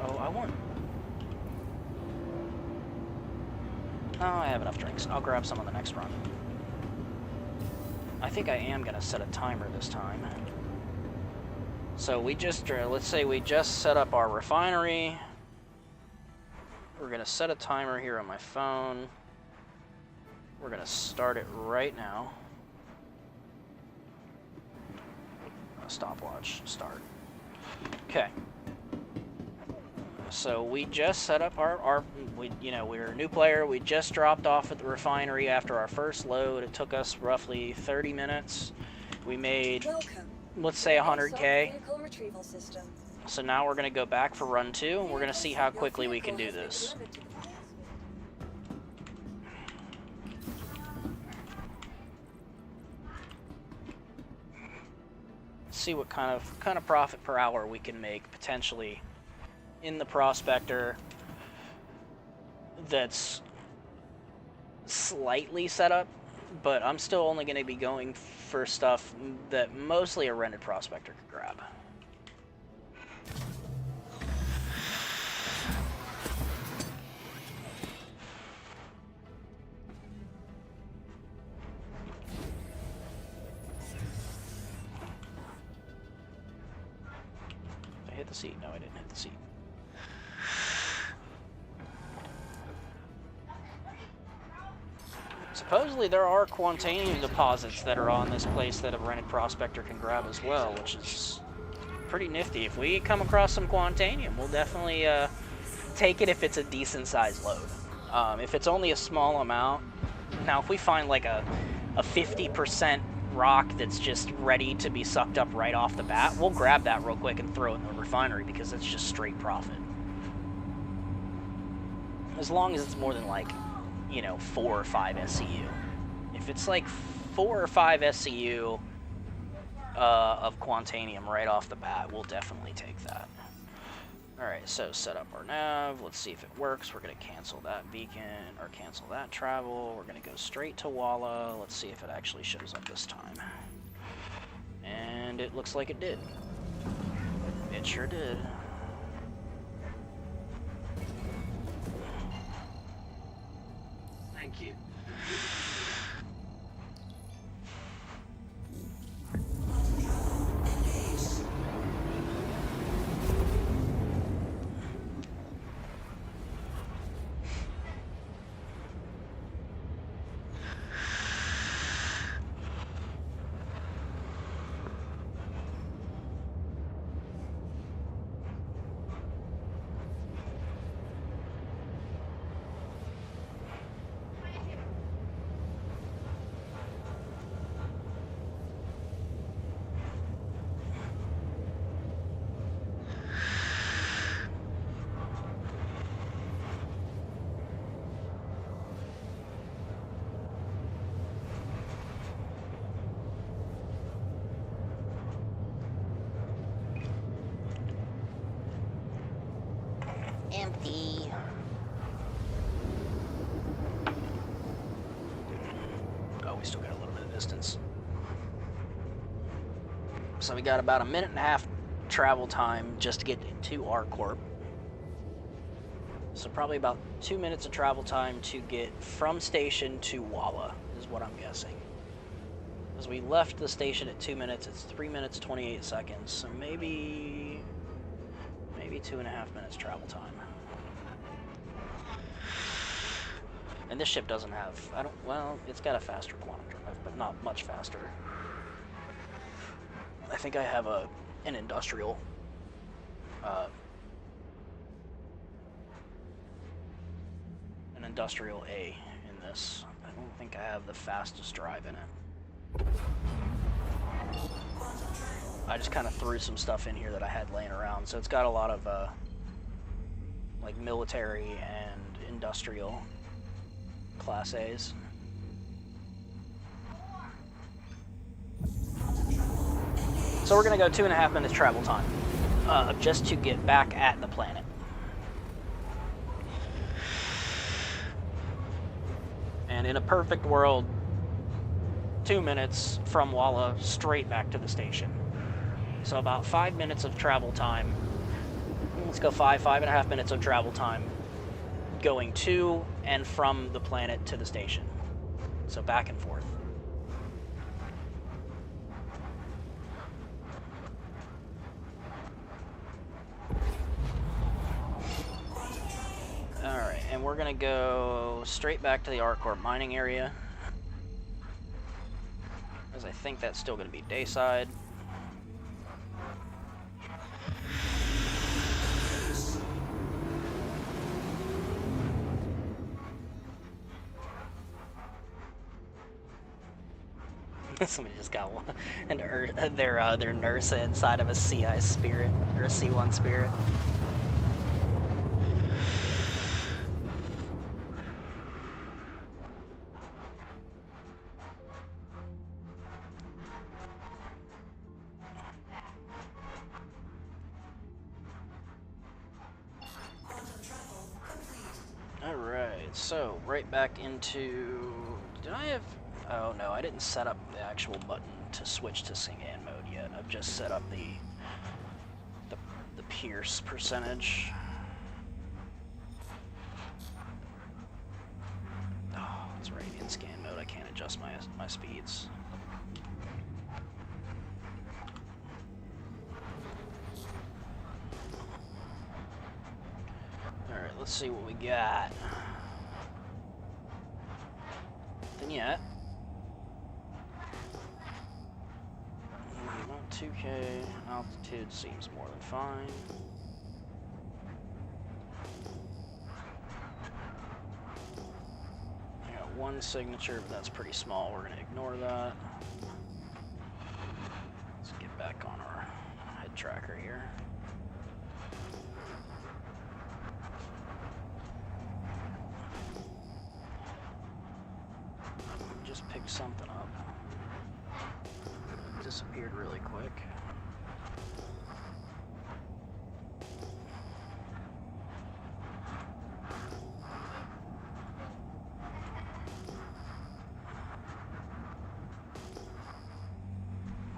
Oh, I have enough drinks. I'll grab some on the next run. I think I am going to set a timer this time. So we just, let's say we just set up our refinery. We're going to set a timer here on my phone. We're going to start it right now. Stopwatch, start. Okay. So we just set up we're a new player. We just dropped off at the refinery after our first load. It took us roughly 30 minutes. We made, let's say, 100K. Vehicle retrieval system. So now we're going to go back for run 2, and we're going to see how quickly we can do this. See what kind of profit per hour we can make potentially in the prospector that's slightly set up, but I'm still only going to be going for stuff that mostly a rented prospector could grab. Hit the seat. No, I didn't hit the seat. Supposedly there are Quantanium deposits that are on this place that a rented prospector can grab as well, which is pretty nifty. If we come across some Quantanium, we'll definitely take it if it's a decent sized load. If it's only a small amount, now if we find like a 50% rock that's just ready to be sucked up right off the bat, we'll grab that real quick and throw it in the refinery because it's just straight profit. As long as it's more than like, 4 or 5 SCU. If it's like 4 or 5 SCU of Quantanium right off the bat, we'll definitely take that. Alright, so set up our nav. Let's see if it works. We're going to cancel that beacon, or cancel that travel. We're going to go straight to Walla. Let's see if it actually shows up this time. And it looks like it did. It sure did. Thank you. Empty. Oh, we still got a little bit of distance. So we got about a minute and a half travel time just to get to our corp. So probably about 2 minutes of travel time to get from station to Walla is what I'm guessing. As we left the station at 2 minutes, it's 3 minutes 28 seconds, so maybe 2.5 minutes travel time. And this ship doesn't have, well, it's got a faster quantum drive, but not much faster. I think I have an industrial, A in this. I don't think I have the fastest drive in it. I just kind of threw some stuff in here that I had laying around, so it's got a lot of like military and industrial Class A's. So we're gonna go 2.5 minutes travel time, just to get back at the planet. And in a perfect world, 2 minutes from Walla straight back to the station. So about 5 minutes of travel time. Let's go 5.5 minutes of travel time going to and from the planet to the station. So back and forth. Alright, and we're gonna go straight back to the ArcCorp mining area, as I think that's still gonna be dayside. Somebody just got one, and their nurse inside of a CI Spirit, or a C1 Spirit. Alright, so right back into... Did I have... Oh no, I didn't set up the actual button to switch to Sing-An mode yet. I've just set up the Pierce percentage. Oh, it's Radiant scan mode. I can't adjust my speeds. Alright, let's see what we got. Nothing yet. 2K altitude seems more than fine. I got one signature, but that's pretty small. We're gonna ignore that. Let's get back on our head tracker here. Just pick something up. Disappeared really quick.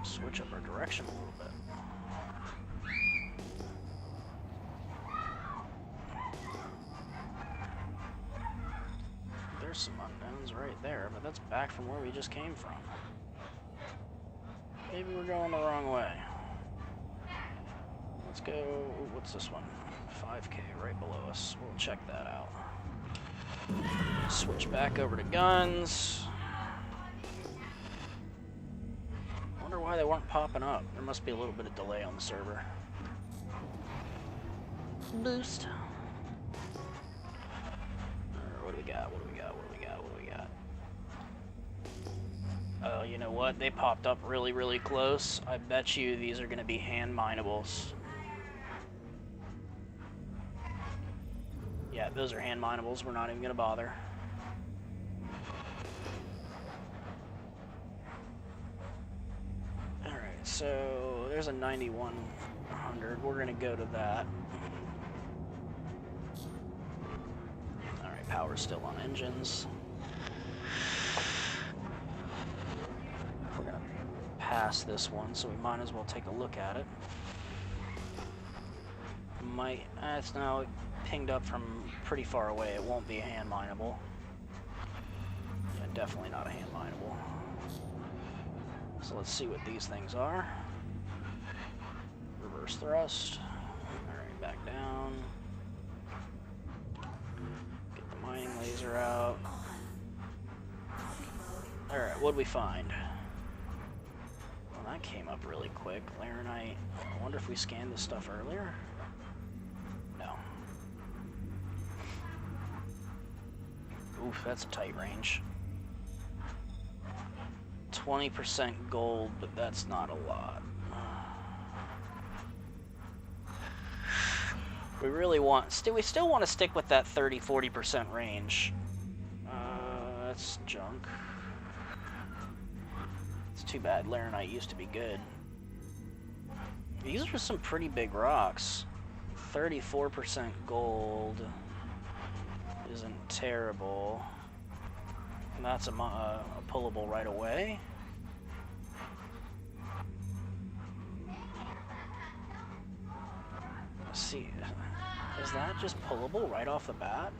Switch up our direction a little bit. There's some unknowns right there, but that's back from where we just came from. Maybe we're going the wrong way. Let's go, what's this one? 5K right below us. We'll check that out. Switch back over to guns. Wonder why they weren't popping up. There must be a little bit of delay on the server. Boost. What do we got? What do we got? What do we got? What do we got? Oh, you know what? They popped up really, really close. I bet you these are going to be hand minables. Yeah, those are hand minables. We're not even going to bother. Alright, so there's a 9100. We're going to go to that. Alright, power's still on engines. We're going to pass this one, so we might as well take a look at it. It's now pinged up from pretty far away. It won't be a hand mineable. Yeah, definitely not a hand mineable. So let's see what these things are. Reverse thrust. Alright, back down. Get the mining laser out. Alright, what'd we find? Well, that came up really quick. Laranite. I wonder if we scanned this stuff earlier? No. Oof, that's a tight range. 20% gold, but that's not a lot. We really want... we still want to stick with that 30-40% range. That's junk. It's too bad. Laranite used to be good. These are some pretty big rocks. 34% gold isn't terrible. And that's a pullable right away. Let's see. Is that just pullable right off the bat?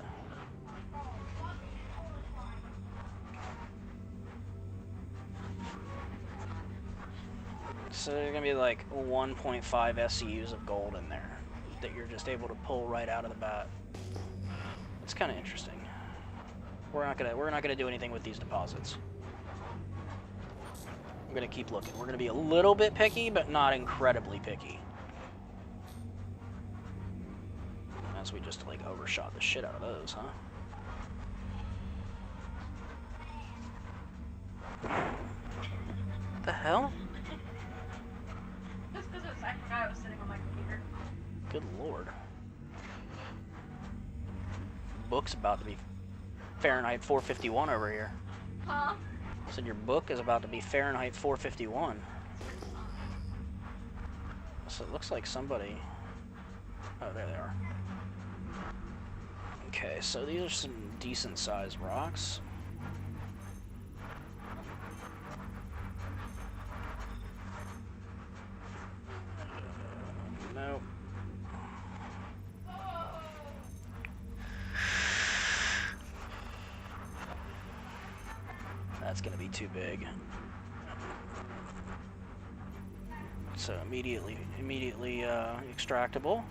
So there's gonna be like 1.5 SCUs of gold in there that you're just able to pull right out of the bat. It's kind of interesting. We're not gonna do anything with these deposits. I'm gonna keep looking. We're gonna be a little bit picky, but not incredibly picky. As we just like overshot the shit out of those, huh? What the hell? Just because I forgot I was sitting on my computer. Good lord. Book's about to be Fahrenheit 451 over here. Huh? I said your book is about to be Fahrenheit 451. So it looks like somebody... Oh, there they are. Okay, so these are some decent sized rocks. Nope. That's gonna be too big. So immediately extractable.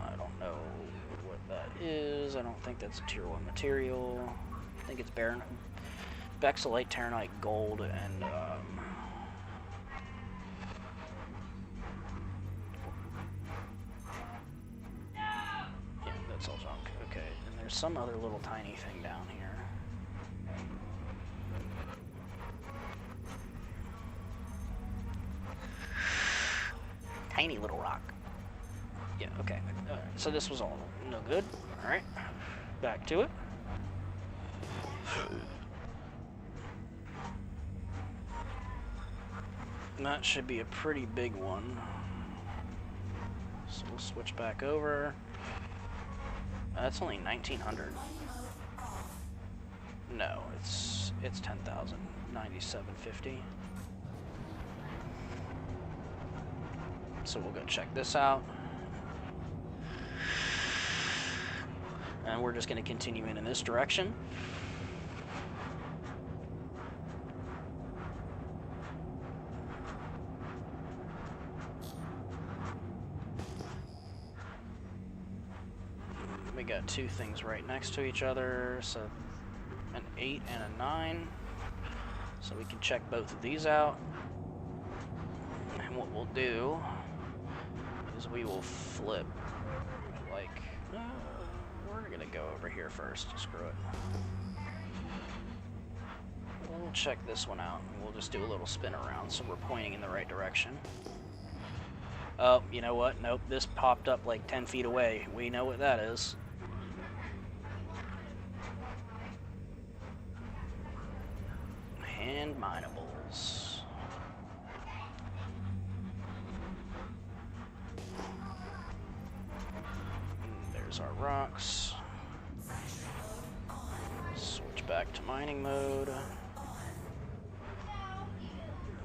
I don't know what that is. I don't think that's a tier 1 material. I think it's Bexylite, Terranite, gold, and yeah, that's all junk. Okay, and there's some other little tiny thing down here. Tiny little rock. Yeah, okay. So this was all no good. Alright. Back to it. And that should be a pretty big one. So we'll switch back over. That's only 1900. No, it's 10,000. 9750. So we'll go check this out. And we're just going to continue in this direction. We got two things right next to each other, so an 8 and a 9. So we can check both of these out. And what we'll do is we will flip, like, we're gonna go over here first, screw it. We'll check this one out, and we'll just do a little spin around so we're pointing in the right direction. Oh, you know what? Nope, this popped up like 10 feet away. We know what that is. Hand minables. There's our rocks. Switch back to mining mode.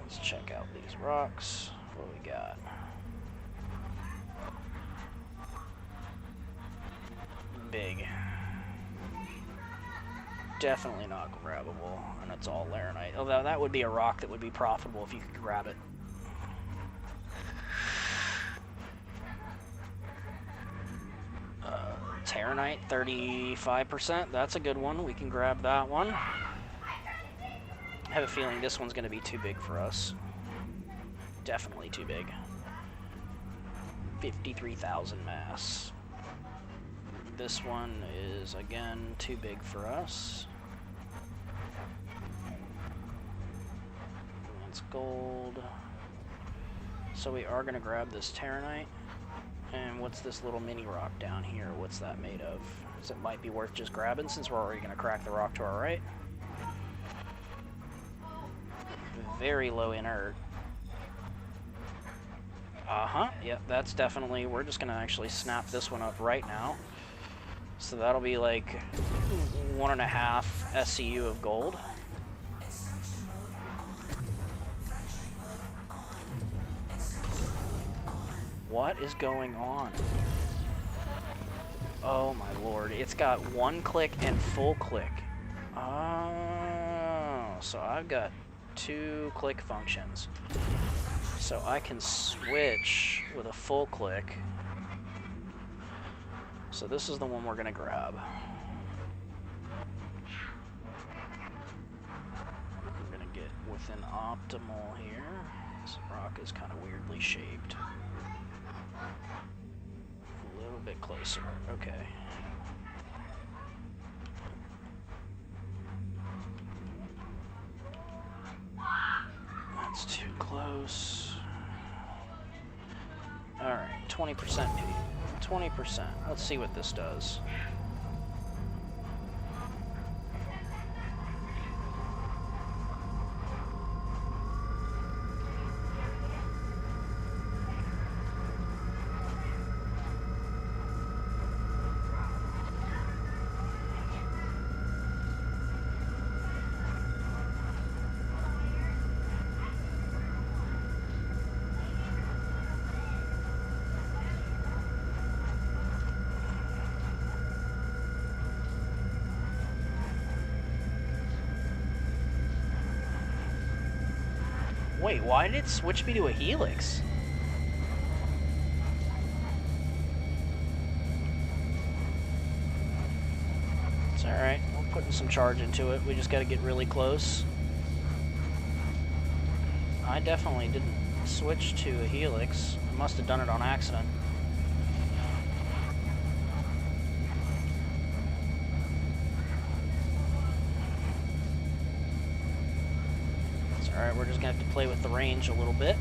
Let's check out these rocks. What do we got? Big. definitely not grabbable, and it's all laranite. Although that would be a rock that would be profitable if you could grab it. Taranite, 35%. That's a good one. We can grab that one. I have a feeling this one's going to be too big for us. Definitely too big. 53,000 mass. This one is, again, too big for us. That's gold. So we are going to grab this Taranite. And what's this little mini rock down here? What's that made of? So it might be worth just grabbing since we're already going to crack the rock to our right. Very low inert. Uh-huh. Yep, that's definitely... We're just going to actually snap this one up right now. So that'll be like 1.5 SCU of gold. What is going on? Oh my lord, it's got one click and full click. Oh, so I've got 2 click functions. So I can switch with a full click. So this is the one we're gonna grab. We're gonna get within optimal here. This rock is kind of weirdly shaped. A little bit closer. Okay. That's too close. Alright, 20% maybe. 20%. Let's see what this does. Wait, why did it switch me to a helix? It's alright, we're putting some charge into it. We just gotta get really close. I definitely didn't switch to a helix. I must have done it on accident. Alright, we're just gonna have to play with the range a little bit.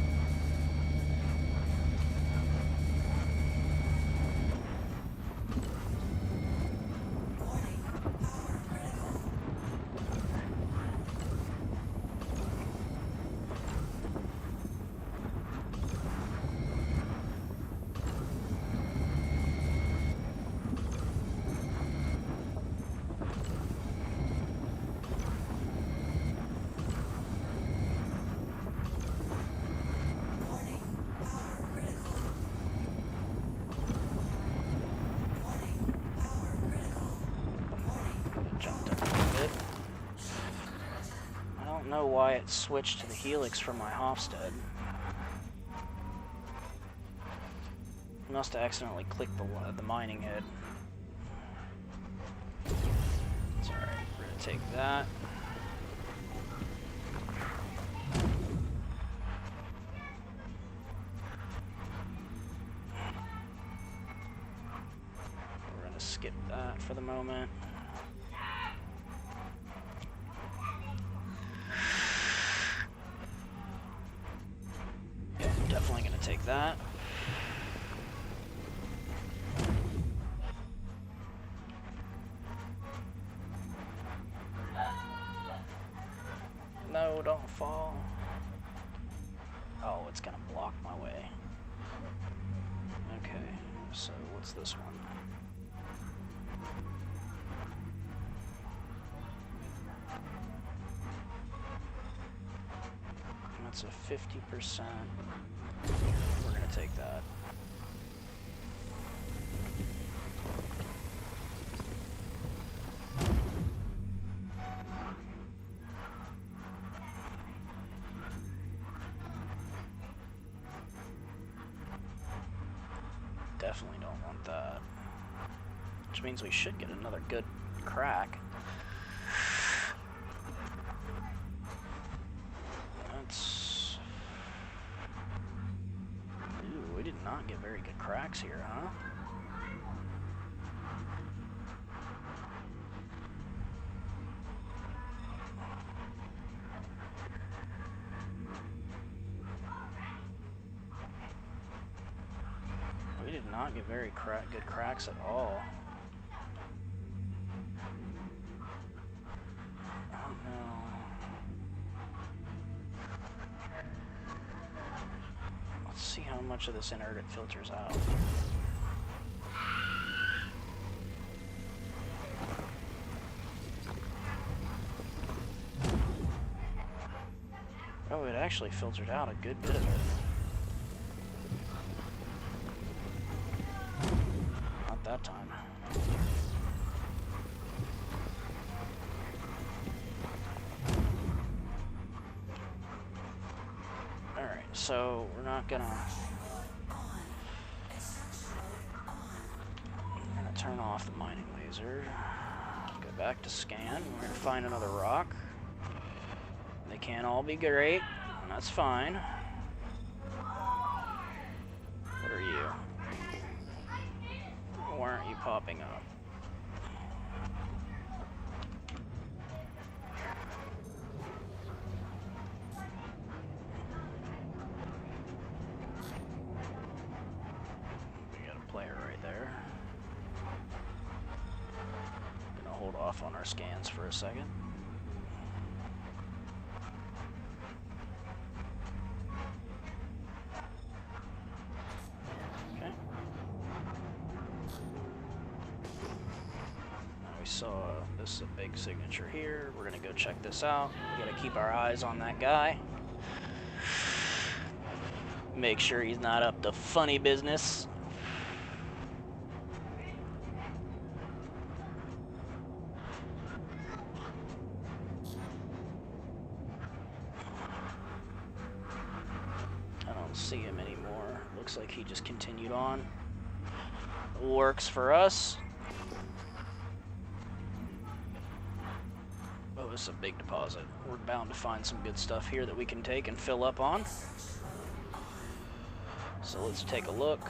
Know why it switched to the helix from my Hofstede. Must have accidentally clicked the mining head. It's alright, we're gonna take that. We're gonna skip that for the moment. Definitely gonna take that. No, don't fall. Oh, it's gonna block my way. Okay, so what's this one? That's a 50%. We're gonna take that. definitely don't want that. Which means we should get another good crack. That's... Ooh, we did not get very good cracks here, huh? We did not get very good cracks at all. I don't know. Let's see how much of this inert it filters out. Oh, it actually filtered out a good bit of it. Not that time. Alright, so we're not gonna... I'm gonna turn off the mining laser. Go back to scan. We're gonna find another rock. They can't all be great, and that's fine. What are you? Why aren't you popping up? We got a player right there. Gonna hold off on our scans for a second. This is a big signature here. We're gonna go check this out. We gotta keep our eyes on that guy. Make sure he's not up to funny business. I don't see him anymore. Looks like he just continued on. Works for us. This is a big deposit. We're bound to find some good stuff here that we can take and fill up on. So let's take a look.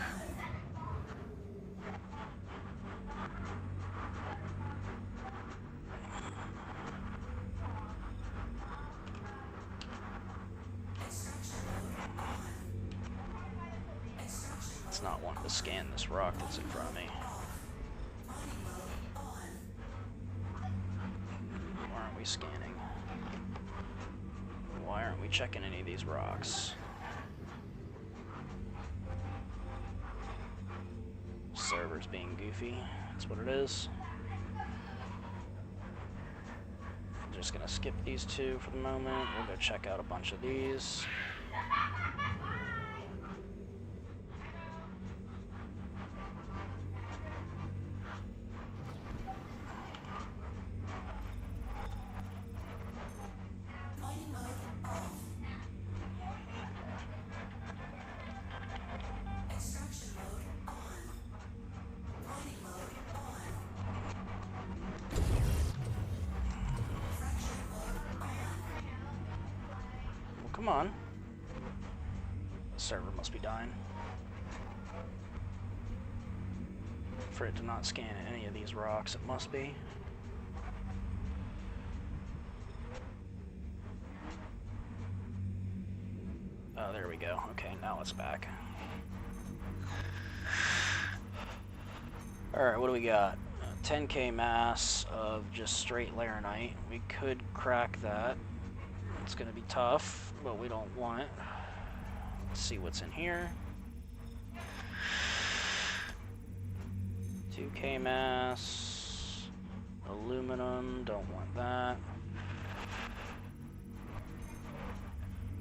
It's not wanting to scan this rock that's in front of me. Scanning. Why aren't we checking any of these rocks? Server's being goofy. That's what it is. I'm just gonna skip these two for the moment. We'll go check out a bunch of these. Come on. The server must be dying. For it to not scan any of these rocks, it must be. Oh, there we go. Okay, now it's back. Alright, what do we got? 10k mass of just straight laranite. We could crack that. It's gonna be tough, but we don't want it. Let's see what's in here. 2k mass. Aluminum, don't want that.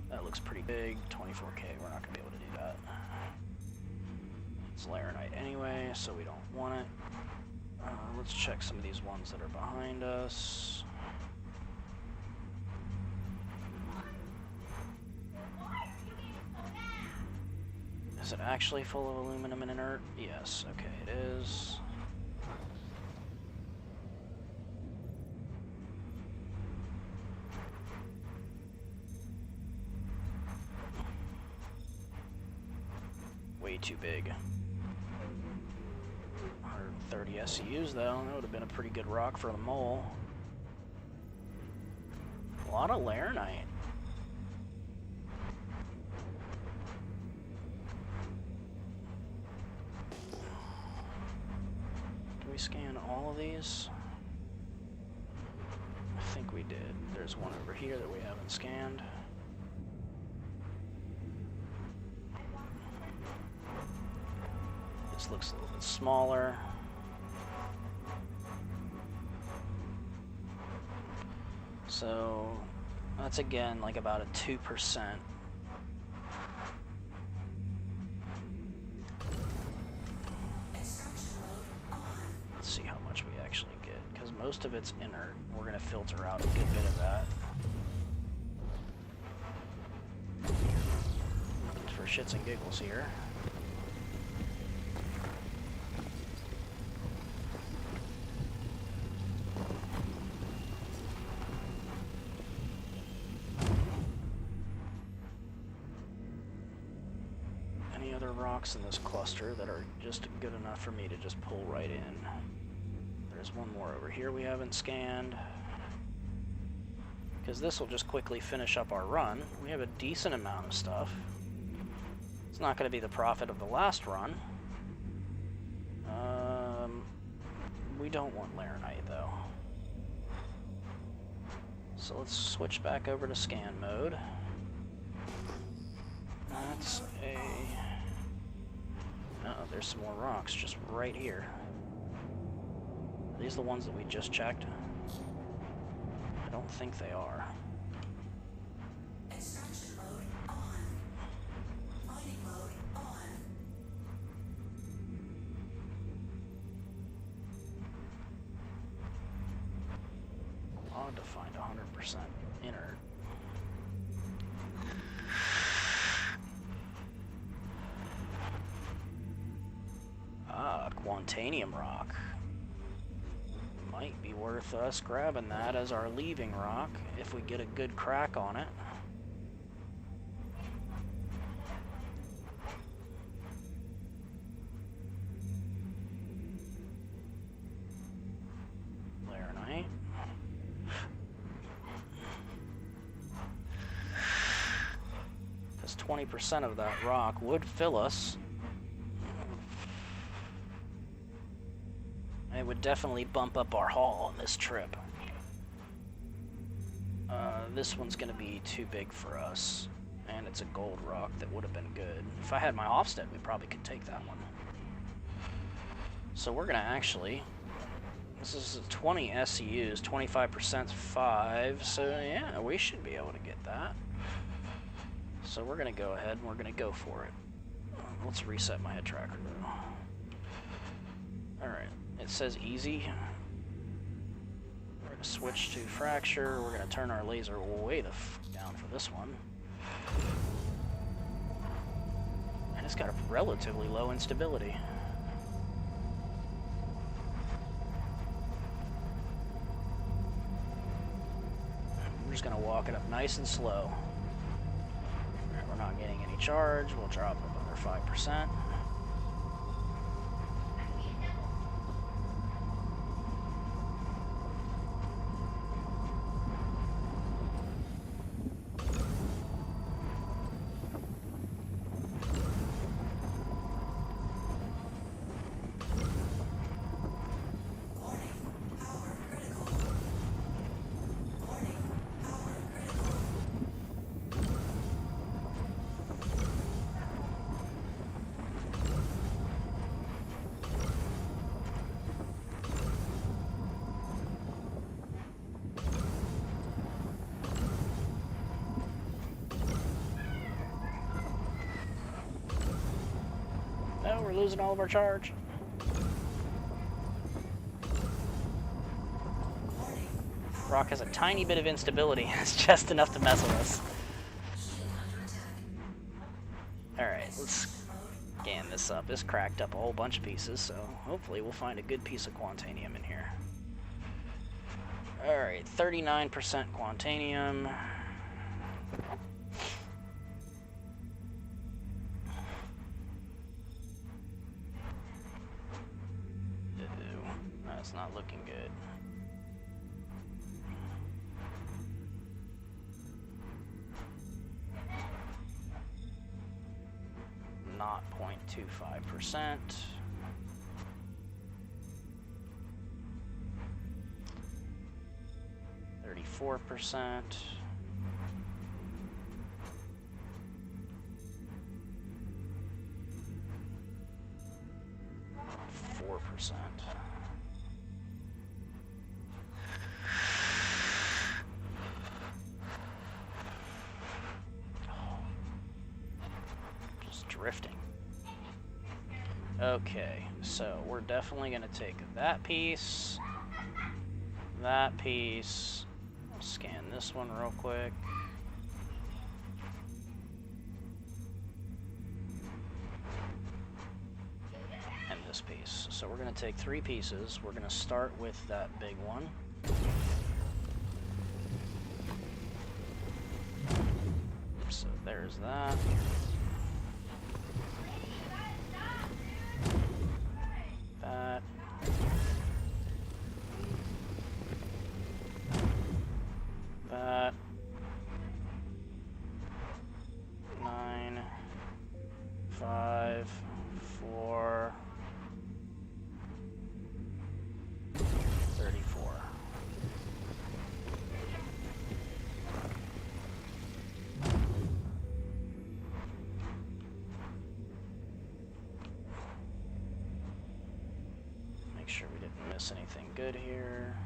That looks pretty big. 24k, we're not gonna be able to do that. It's laranite anyway, so we don't want it. Let's check some of these ones that are behind us. Is it actually full of aluminum and inert? Yes, okay, it is. Way too big. 130 SCUs though, that would have been a pretty good rock for the mole. A lot of laranite. Did we scan all of these? I think we did. There's one over here that we haven't scanned. This looks a little bit smaller. So that's again like about a 2%. Let's see how much we actually get, because most of it's inert. We're going to filter out a good bit of that. For shits and giggles here. Any other rocks in this cluster that are just good enough for me to just pull right in? There's one more over here we haven't scanned. Because this will just quickly finish up our run. We have a decent amount of stuff. It's not going to be the profit of the last run. We don't want laranite though. So let's switch back over to scan mode. That's a... Oh, there's some more rocks just right here. Are these the ones that we just checked? I don't think they are. Extraction mode on. Mining mode on. Odd to find 100% inert. Ah, Quantanium rock. Might be worth us grabbing that as our leaving rock if we get a good crack on it. Laranite. Because 20% of that rock would fill us. It would definitely bump up our haul on this trip. This one's going to be too big for us, and it's a gold rock that would have been good. If I had my offset, we probably could take that one. So we're going to actually... This is 20 SCUs, 25% 5, so yeah, we should be able to get that. So we're going to go ahead and we're going to go for it. Let's reset my head tracker though. Alright. It says easy. We're going to switch to fracture. We're going to turn our laser way the f down for this one. And it's got a relatively low instability. We're just going to walk it up nice and slow. We're not getting any charge. We'll drop another 5%. We're losing all of our charge. Rock has a tiny bit of instability. It's just enough to mess with us. Alright, let's scan this up. It's cracked up a whole bunch of pieces, so hopefully we'll find a good piece of Quantanium in here. Alright, 39% Quantanium. Ew, that's not looking good. Not 0.25%. 34%. Just drifting. Okay, so we're definitely going to take that piece, I'll scan this one real quick. And this piece. So we're going to take 3 pieces. We're going to start with that big one. So there's that. That. That. 9, 5, 4, 34. Make sure we didn't miss anything good here.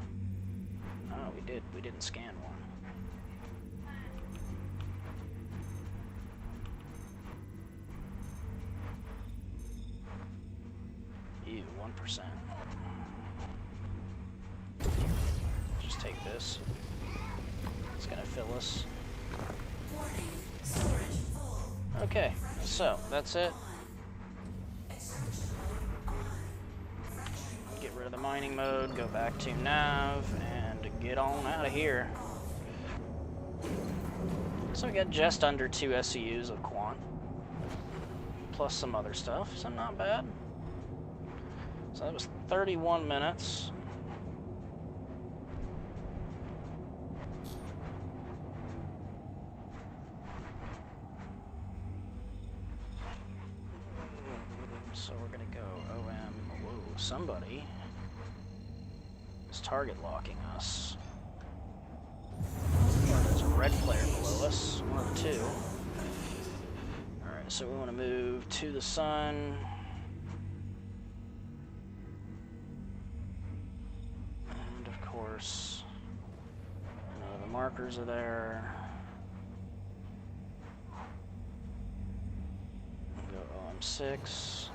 Oh, we did. We didn't scan one. Ew, 1%. Just take this. It's gonna fill us. Warning, storage full. Okay, so that's it. Extraction mode on. Fracturing Get rid of the mining mode, go back to nav, and get on out of here. So we got just under 2 SCUs of quant, plus some other stuff, so not bad. So that was 31 minutes. So we're gonna go OM. Whoa, somebody is target locking us. Or there's a red player below us, one of the two. Alright, so we want to move to the sun. And of course, the markers are there. We'll go OM6.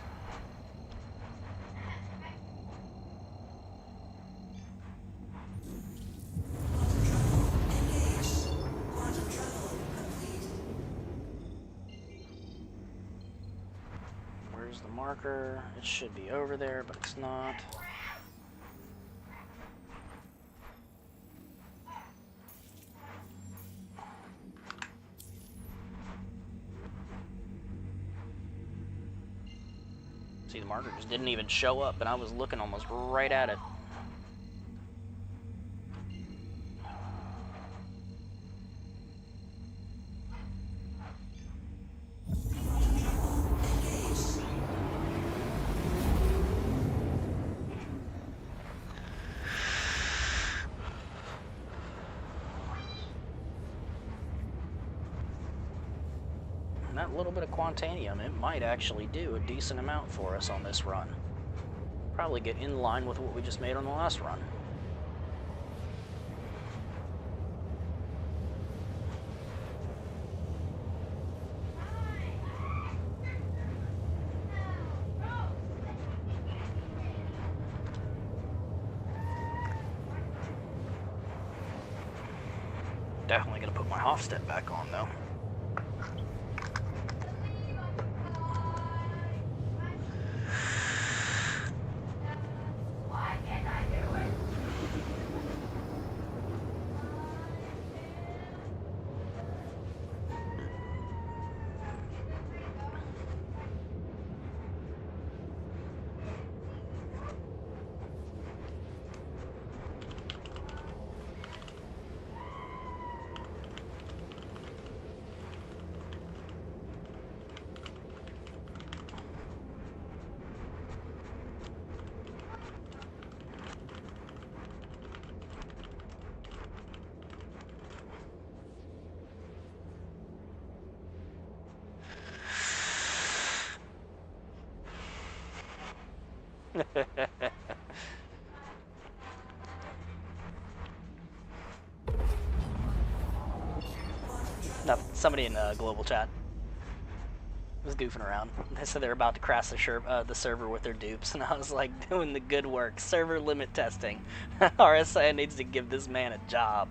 Where's the marker? It should be over there, but it's not. See, the marker just didn't even show up, and I was looking almost right at it. That little bit of Quantanium, it might actually do a decent amount for us on this run. Probably get in line with what we just made on the last run. Definitely gonna put my Hofstede back on though. No, somebody in global chat was goofing around. They said they're about to crash the server with their dupes, and I was like, doing the good work. Server limit testing. RSI needs to give this man a job.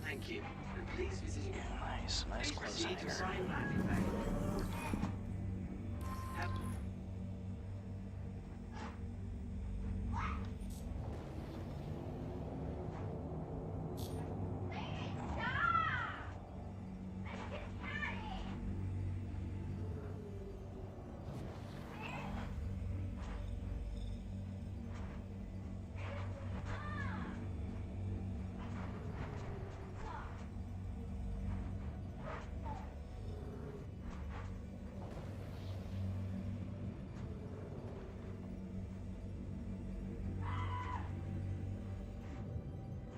Thank you. And please visit again. Nice Please close proceed to here. assigned landing bay.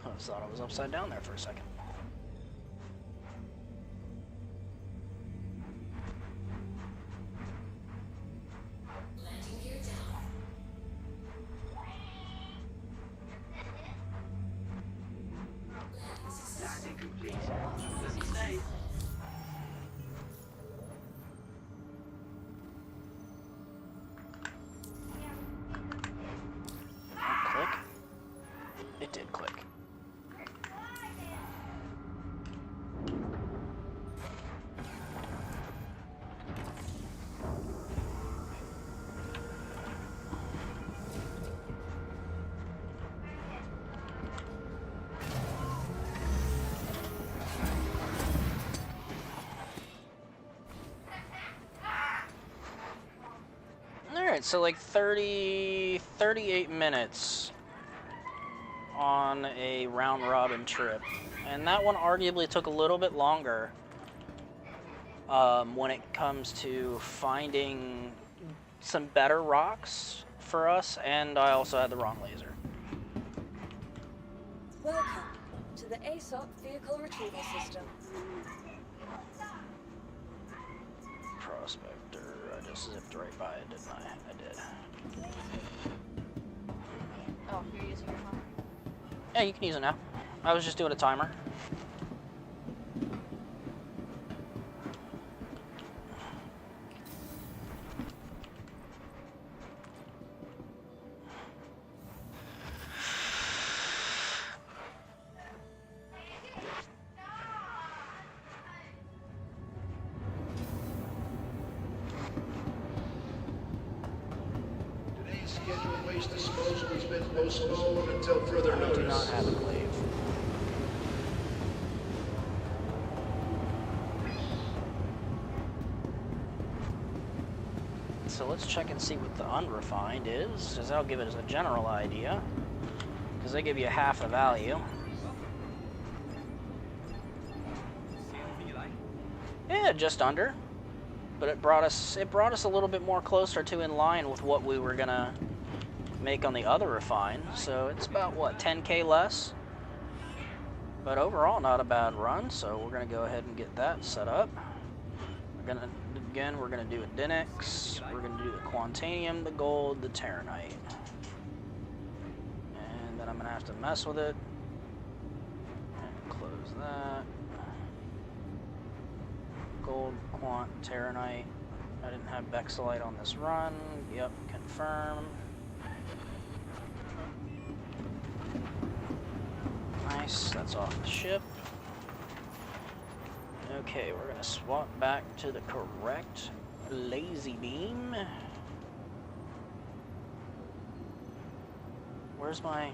I just thought I was upside down there for a second. Landing gear down. Landing success. Landing complete. Pleasant stay. Click. It did click. Alright, so like 38 minutes on a round robin trip. And that one arguably took a little bit longer when it comes to finding some better rocks for us, and I also had the wrong laser. Welcome to the ASOP vehicle retrieval system. Prospector, I just zipped right by it, didn't I? I did. Oh, you're using your phone? Yeah, you can use it now. I was just doing a timer. Today's scheduled waste disposal has been postponed until further I do not notice. have a glaive. So let's check and see what the unrefined is, because that'll give us a general idea. Because they give you half the value. Yeah, just under. But it brought us a little bit more closer to in line with what we were gonna make on the other refine. So it's about what, 10K less? But overall not a bad run, so we're gonna go ahead and get that set up. We're gonna do a Denix, we're gonna do the Quantanium, the gold, the Terranite. And then I'm gonna have to mess with it. And close that. Gold, Quant, Terranite. I didn't have Bexelite on this run. Yep, confirm. Nice, that's off the ship. Okay, we're gonna swap back to the correct lazy beam. Where's my...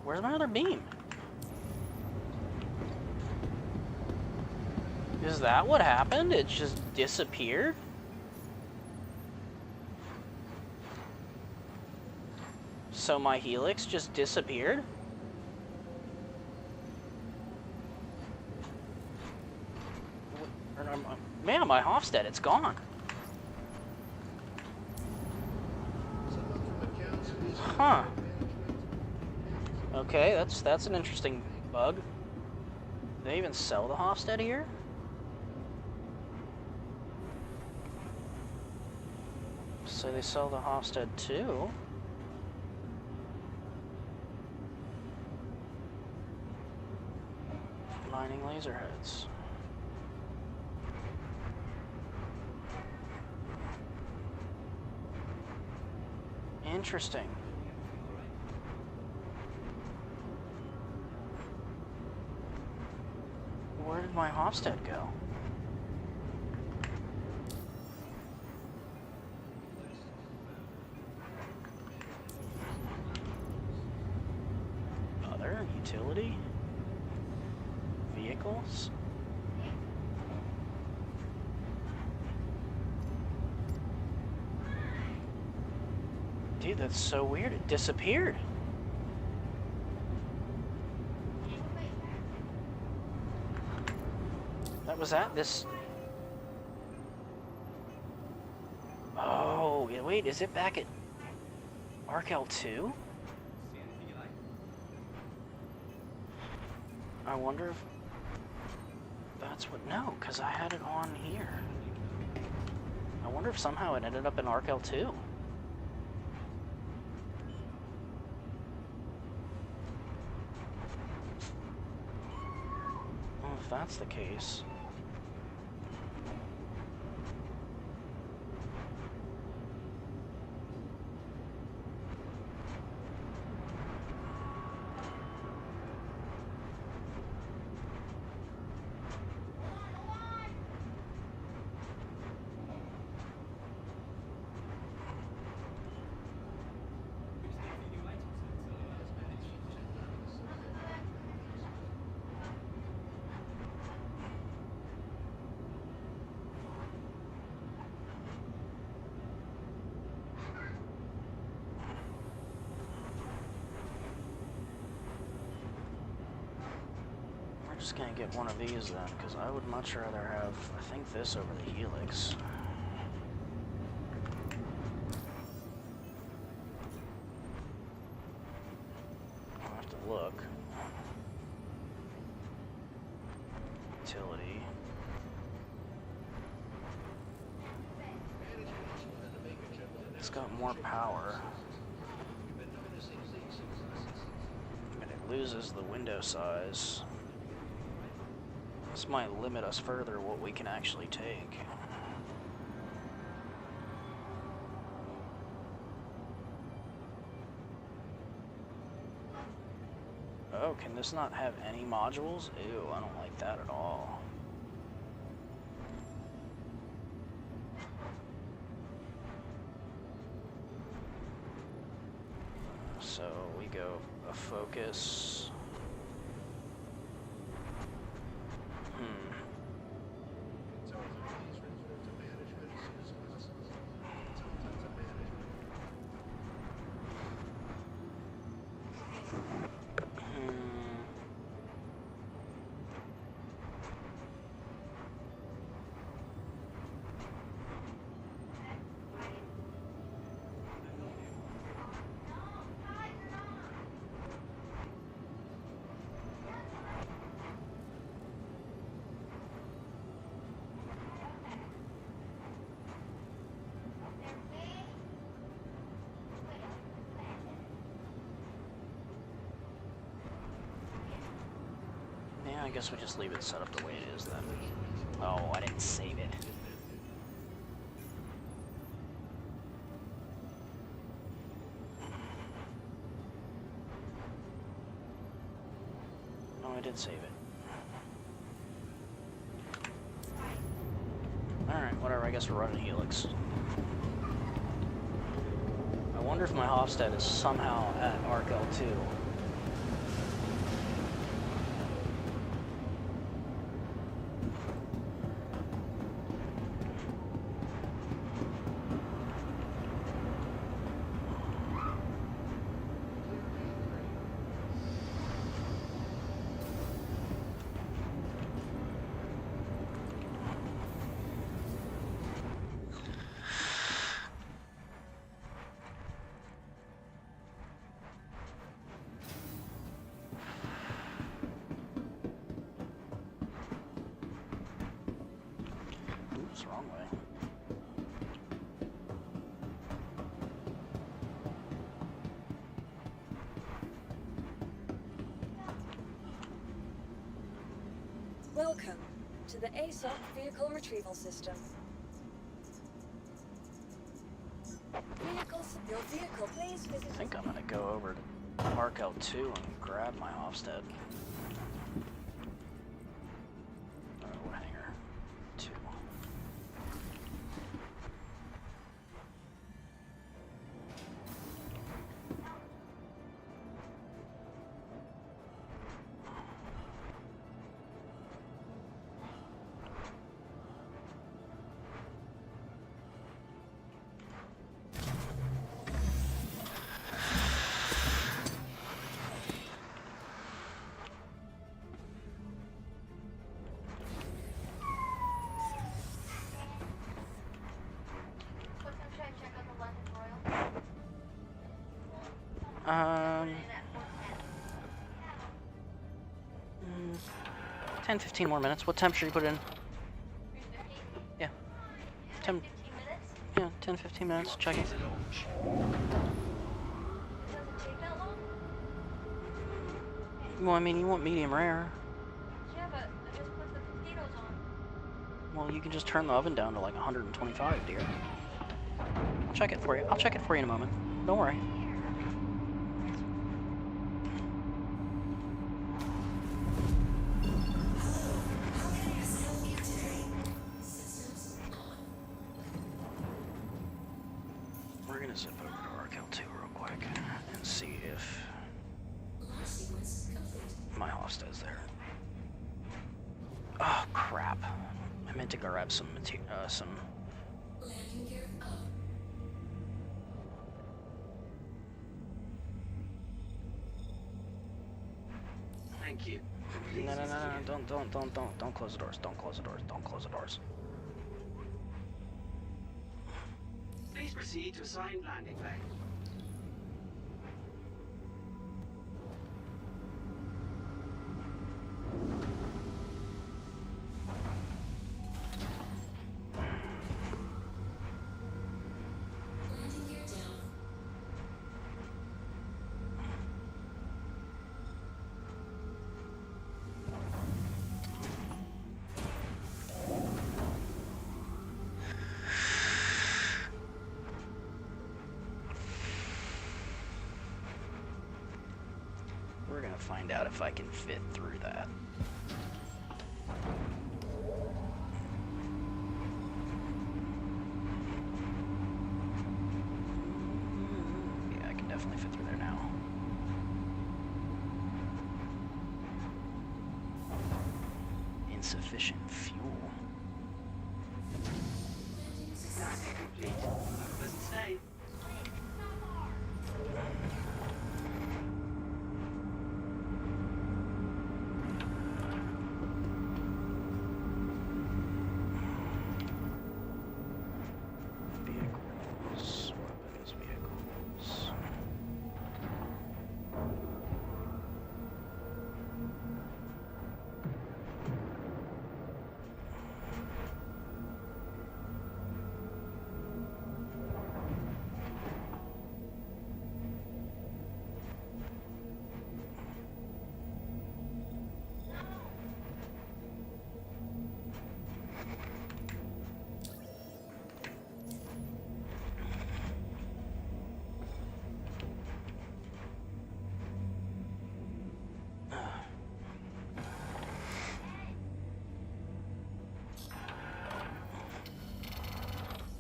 Where's my other beam? Is that what happened? It just disappeared? So my helix just disappeared? Man, my Hofstad, it's gone. Huh. Okay, that's an interesting bug. Do they even sell the Hofstad here? So they sell the Hofstad too. Mining laser heads. Interesting. Where did my Hofstad go? Other utility? Vehicles? Dude, that's so weird. It disappeared. That was at this... Oh, wait, is it back at Arc L2? I wonder if that's what... No, because I had it on here. I wonder if somehow it ended up in Arc L2. Well, if that's the case... I'm just gonna get one of these then, because I would much rather have, I think, this over the Helix. I'll have to look. Utility. It's got more power. And it loses the window size. This might limit us further what we can actually take. Oh, can this not have any modules? Ew, I don't like that at all. So we go a focus. I guess we just leave it set up the way it is then. Oh, I didn't save it. Oh, I did save it. Alright, whatever, I guess we're running Helix. I wonder if my Hofstad is somehow at Arc L2. Welcome to the ASOP Vehicle Retrieval System. Your vehicle, please visit. I think I'm gonna go over to Park L2 and grab my Hofstad. Oh, hangar 2. What time should I check on the London Royal? 10-15 more minutes. What temperature you put it in? 350? Yeah. 10, 15 minutes? yeah, 10-15 minutes. Check it. To launch. It doesn't take that long? Well, I mean, you want medium rare. Yeah, but I just put the potatoes on. Well, you can just turn the oven down to like 125, dear. I'll check it for you. I'll check it for you in a moment. Don't worry. How can I help you today? Systems on. We're gonna zip over to RKL2 real quick and see if Launch sequence complete. my Hofstad's there. Oh crap! I meant to grab some some. Landing gear up. Thank you. No, don't close the doors. Don't close the doors. Don't close the doors. Please proceed to assigned landing bay. Landing gear down. We're gonna find out if I can fit through that. Yeah, I can definitely fit through there now. Insufficient fuel. Landing complete. Have a pleasant stay. Vehicles, weapons, vehicles.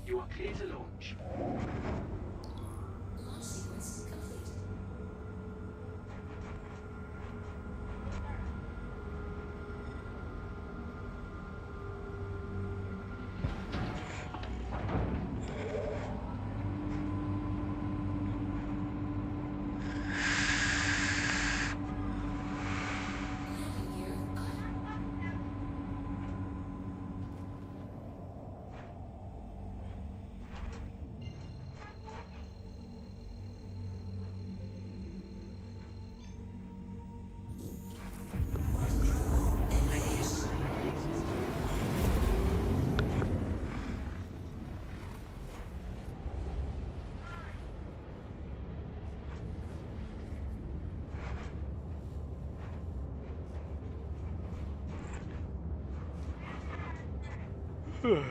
You are clear to launch. Launch sequence complete. Landing gear up. You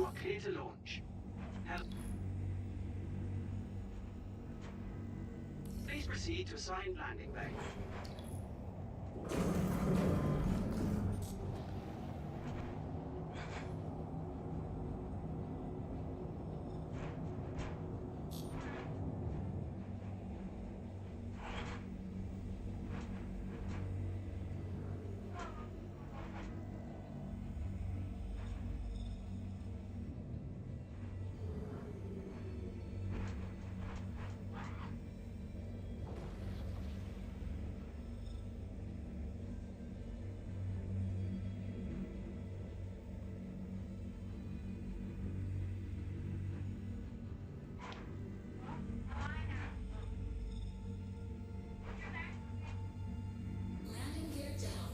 are clear to launch. Please proceed to assigned landing bay. Landing gear down.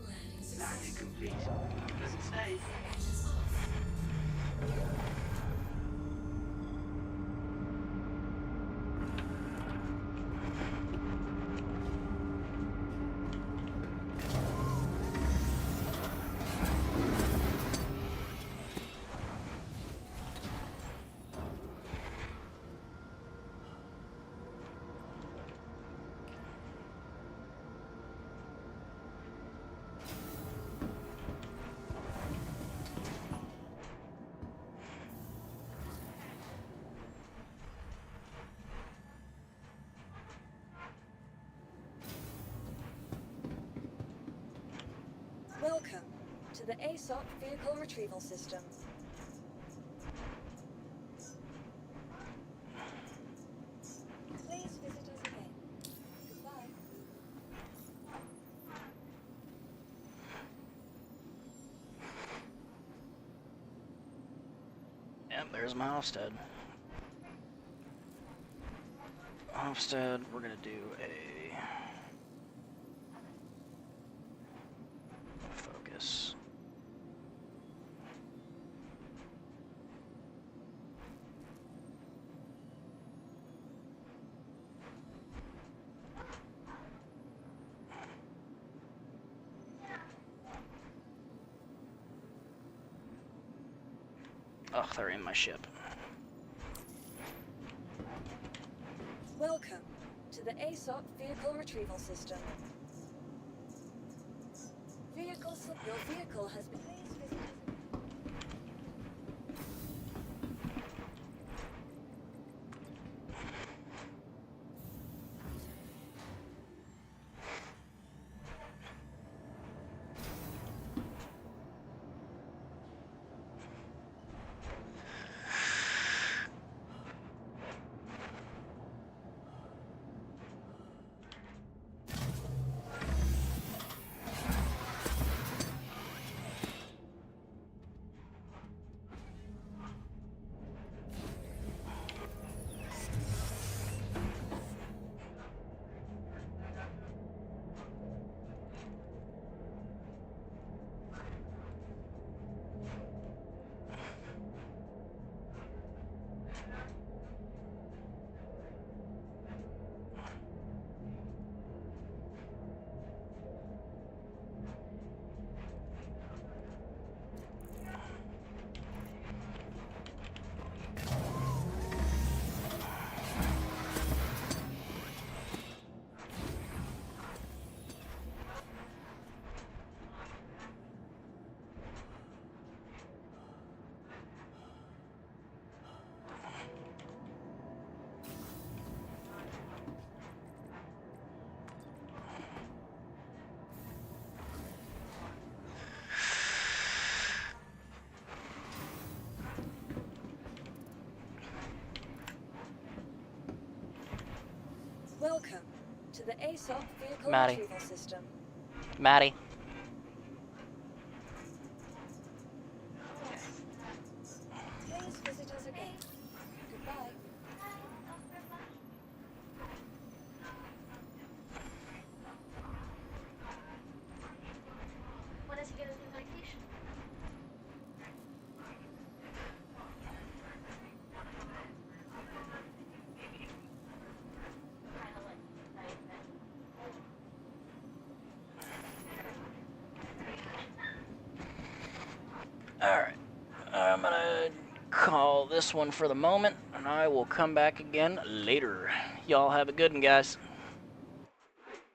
Landing success. Landing complete. Pleasant stay. Engines off. Welcome to the ASOP Vehicle Retrieval System. Please visit us again. Goodbye. Yep, there's my Hofstad. Hofstad, we're gonna do a focus. Ugh, they're in my ship. Welcome to the ASOP Vehicle Retrieval System. Your vehicle has been... Please visit us again. Welcome to the ASOP Vehicle Maddie. Retrieval System. Maddie. Please visit us again. Goodbye. When does he get his new medication? Alright. I'm gonna call this one for the moment, and I will come back again later. Y'all have a good one, guys.